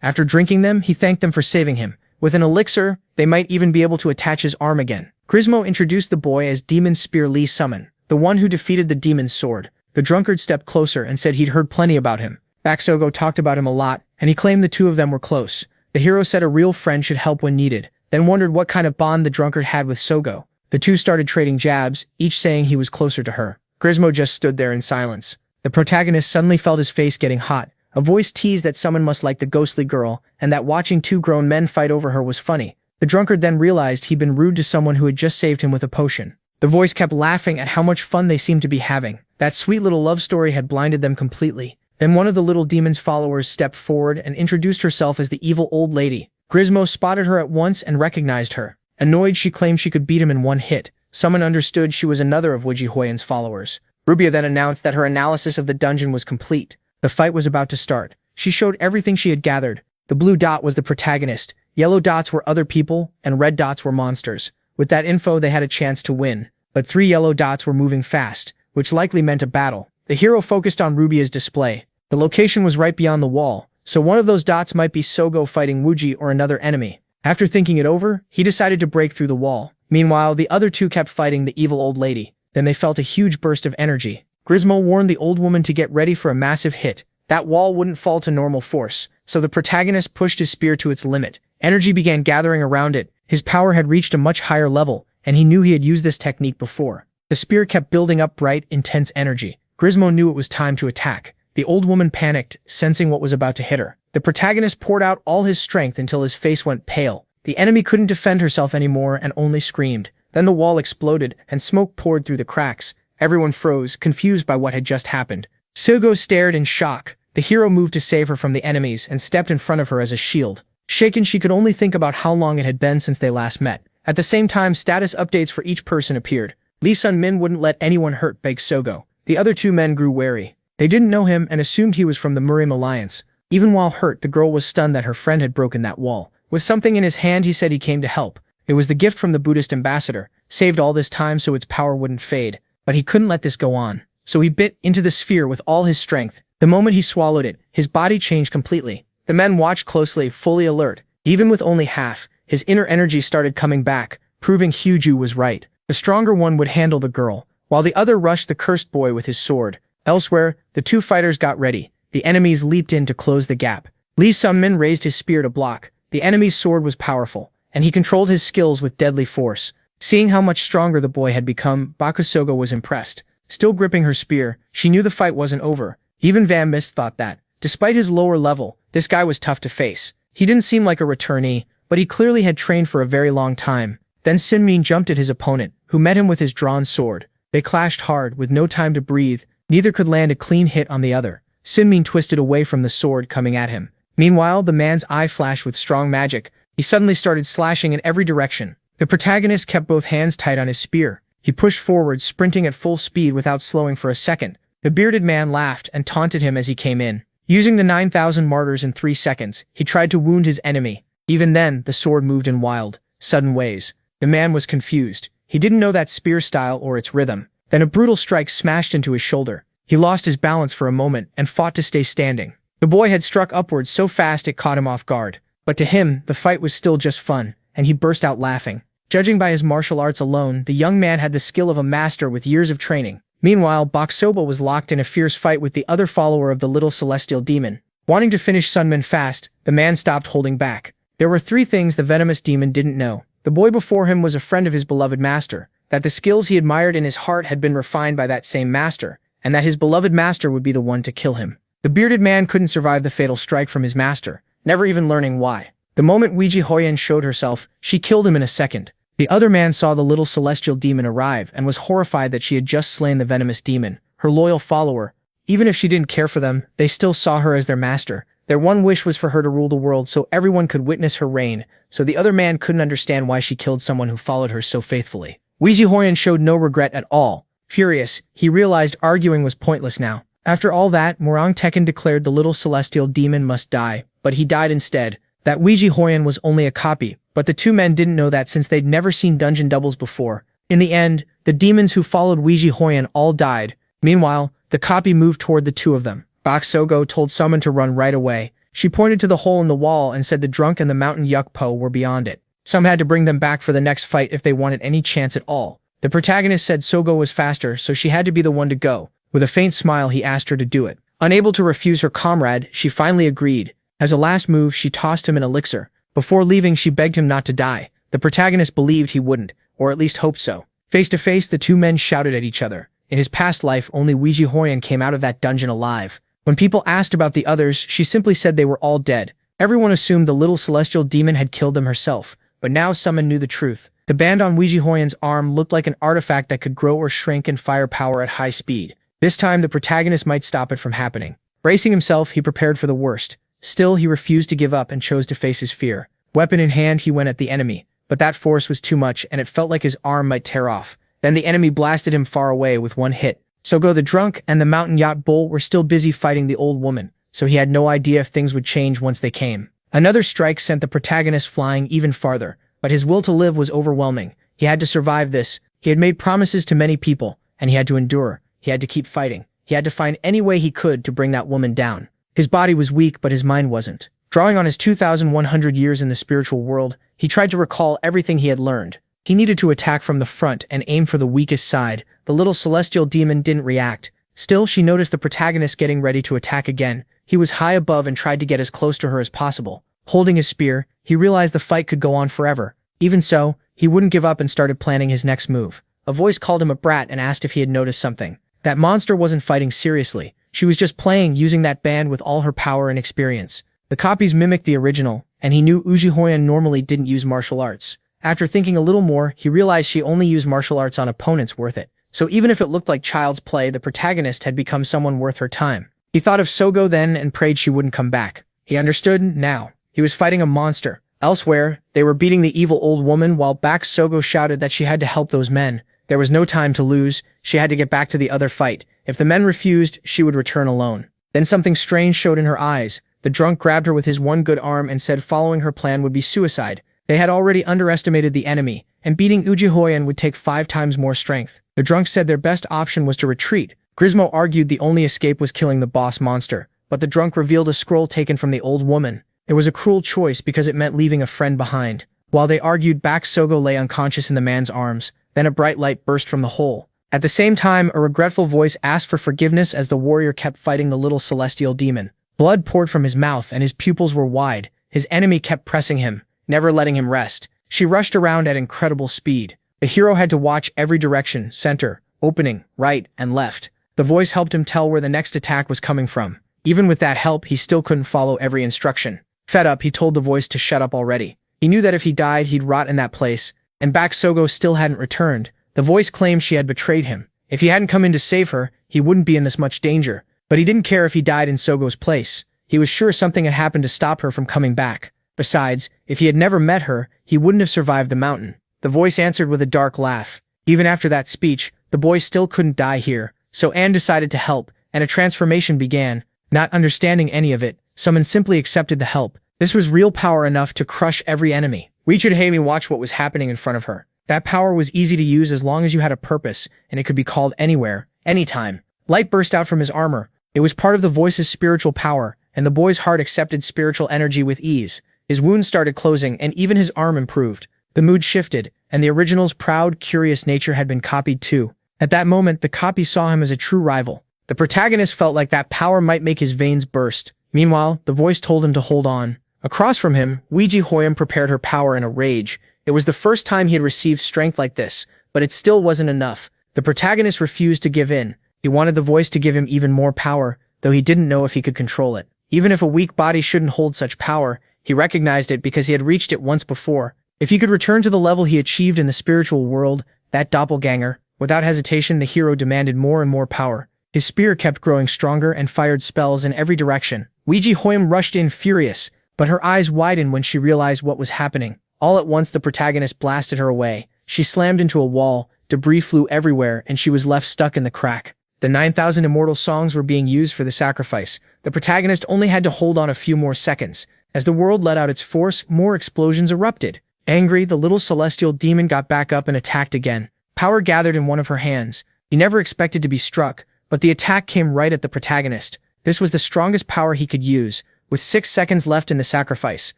After drinking them, he thanked them for saving him. With an elixir, they might even be able to attach his arm again. Grismo introduced the boy as Demon Spear Lee Summon, the one who defeated the demon's sword. The drunkard stepped closer and said he'd heard plenty about him. Baksogo talked about him a lot, and he claimed the two of them were close. The hero said a real friend should help when needed, then wondered what kind of bond the drunkard had with Sogo. The two started trading jabs, each saying he was closer to her. Grismo just stood there in silence. The protagonist suddenly felt his face getting hot. A voice teased that someone must like the ghostly girl, and that watching two grown men fight over her was funny. The drunkard then realized he'd been rude to someone who had just saved him with a potion. The voice kept laughing at how much fun they seemed to be having. That sweet little love story had blinded them completely. Then one of the little demon's followers stepped forward and introduced herself as the evil old lady. Grismo spotted her at once and recognized her. Annoyed, she claimed she could beat him in one hit. Someone understood she was another of Wuji Huiyan's followers. Rubia then announced that her analysis of the dungeon was complete. The fight was about to start. She showed everything she had gathered. The blue dot was the protagonist, yellow dots were other people, and red dots were monsters. With that info, they had a chance to win. But 3 yellow dots were moving fast, which likely meant a battle. The hero focused on Rubia's display. The location was right beyond the wall, so one of those dots might be Sogo fighting Wuji or another enemy. After thinking it over, he decided to break through the wall. Meanwhile, the other two kept fighting the evil old lady. Then they felt a huge burst of energy. Grismo warned the old woman to get ready for a massive hit. That wall wouldn't fall to normal force, so the protagonist pushed his spear to its limit. Energy began gathering around it. His power had reached a much higher level, and he knew he had used this technique before. The spear kept building up bright, intense energy. Grismo knew it was time to attack. The old woman panicked, sensing what was about to hit her. The protagonist poured out all his strength until his face went pale. The enemy couldn't defend herself anymore and only screamed. Then the wall exploded, and smoke poured through the cracks. Everyone froze, confused by what had just happened. Sogo stared in shock. The hero moved to save her from the enemies and stepped in front of her as a shield. Shaken, she could only think about how long it had been since they last met. At the same time, status updates for each person appeared. Lee Sun-min wouldn't let anyone hurt Beg Sogo. The other two men grew wary. They didn't know him and assumed he was from the Murim Alliance. Even while hurt, the girl was stunned that her friend had broken that wall. With something in his hand, he said he came to help. It was the gift from the Buddhist ambassador, saved all this time so its power wouldn't fade. But he couldn't let this go on. So he bit into the sphere with all his strength. The moment he swallowed it, his body changed completely. The men watched closely, fully alert. Even with only half, his inner energy started coming back, proving Hyuju was right. The stronger one would handle the girl, while the other rushed the cursed boy with his sword. Elsewhere, the two fighters got ready. The enemies leaped in to close the gap. Lee Sun-min raised his spear to block. The enemy's sword was powerful, and he controlled his skills with deadly force. Seeing how much stronger the boy had become, Bakusogo was impressed. Still gripping her spear, she knew the fight wasn't over. Even Van Mist thought that. Despite his lower level, this guy was tough to face. He didn't seem like a returnee, but he clearly had trained for a very long time. Then Sin-min jumped at his opponent, who met him with his drawn sword. They clashed hard, with no time to breathe. Neither could land a clean hit on the other. Sin-min twisted away from the sword coming at him. Meanwhile, the man's eye flashed with strong magic. He suddenly started slashing in every direction. The protagonist kept both hands tight on his spear. He pushed forward, sprinting at full speed without slowing for a second. The bearded man laughed and taunted him as he came in. Using the 9,000 martyrs in 3 seconds, he tried to wound his enemy. Even then, the sword moved in wild, sudden ways. The man was confused. He didn't know that spear style or its rhythm. Then a brutal strike smashed into his shoulder. He lost his balance for a moment and fought to stay standing. The boy had struck upwards so fast it caught him off guard. But to him, the fight was still just fun, and he burst out laughing. Judging by his martial arts alone, the young man had the skill of a master with years of training. Meanwhile, Baksoba was locked in a fierce fight with the other follower of the little celestial demon. Wanting to finish Sun-min fast, the man stopped holding back. There were 3 things the venomous demon didn't know. The boy before him was a friend of his beloved master, that the skills he admired in his heart had been refined by that same master, and that his beloved master would be the one to kill him. The bearded man couldn't survive the fatal strike from his master, never even learning why. The moment Wuji Huiyan showed herself, she killed him in a second. The other man saw the little celestial demon arrive and was horrified that she had just slain the venomous demon, her loyal follower. Even if she didn't care for them, they still saw her as their master. Their one wish was for her to rule the world so everyone could witness her reign, so the other man couldn't understand why she killed someone who followed her so faithfully. Wuji Huiyan showed no regret at all. Furious, he realized arguing was pointless now. After all that, Morang Tekken declared the little celestial demon must die, but he died instead. That Wuji Huiyan was only a copy, but the 2 men didn't know that since they'd never seen dungeon doubles before. In the end, the demons who followed Wuji Huiyan all died. Meanwhile, The copy moved toward the two of them. Bak Sogo told someone to run right away. She pointed to the hole in the wall and said the drunk and the mountain Yukpo were beyond it. Some had to bring them back for the next fight if they wanted any chance at all. The protagonist said Sogo was faster, so she had to be the one to go. With a faint smile, he asked her to do it. Unable to refuse her comrade, she finally agreed. As a last move, she tossed him an elixir. Before leaving, she begged him not to die. The protagonist believed he wouldn't, or at least hoped so. Face to face, the two men shouted at each other. In his past life, only Weiji Hoyan came out of that dungeon alive. When people asked about the others, she simply said they were all dead. Everyone assumed the little celestial demon had killed them herself, but now someone knew the truth. The band on Weiji Hoyan's arm looked like an artifact that could grow or shrink in firepower at high speed. This time, the protagonist might stop it from happening. Bracing himself, he prepared for the worst. Still, he refused to give up and chose to face his fear. Weapon in hand, he went at the enemy, but that force was too much and it felt like his arm might tear off. Then the enemy blasted him far away with one hit. Sogo the drunk and the mountain yacht bull were still busy fighting the old woman, so he had no idea if things would change once they came. Another strike sent the protagonist flying even farther, but his will to live was overwhelming. He had to survive this. He had made promises to many people, and he had to endure. He had to keep fighting. He had to find any way he could to bring that woman down. His body was weak, but his mind wasn't. Drawing on his 2,100 years in the spiritual world, he tried to recall everything he had learned. He needed to attack from the front and aim for the weakest side. The little celestial demon didn't react. Still, she noticed the protagonist getting ready to attack again. He was high above and tried to get as close to her as possible. Holding his spear, he realized the fight could go on forever. Even so, he wouldn't give up and started planning his next move. A voice called him a brat and asked if he had noticed something. That monster wasn't fighting seriously. She was just playing, using that band with all her power and experience. The copies mimicked the original, and he knew Weiji Hoyan normally didn't use martial arts. After thinking a little more, he realized she only used martial arts on opponents worth it. So even if it looked like child's play, the protagonist had become someone worth her time. He thought of Sogo then and prayed she wouldn't come back. He understood now. He was fighting a monster. Elsewhere, they were beating the evil old woman while Bak Sogo shouted that she had to help those men. There was no time to lose. She had to get back to the other fight. If the men refused, she would return alone. Then something strange showed in her eyes. The drunk grabbed her with his one good arm and said following her plan would be suicide. They had already underestimated the enemy, and beating Weiji Hoyan would take 5 times more strength. The drunk said their best option was to retreat. Grismo argued the only escape was killing the boss monster, but the drunk revealed a scroll taken from the old woman. It was a cruel choice because it meant leaving a friend behind. While they argued, Bak Sogo lay unconscious in the man's arms. Then a bright light burst from the hole. At the same time, a regretful voice asked for forgiveness as the warrior kept fighting the little celestial demon. Blood poured from his mouth and his pupils were wide. His enemy kept pressing him, never letting him rest. She rushed around at incredible speed. The hero had to watch every direction, center, opening, right, and left. The voice helped him tell where the next attack was coming from. Even with that help, he still couldn't follow every instruction. Fed up, he told the voice to shut up already. He knew that if he died, he'd rot in that place, and Bak Sogo still hadn't returned. The voice claimed she had betrayed him. If he hadn't come in to save her, he wouldn't be in this much danger. But he didn't care if he died in Sogo's place. He was sure something had happened to stop her from coming back. Besides, if he had never met her, he wouldn't have survived the mountain. The voice answered with a dark laugh. Even after that speech, the boy still couldn't die here, so Anne decided to help, and a transformation began. Not understanding any of it, someone simply accepted the help. This was real power enough to crush every enemy. Richard Hamey watched what was happening in front of her. That power was easy to use as long as you had a purpose, and it could be called anywhere, anytime. Light burst out from his armor. It was part of the voice's spiritual power, and the boy's heart accepted spiritual energy with ease. His wounds started closing, and even his arm improved. The mood shifted, and the original's proud, curious nature had been copied too. At that moment, the copy saw him as a true rival. The protagonist felt like that power might make his veins burst. Meanwhile, the voice told him to hold on. Across from him, Weiji Hoyan prepared her power in a rage. It was the first time he had received strength like this, but it still wasn't enough. The protagonist refused to give in. He wanted the voice to give him even more power, though he didn't know if he could control it. Even if a weak body shouldn't hold such power, he recognized it because he had reached it once before. If he could return to the level he achieved in the spiritual world, that doppelganger, without hesitation the hero demanded more and more power. His spear kept growing stronger and fired spells in every direction. Weiji Hoyan rushed in furious, but her eyes widened when she realized what was happening. All at once the protagonist blasted her away. She slammed into a wall, debris flew everywhere, and she was left stuck in the crack. The 9,000 immortal songs were being used for the sacrifice. The protagonist only had to hold on a few more seconds. As the world let out its force, more explosions erupted. Angry, the little celestial demon got back up and attacked again. Power gathered in one of her hands. He never expected to be struck, but the attack came right at the protagonist. This was the strongest power he could use, with 6 seconds left in the sacrifice.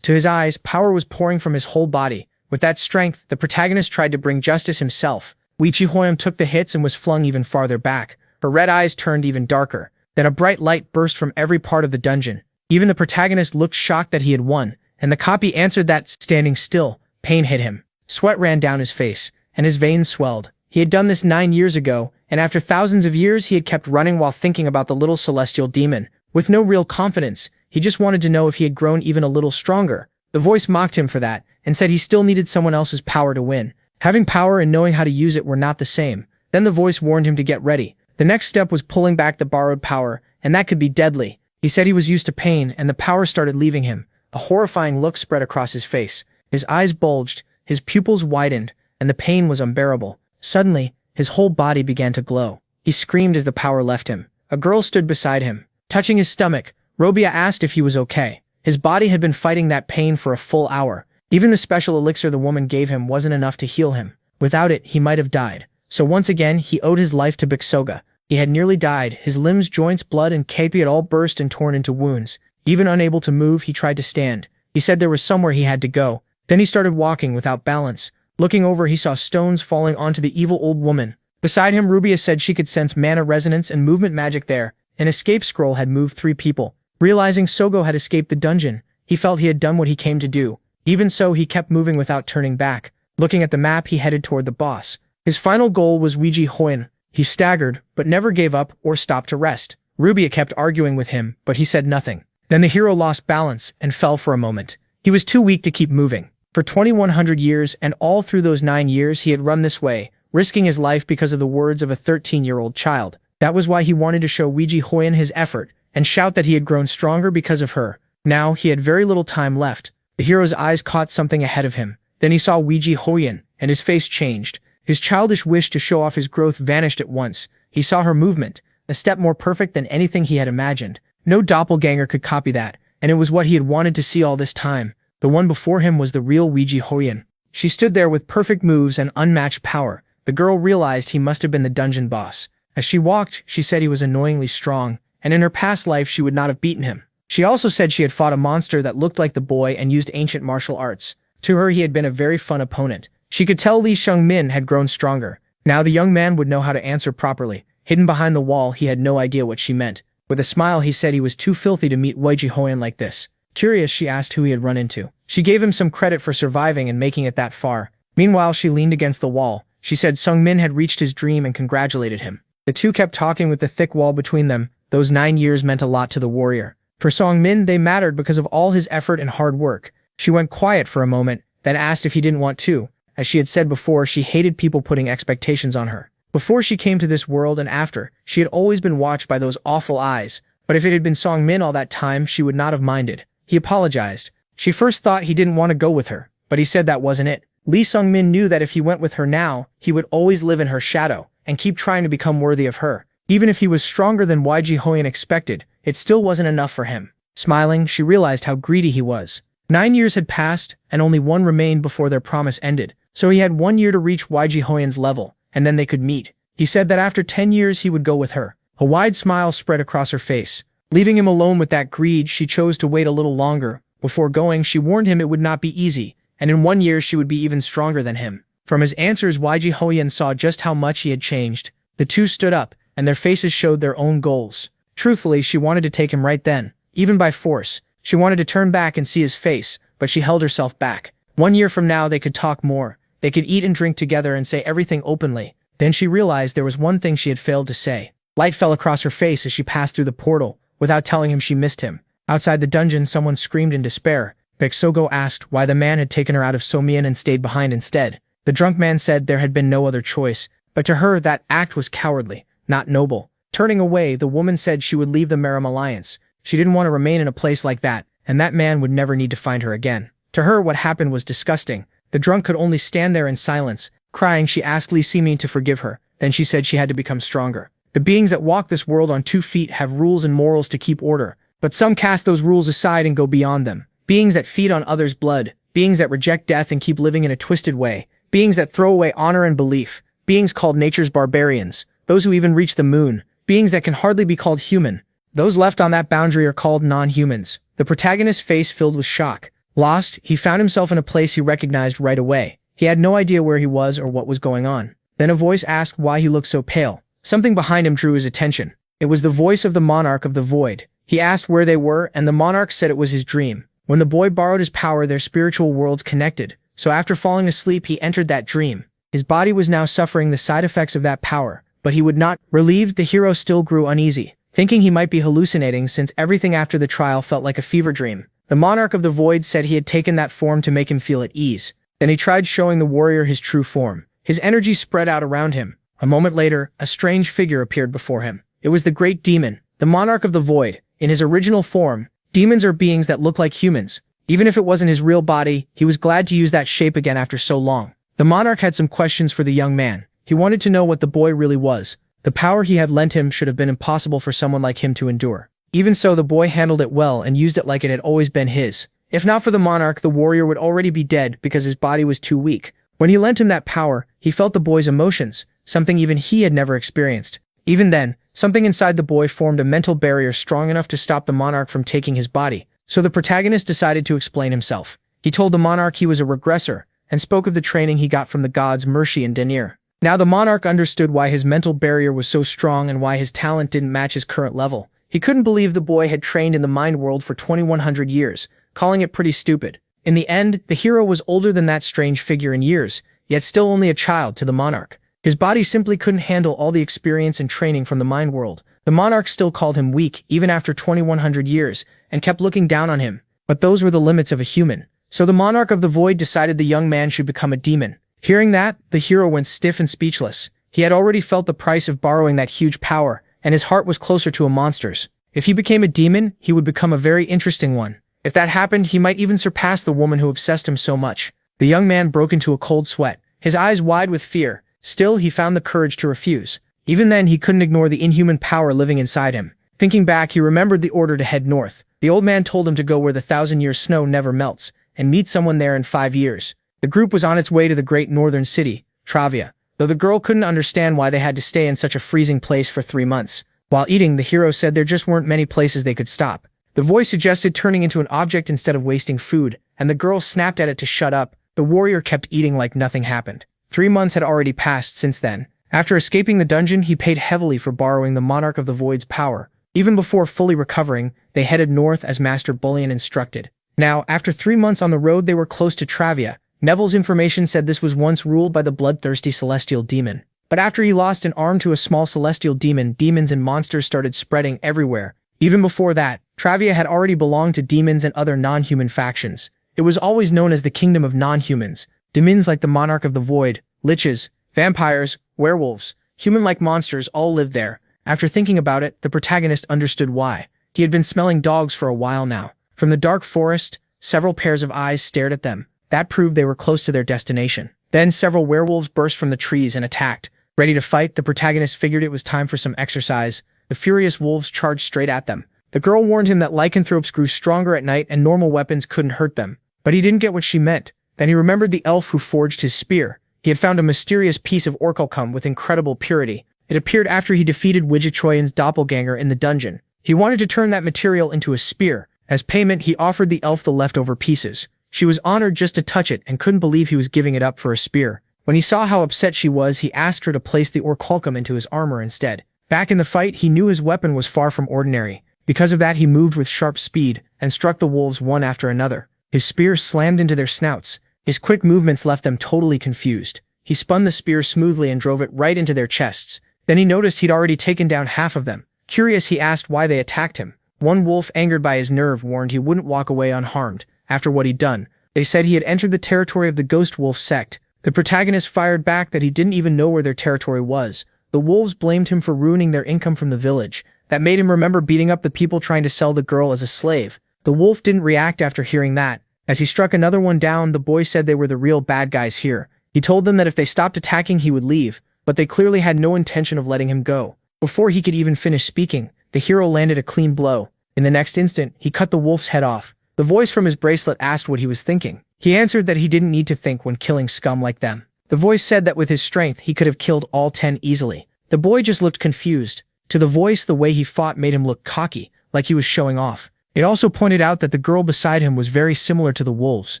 To his eyes, power was pouring from his whole body. With that strength, the protagonist tried to bring justice himself. Weijie Hoyam took the hits and was flung even farther back. Her red eyes turned even darker. Then a bright light burst from every part of the dungeon. Even the protagonist looked shocked that he had won, and the copy answered that, standing still. Pain hit him. Sweat ran down his face, and his veins swelled. He had done this 9 years ago, and after thousands of years he had kept running while thinking about the little celestial demon. With no real confidence, he just wanted to know if he had grown even a little stronger. The voice mocked him for that, and said he still needed someone else's power to win. Having power and knowing how to use it were not the same. Then the voice warned him to get ready. The next step was pulling back the borrowed power, and that could be deadly. He said he was used to pain, and the power started leaving him. A horrifying look spread across his face. His eyes bulged, his pupils widened, and the pain was unbearable. Suddenly, his whole body began to glow. He screamed as the power left him. A girl stood beside him. Touching his stomach, Robia asked if he was okay. His body had been fighting that pain for a full hour. Even the special elixir the woman gave him wasn't enough to heal him. Without it, he might have died. So once again, he owed his life to Bixoga. He had nearly died. His limbs, joints, blood, and kepi had all burst and torn into wounds. Even unable to move, he tried to stand. He said there was somewhere he had to go. Then he started walking without balance. Looking over, he saw stones falling onto the evil old woman. Beside him, Rubia said she could sense mana resonance and movement magic there. An escape scroll had moved 3 people. Realizing Sogo had escaped the dungeon, he felt he had done what he came to do. Even so, he kept moving without turning back. Looking at the map, he headed toward the boss. His final goal was Weijie Hoyam. He staggered, but never gave up or stopped to rest. Rubia kept arguing with him, but he said nothing. Then the hero lost balance and fell for a moment. He was too weak to keep moving. For 2100 years, and all through those 9 years, he had run this way, risking his life because of the words of a 13-year-old child. That was why he wanted to show Weijie Hoyam his effort, and shout that he had grown stronger because of her. Now, he had very little time left. The hero's eyes caught something ahead of him. Then he saw Weijie Hoyam, and his face changed. His childish wish to show off his growth vanished at once. He saw her movement, a step more perfect than anything he had imagined. No doppelganger could copy that, and it was what he had wanted to see all this time. The one before him was the real Weijie Hoyam. She stood there with perfect moves and unmatched power. The girl realized he must have been the dungeon boss. As she walked, she said he was annoyingly strong, and in her past life she would not have beaten him. She also said she had fought a monster that looked like the boy and used ancient martial arts. To her, he had been a very fun opponent. She could tell Li Shengmin had grown stronger. Now the young man would know how to answer properly. Hidden behind the wall, he had no idea what she meant. With a smile, he said he was too filthy to meet Weijie Hoyam like this. Curious, she asked who he had run into. She gave him some credit for surviving and making it that far. Meanwhile, she leaned against the wall. She said Sungmin had reached his dream and congratulated him. The two kept talking with the thick wall between them. Those 9 years meant a lot to the warrior. For Sungmin, they mattered because of all his effort and hard work. She went quiet for a moment, then asked if he didn't want to. As she had said before, she hated people putting expectations on her. Before she came to this world and after, she had always been watched by those awful eyes. But if it had been Sungmin all that time, she would not have minded. He apologized. She first thought he didn't want to go with her, but he said that wasn't it. Li Sungmin knew that if he went with her now, he would always live in her shadow and keep trying to become worthy of her. Even if he was stronger than Weijie Hoyam expected, it still wasn't enough for him. Smiling, she realized how greedy he was. 9 years had passed, and only 1 remained before their promise ended. So he had 1 year to reach Weijie Hoyam's level, and then they could meet. He said that after 10 years he would go with her. A wide smile spread across her face. Leaving him alone with that greed, she chose to wait a little longer. Before going, she warned him it would not be easy, and in 1 year she would be even stronger than him. From his answers, Weijie Hoyam saw just how much he had changed. The two stood up, and their faces showed their own goals. Truthfully, she wanted to take him right then, even by force. She wanted to turn back and see his face, but she held herself back. 1 year from now, they could talk more. They could eat and drink together and say everything openly. Then she realized there was one thing she had failed to say. Light fell across her face as she passed through the portal, without telling him she missed him. Outside the dungeon, someone screamed in despair. Bixogo asked why the man had taken her out of Somian and stayed behind instead. The drunk man said there had been no other choice, but to her that act was cowardly, not noble. Turning away, the woman said she would leave the Merim Alliance. She didn't want to remain in a place like that, and that man would never need to find her again. To her, what happened was disgusting. The drunk could only stand there in silence. Crying, she asked Li Simin to forgive her. Then she said she had to become stronger. The beings that walk this world on 2 feet have rules and morals to keep order, but some cast those rules aside and go beyond them. Beings that feed on others' blood, beings that reject death and keep living in a twisted way, beings that throw away honor and belief, beings called nature's barbarians, those who even reach the moon. beings that can hardly be called human. Those left on that boundary are called non-humans. The protagonist's face filled with shock. Lost, he found himself in a place he recognized right away. He had no idea where he was or what was going on. Then a voice asked why he looked so pale. Something behind him drew his attention. It was the voice of the monarch of the void. He asked where they were, and the monarch said it was his dream. When the boy borrowed his power, their spiritual worlds connected. So after falling asleep, he entered that dream. His body was now suffering the side effects of that power, but he would not. Relieved, the hero still grew uneasy, thinking he might be hallucinating since everything after the trial felt like a fever dream. The monarch of the void said he had taken that form to make him feel at ease. Then he tried showing the warrior his true form. His energy spread out around him. A moment later, a strange figure appeared before him. It was the great demon, the monarch of the void. In his original form, demons are beings that look like humans. Even if it wasn't his real body, he was glad to use that shape again after so long. The monarch had some questions for the young man. He wanted to know what the boy really was. The power he had lent him should have been impossible for someone like him to endure. Even so, the boy handled it well and used it like it had always been his. If not for the monarch, the warrior would already be dead because his body was too weak. When he lent him that power, he felt the boy's emotions, something even he had never experienced. Even then, something inside the boy formed a mental barrier strong enough to stop the monarch from taking his body. So the protagonist decided to explain himself. He told the monarch he was a regressor, and spoke of the training he got from the gods Mercy and Denir. Now the monarch understood why his mental barrier was so strong and why his talent didn't match his current level. He couldn't believe the boy had trained in the mind world for 2100 years, calling it pretty stupid. In the end, the hero was older than that strange figure in years, yet still only a child to the monarch. His body simply couldn't handle all the experience and training from the mind world. The monarch still called him weak even after 2100 years, and kept looking down on him. But those were the limits of a human. So the monarch of the void decided the young man should become a demon. Hearing that, the hero went stiff and speechless. He had already felt the price of borrowing that huge power, and his heart was closer to a monster's. If he became a demon, he would become a very interesting one. If that happened, he might even surpass the woman who obsessed him so much. The young man broke into a cold sweat, his eyes wide with fear. Still, he found the courage to refuse. Even then, he couldn't ignore the inhuman power living inside him. Thinking back, he remembered the order to head north. The old man told him to go where the 1,000-year snow never melts, and meet someone there in 5 years. The group was on its way to the great northern city, Travia, though the girl couldn't understand why they had to stay in such a freezing place for 3 months. While eating, the hero said there just weren't many places they could stop. The voice suggested turning into an object instead of wasting food, and the girl snapped at it to shut up. The warrior kept eating like nothing happened. 3 months had already passed since then. After escaping the dungeon, he paid heavily for borrowing the monarch of the void's power. Even before fully recovering, they headed north as Master Bullion instructed. Now, after 3 months on the road, they were close to Travia. Neville's information said this was once ruled by the bloodthirsty celestial demon. But after he lost an arm to a small celestial demon, demons and monsters started spreading everywhere. Even before that, Travia had already belonged to demons and other non-human factions. It was always known as the kingdom of non-humans. Demons like the monarch of the void, liches, vampires, werewolves, human-like monsters all lived there. After thinking about it, the protagonist understood why. He had been smelling dogs for a while now. From the dark forest, several pairs of eyes stared at them. That proved they were close to their destination. Then several werewolves burst from the trees and attacked. Ready to fight, the protagonist figured it was time for some exercise. The furious wolves charged straight at them. The girl warned him that lycanthropes grew stronger at night and normal weapons couldn't hurt them. But he didn't get what she meant. Then he remembered the elf who forged his spear. He had found a mysterious piece of orichalcum with incredible purity. It appeared after he defeated Widgetroyan's doppelganger in the dungeon. He wanted to turn that material into a spear. As payment, he offered the elf the leftover pieces. She was honored just to touch it and couldn't believe he was giving it up for a spear. When he saw how upset she was, he asked her to place the orichalcum into his armor instead. Back in the fight, he knew his weapon was far from ordinary. Because of that, he moved with sharp speed and struck the wolves one after another. His spear slammed into their snouts. His quick movements left them totally confused. He spun the spear smoothly and drove it right into their chests. Then he noticed he'd already taken down half of them. Curious, he asked why they attacked him. One wolf, angered by his nerve, warned he wouldn't walk away unharmed after what he'd done. They said he had entered the territory of the Ghost Wolf sect. The protagonist fired back that he didn't even know where their territory was. The wolves blamed him for ruining their income from the village. That made him remember beating up the people trying to sell the girl as a slave. The wolf didn't react after hearing that. As he struck another one down, the boy said they were the real bad guys here. He told them that if they stopped attacking, he would leave, but they clearly had no intention of letting him go. Before he could even finish speaking, the hero landed a clean blow. In the next instant, he cut the wolf's head off. The voice from his bracelet asked what he was thinking. He answered that he didn't need to think when killing scum like them. The voice said that with his strength, he could have killed all 10 easily. The boy just looked confused. To the voice, the way he fought made him look cocky, like he was showing off. It also pointed out that the girl beside him was very similar to the wolves.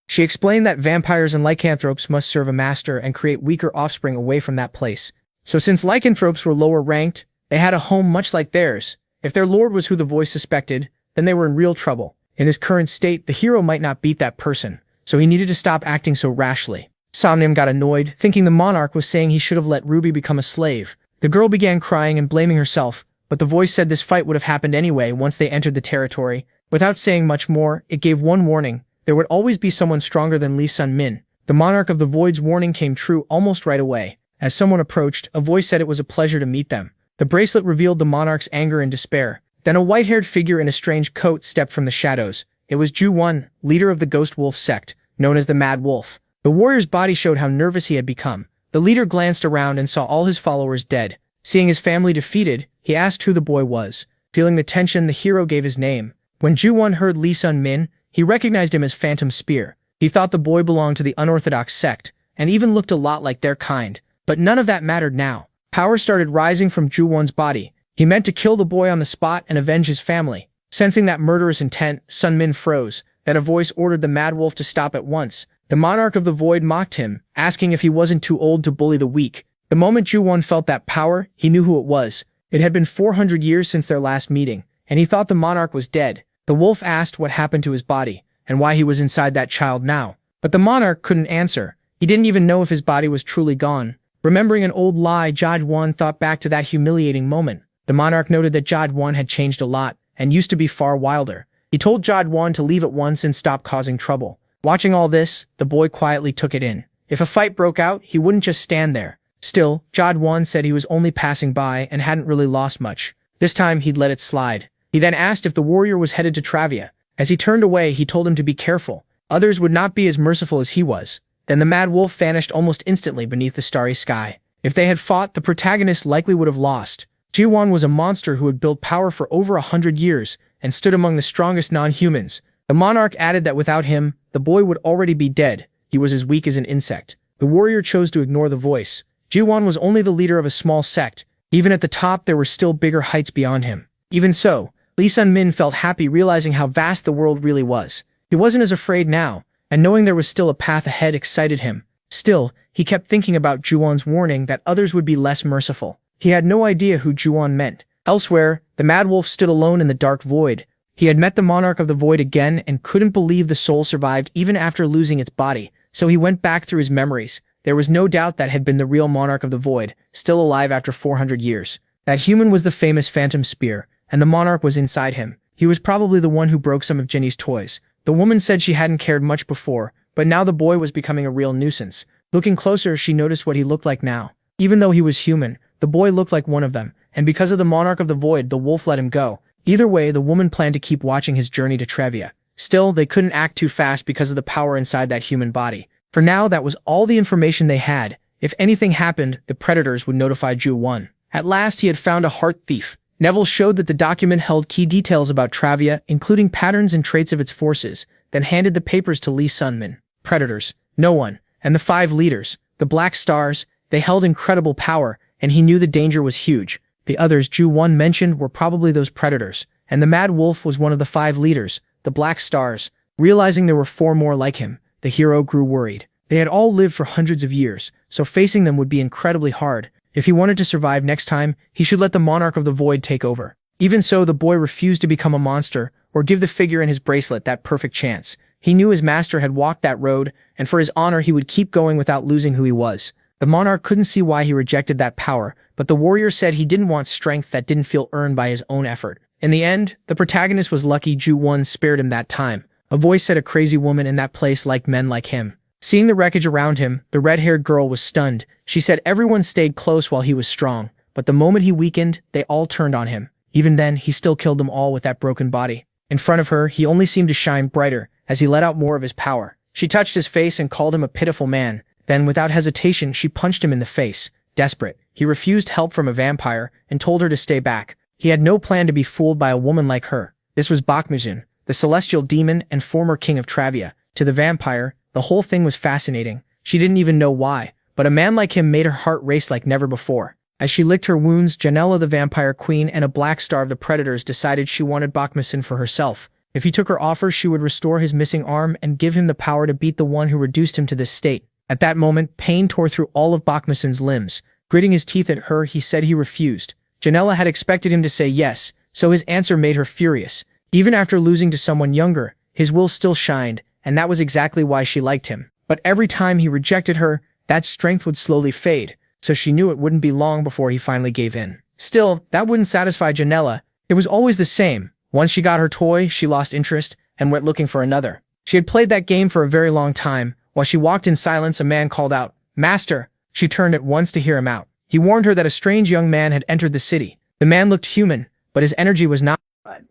She explained that vampires and lycanthropes must serve a master and create weaker offspring away from that place. So since lycanthropes were lower ranked, they had a home much like theirs. If their lord was who the voice suspected, then they were in real trouble. In his current state, the hero might not beat that person, so he needed to stop acting so rashly. Somnium got annoyed, thinking the monarch was saying he should have let Ruby become a slave. The girl began crying and blaming herself, but the voice said this fight would have happened anyway once they entered the territory. Without saying much more, it gave one warning. There would always be someone stronger than Lee Sun-min. The monarch of the void's warning came true almost right away. As someone approached, a voice said it was a pleasure to meet them. The bracelet revealed the monarch's anger and despair. Then a white-haired figure in a strange coat stepped from the shadows. It was Ju-won, leader of the Ghost Wolf sect, known as the Mad Wolf. The warrior's body showed how nervous he had become. The leader glanced around and saw all his followers dead. Seeing his family defeated, he asked who the boy was. Feeling the tension, the hero gave his name. When Ju-won heard Lee Sun-min, he recognized him as Phantom Spear. He thought the boy belonged to the unorthodox sect, and even looked a lot like their kind. But none of that mattered now. Power started rising from Ju-won's body. He meant to kill the boy on the spot and avenge his family. Sensing that murderous intent, Sun-min froze. Then a voice ordered the Mad Wolf to stop at once. The monarch of the void mocked him, asking if he wasn't too old to bully the weak. The moment Ju-won felt that power, he knew who it was. It had been 400 years since their last meeting, and he thought the monarch was dead. The wolf asked what happened to his body, and why he was inside that child now. But the monarch couldn't answer. He didn't even know if his body was truly gone. Remembering an old lie, Ju-won thought back to that humiliating moment. The monarch noted that Ju-won had changed a lot, and used to be far wilder. He told Ju-won to leave at once and stop causing trouble. Watching all this, the boy quietly took it in. If a fight broke out, he wouldn't just stand there. Still, Ju-won said he was only passing by and hadn't really lost much. This time, he'd let it slide. He then asked if the warrior was headed to Travia. As he turned away, he told him to be careful. Others would not be as merciful as he was. Then the Mad Wolf vanished almost instantly beneath the starry sky. If they had fought, the protagonist likely would have lost. Ju-won was a monster who had built power for over 100 years and stood among the strongest non-humans. The monarch added that without him, the boy would already be dead. He was as weak as an insect. The warrior chose to ignore the voice. Ju-won was only the leader of a small sect. Even at the top, there were still bigger heights beyond him. Even so, Lee Sun-min felt happy realizing how vast the world really was. He wasn't as afraid now, and knowing there was still a path ahead excited him. Still, he kept thinking about Ju-won's warning that others would be less merciful. He had no idea who Ju-won meant. Elsewhere, the Mad Wolf stood alone in the dark void. He had met the monarch of the void again and couldn't believe the soul survived even after losing its body, so he went back through his memories. There was no doubt that had been the real monarch of the void, still alive after 400 years. That human was the famous Phantom Spear, and the monarch was inside him. He was probably the one who broke some of Jenny's toys. The woman said she hadn't cared much before, but now the boy was becoming a real nuisance. Looking closer, she noticed what he looked like now. Even though he was human, the boy looked like one of them, and because of the monarch of the void, the wolf let him go. Either way, the woman planned to keep watching his journey to Travia. Still, they couldn't act too fast because of the power inside that human body. For now, that was all the information they had. If anything happened, the predators would notify Ju-won. At last, he had found a heart thief. Neville showed that the document held key details about Travia, including patterns and traits of its forces, then handed the papers to Lee Sun-min. Predators, no one, and the 5 leaders, the Black Stars, they held incredible power, and he knew the danger was huge. The others Ju-won mentioned were probably those predators, and the Mad Wolf was one of the 5 leaders, the Black Stars. Realizing there were 4 more like him, the hero grew worried. They had all lived for hundreds of years, so facing them would be incredibly hard. If he wanted to survive next time, he should let the Monarch of the Void take over. Even so, the boy refused to become a monster, or give the figure in his bracelet that perfect chance. He knew his master had walked that road, and for his honor he would keep going without losing who he was. The monarch couldn't see why he rejected that power, but the warrior said he didn't want strength that didn't feel earned by his own effort. In the end, the protagonist was lucky Ju-won spared him that time. A voice said a crazy woman in that place liked men like him. Seeing the wreckage around him, the red-haired girl was stunned. She said everyone stayed close while he was strong, but the moment he weakened, they all turned on him. Even then, he still killed them all with that broken body. In front of her, he only seemed to shine brighter as he let out more of his power. She touched his face and called him a pitiful man. Then, without hesitation, she punched him in the face. Desperate, he refused help from a vampire and told her to stay back. He had no plan to be fooled by a woman like her. This was Bakhmuzin, the celestial demon and former king of Travia. To the vampire, the whole thing was fascinating. She didn't even know why, but a man like him made her heart race like never before. As she licked her wounds, Janella the vampire queen and a black star of the predators decided she wanted Bakhmusin for herself. If he took her offer, she would restore his missing arm and give him the power to beat the one who reduced him to this state. At that moment, pain tore through all of Bakhmusin's limbs. Gritting his teeth at her, he said he refused. Janella had expected him to say yes, so his answer made her furious. Even after losing to someone younger, his will still shined, and that was exactly why she liked him. But every time he rejected her, that strength would slowly fade, so she knew it wouldn't be long before he finally gave in. Still, that wouldn't satisfy Janella. It was always the same. Once she got her toy, she lost interest and went looking for another. She had played that game for a very long time. While she walked in silence, a man called out, "Master!" She turned at once to hear him out. He warned her that a strange young man had entered the city. The man looked human, but his energy was not.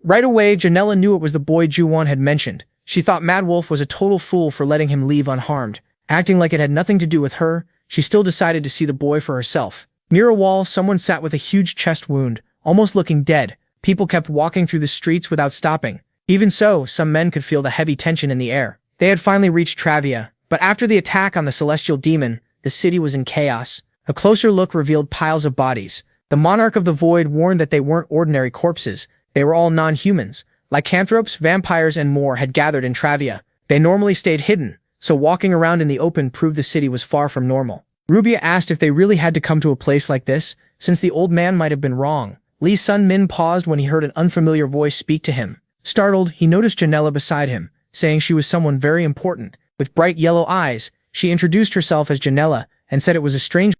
Right away, Janella knew it was the boy Juwon had mentioned. She thought Mad Wolf was a total fool for letting him leave unharmed. Acting like it had nothing to do with her, she still decided to see the boy for herself. Near a wall, someone sat with a huge chest wound, almost looking dead. People kept walking through the streets without stopping. Even so, some men could feel the heavy tension in the air. They had finally reached Travia, but after the attack on the celestial demon, the city was in chaos. A closer look revealed piles of bodies. The monarch of the void warned that they weren't ordinary corpses. They were all non-humans. Lycanthropes, vampires, and more had gathered in Travia. They normally stayed hidden, so walking around in the open proved the city was far from normal. Rubia asked if they really had to come to a place like this, since the old man might have been wrong. Lee Sun Min paused when he heard an unfamiliar voice speak to him. Startled, he noticed Janella beside him, saying she was someone very important. With bright yellow eyes, she introduced herself as Janella and said it was a strange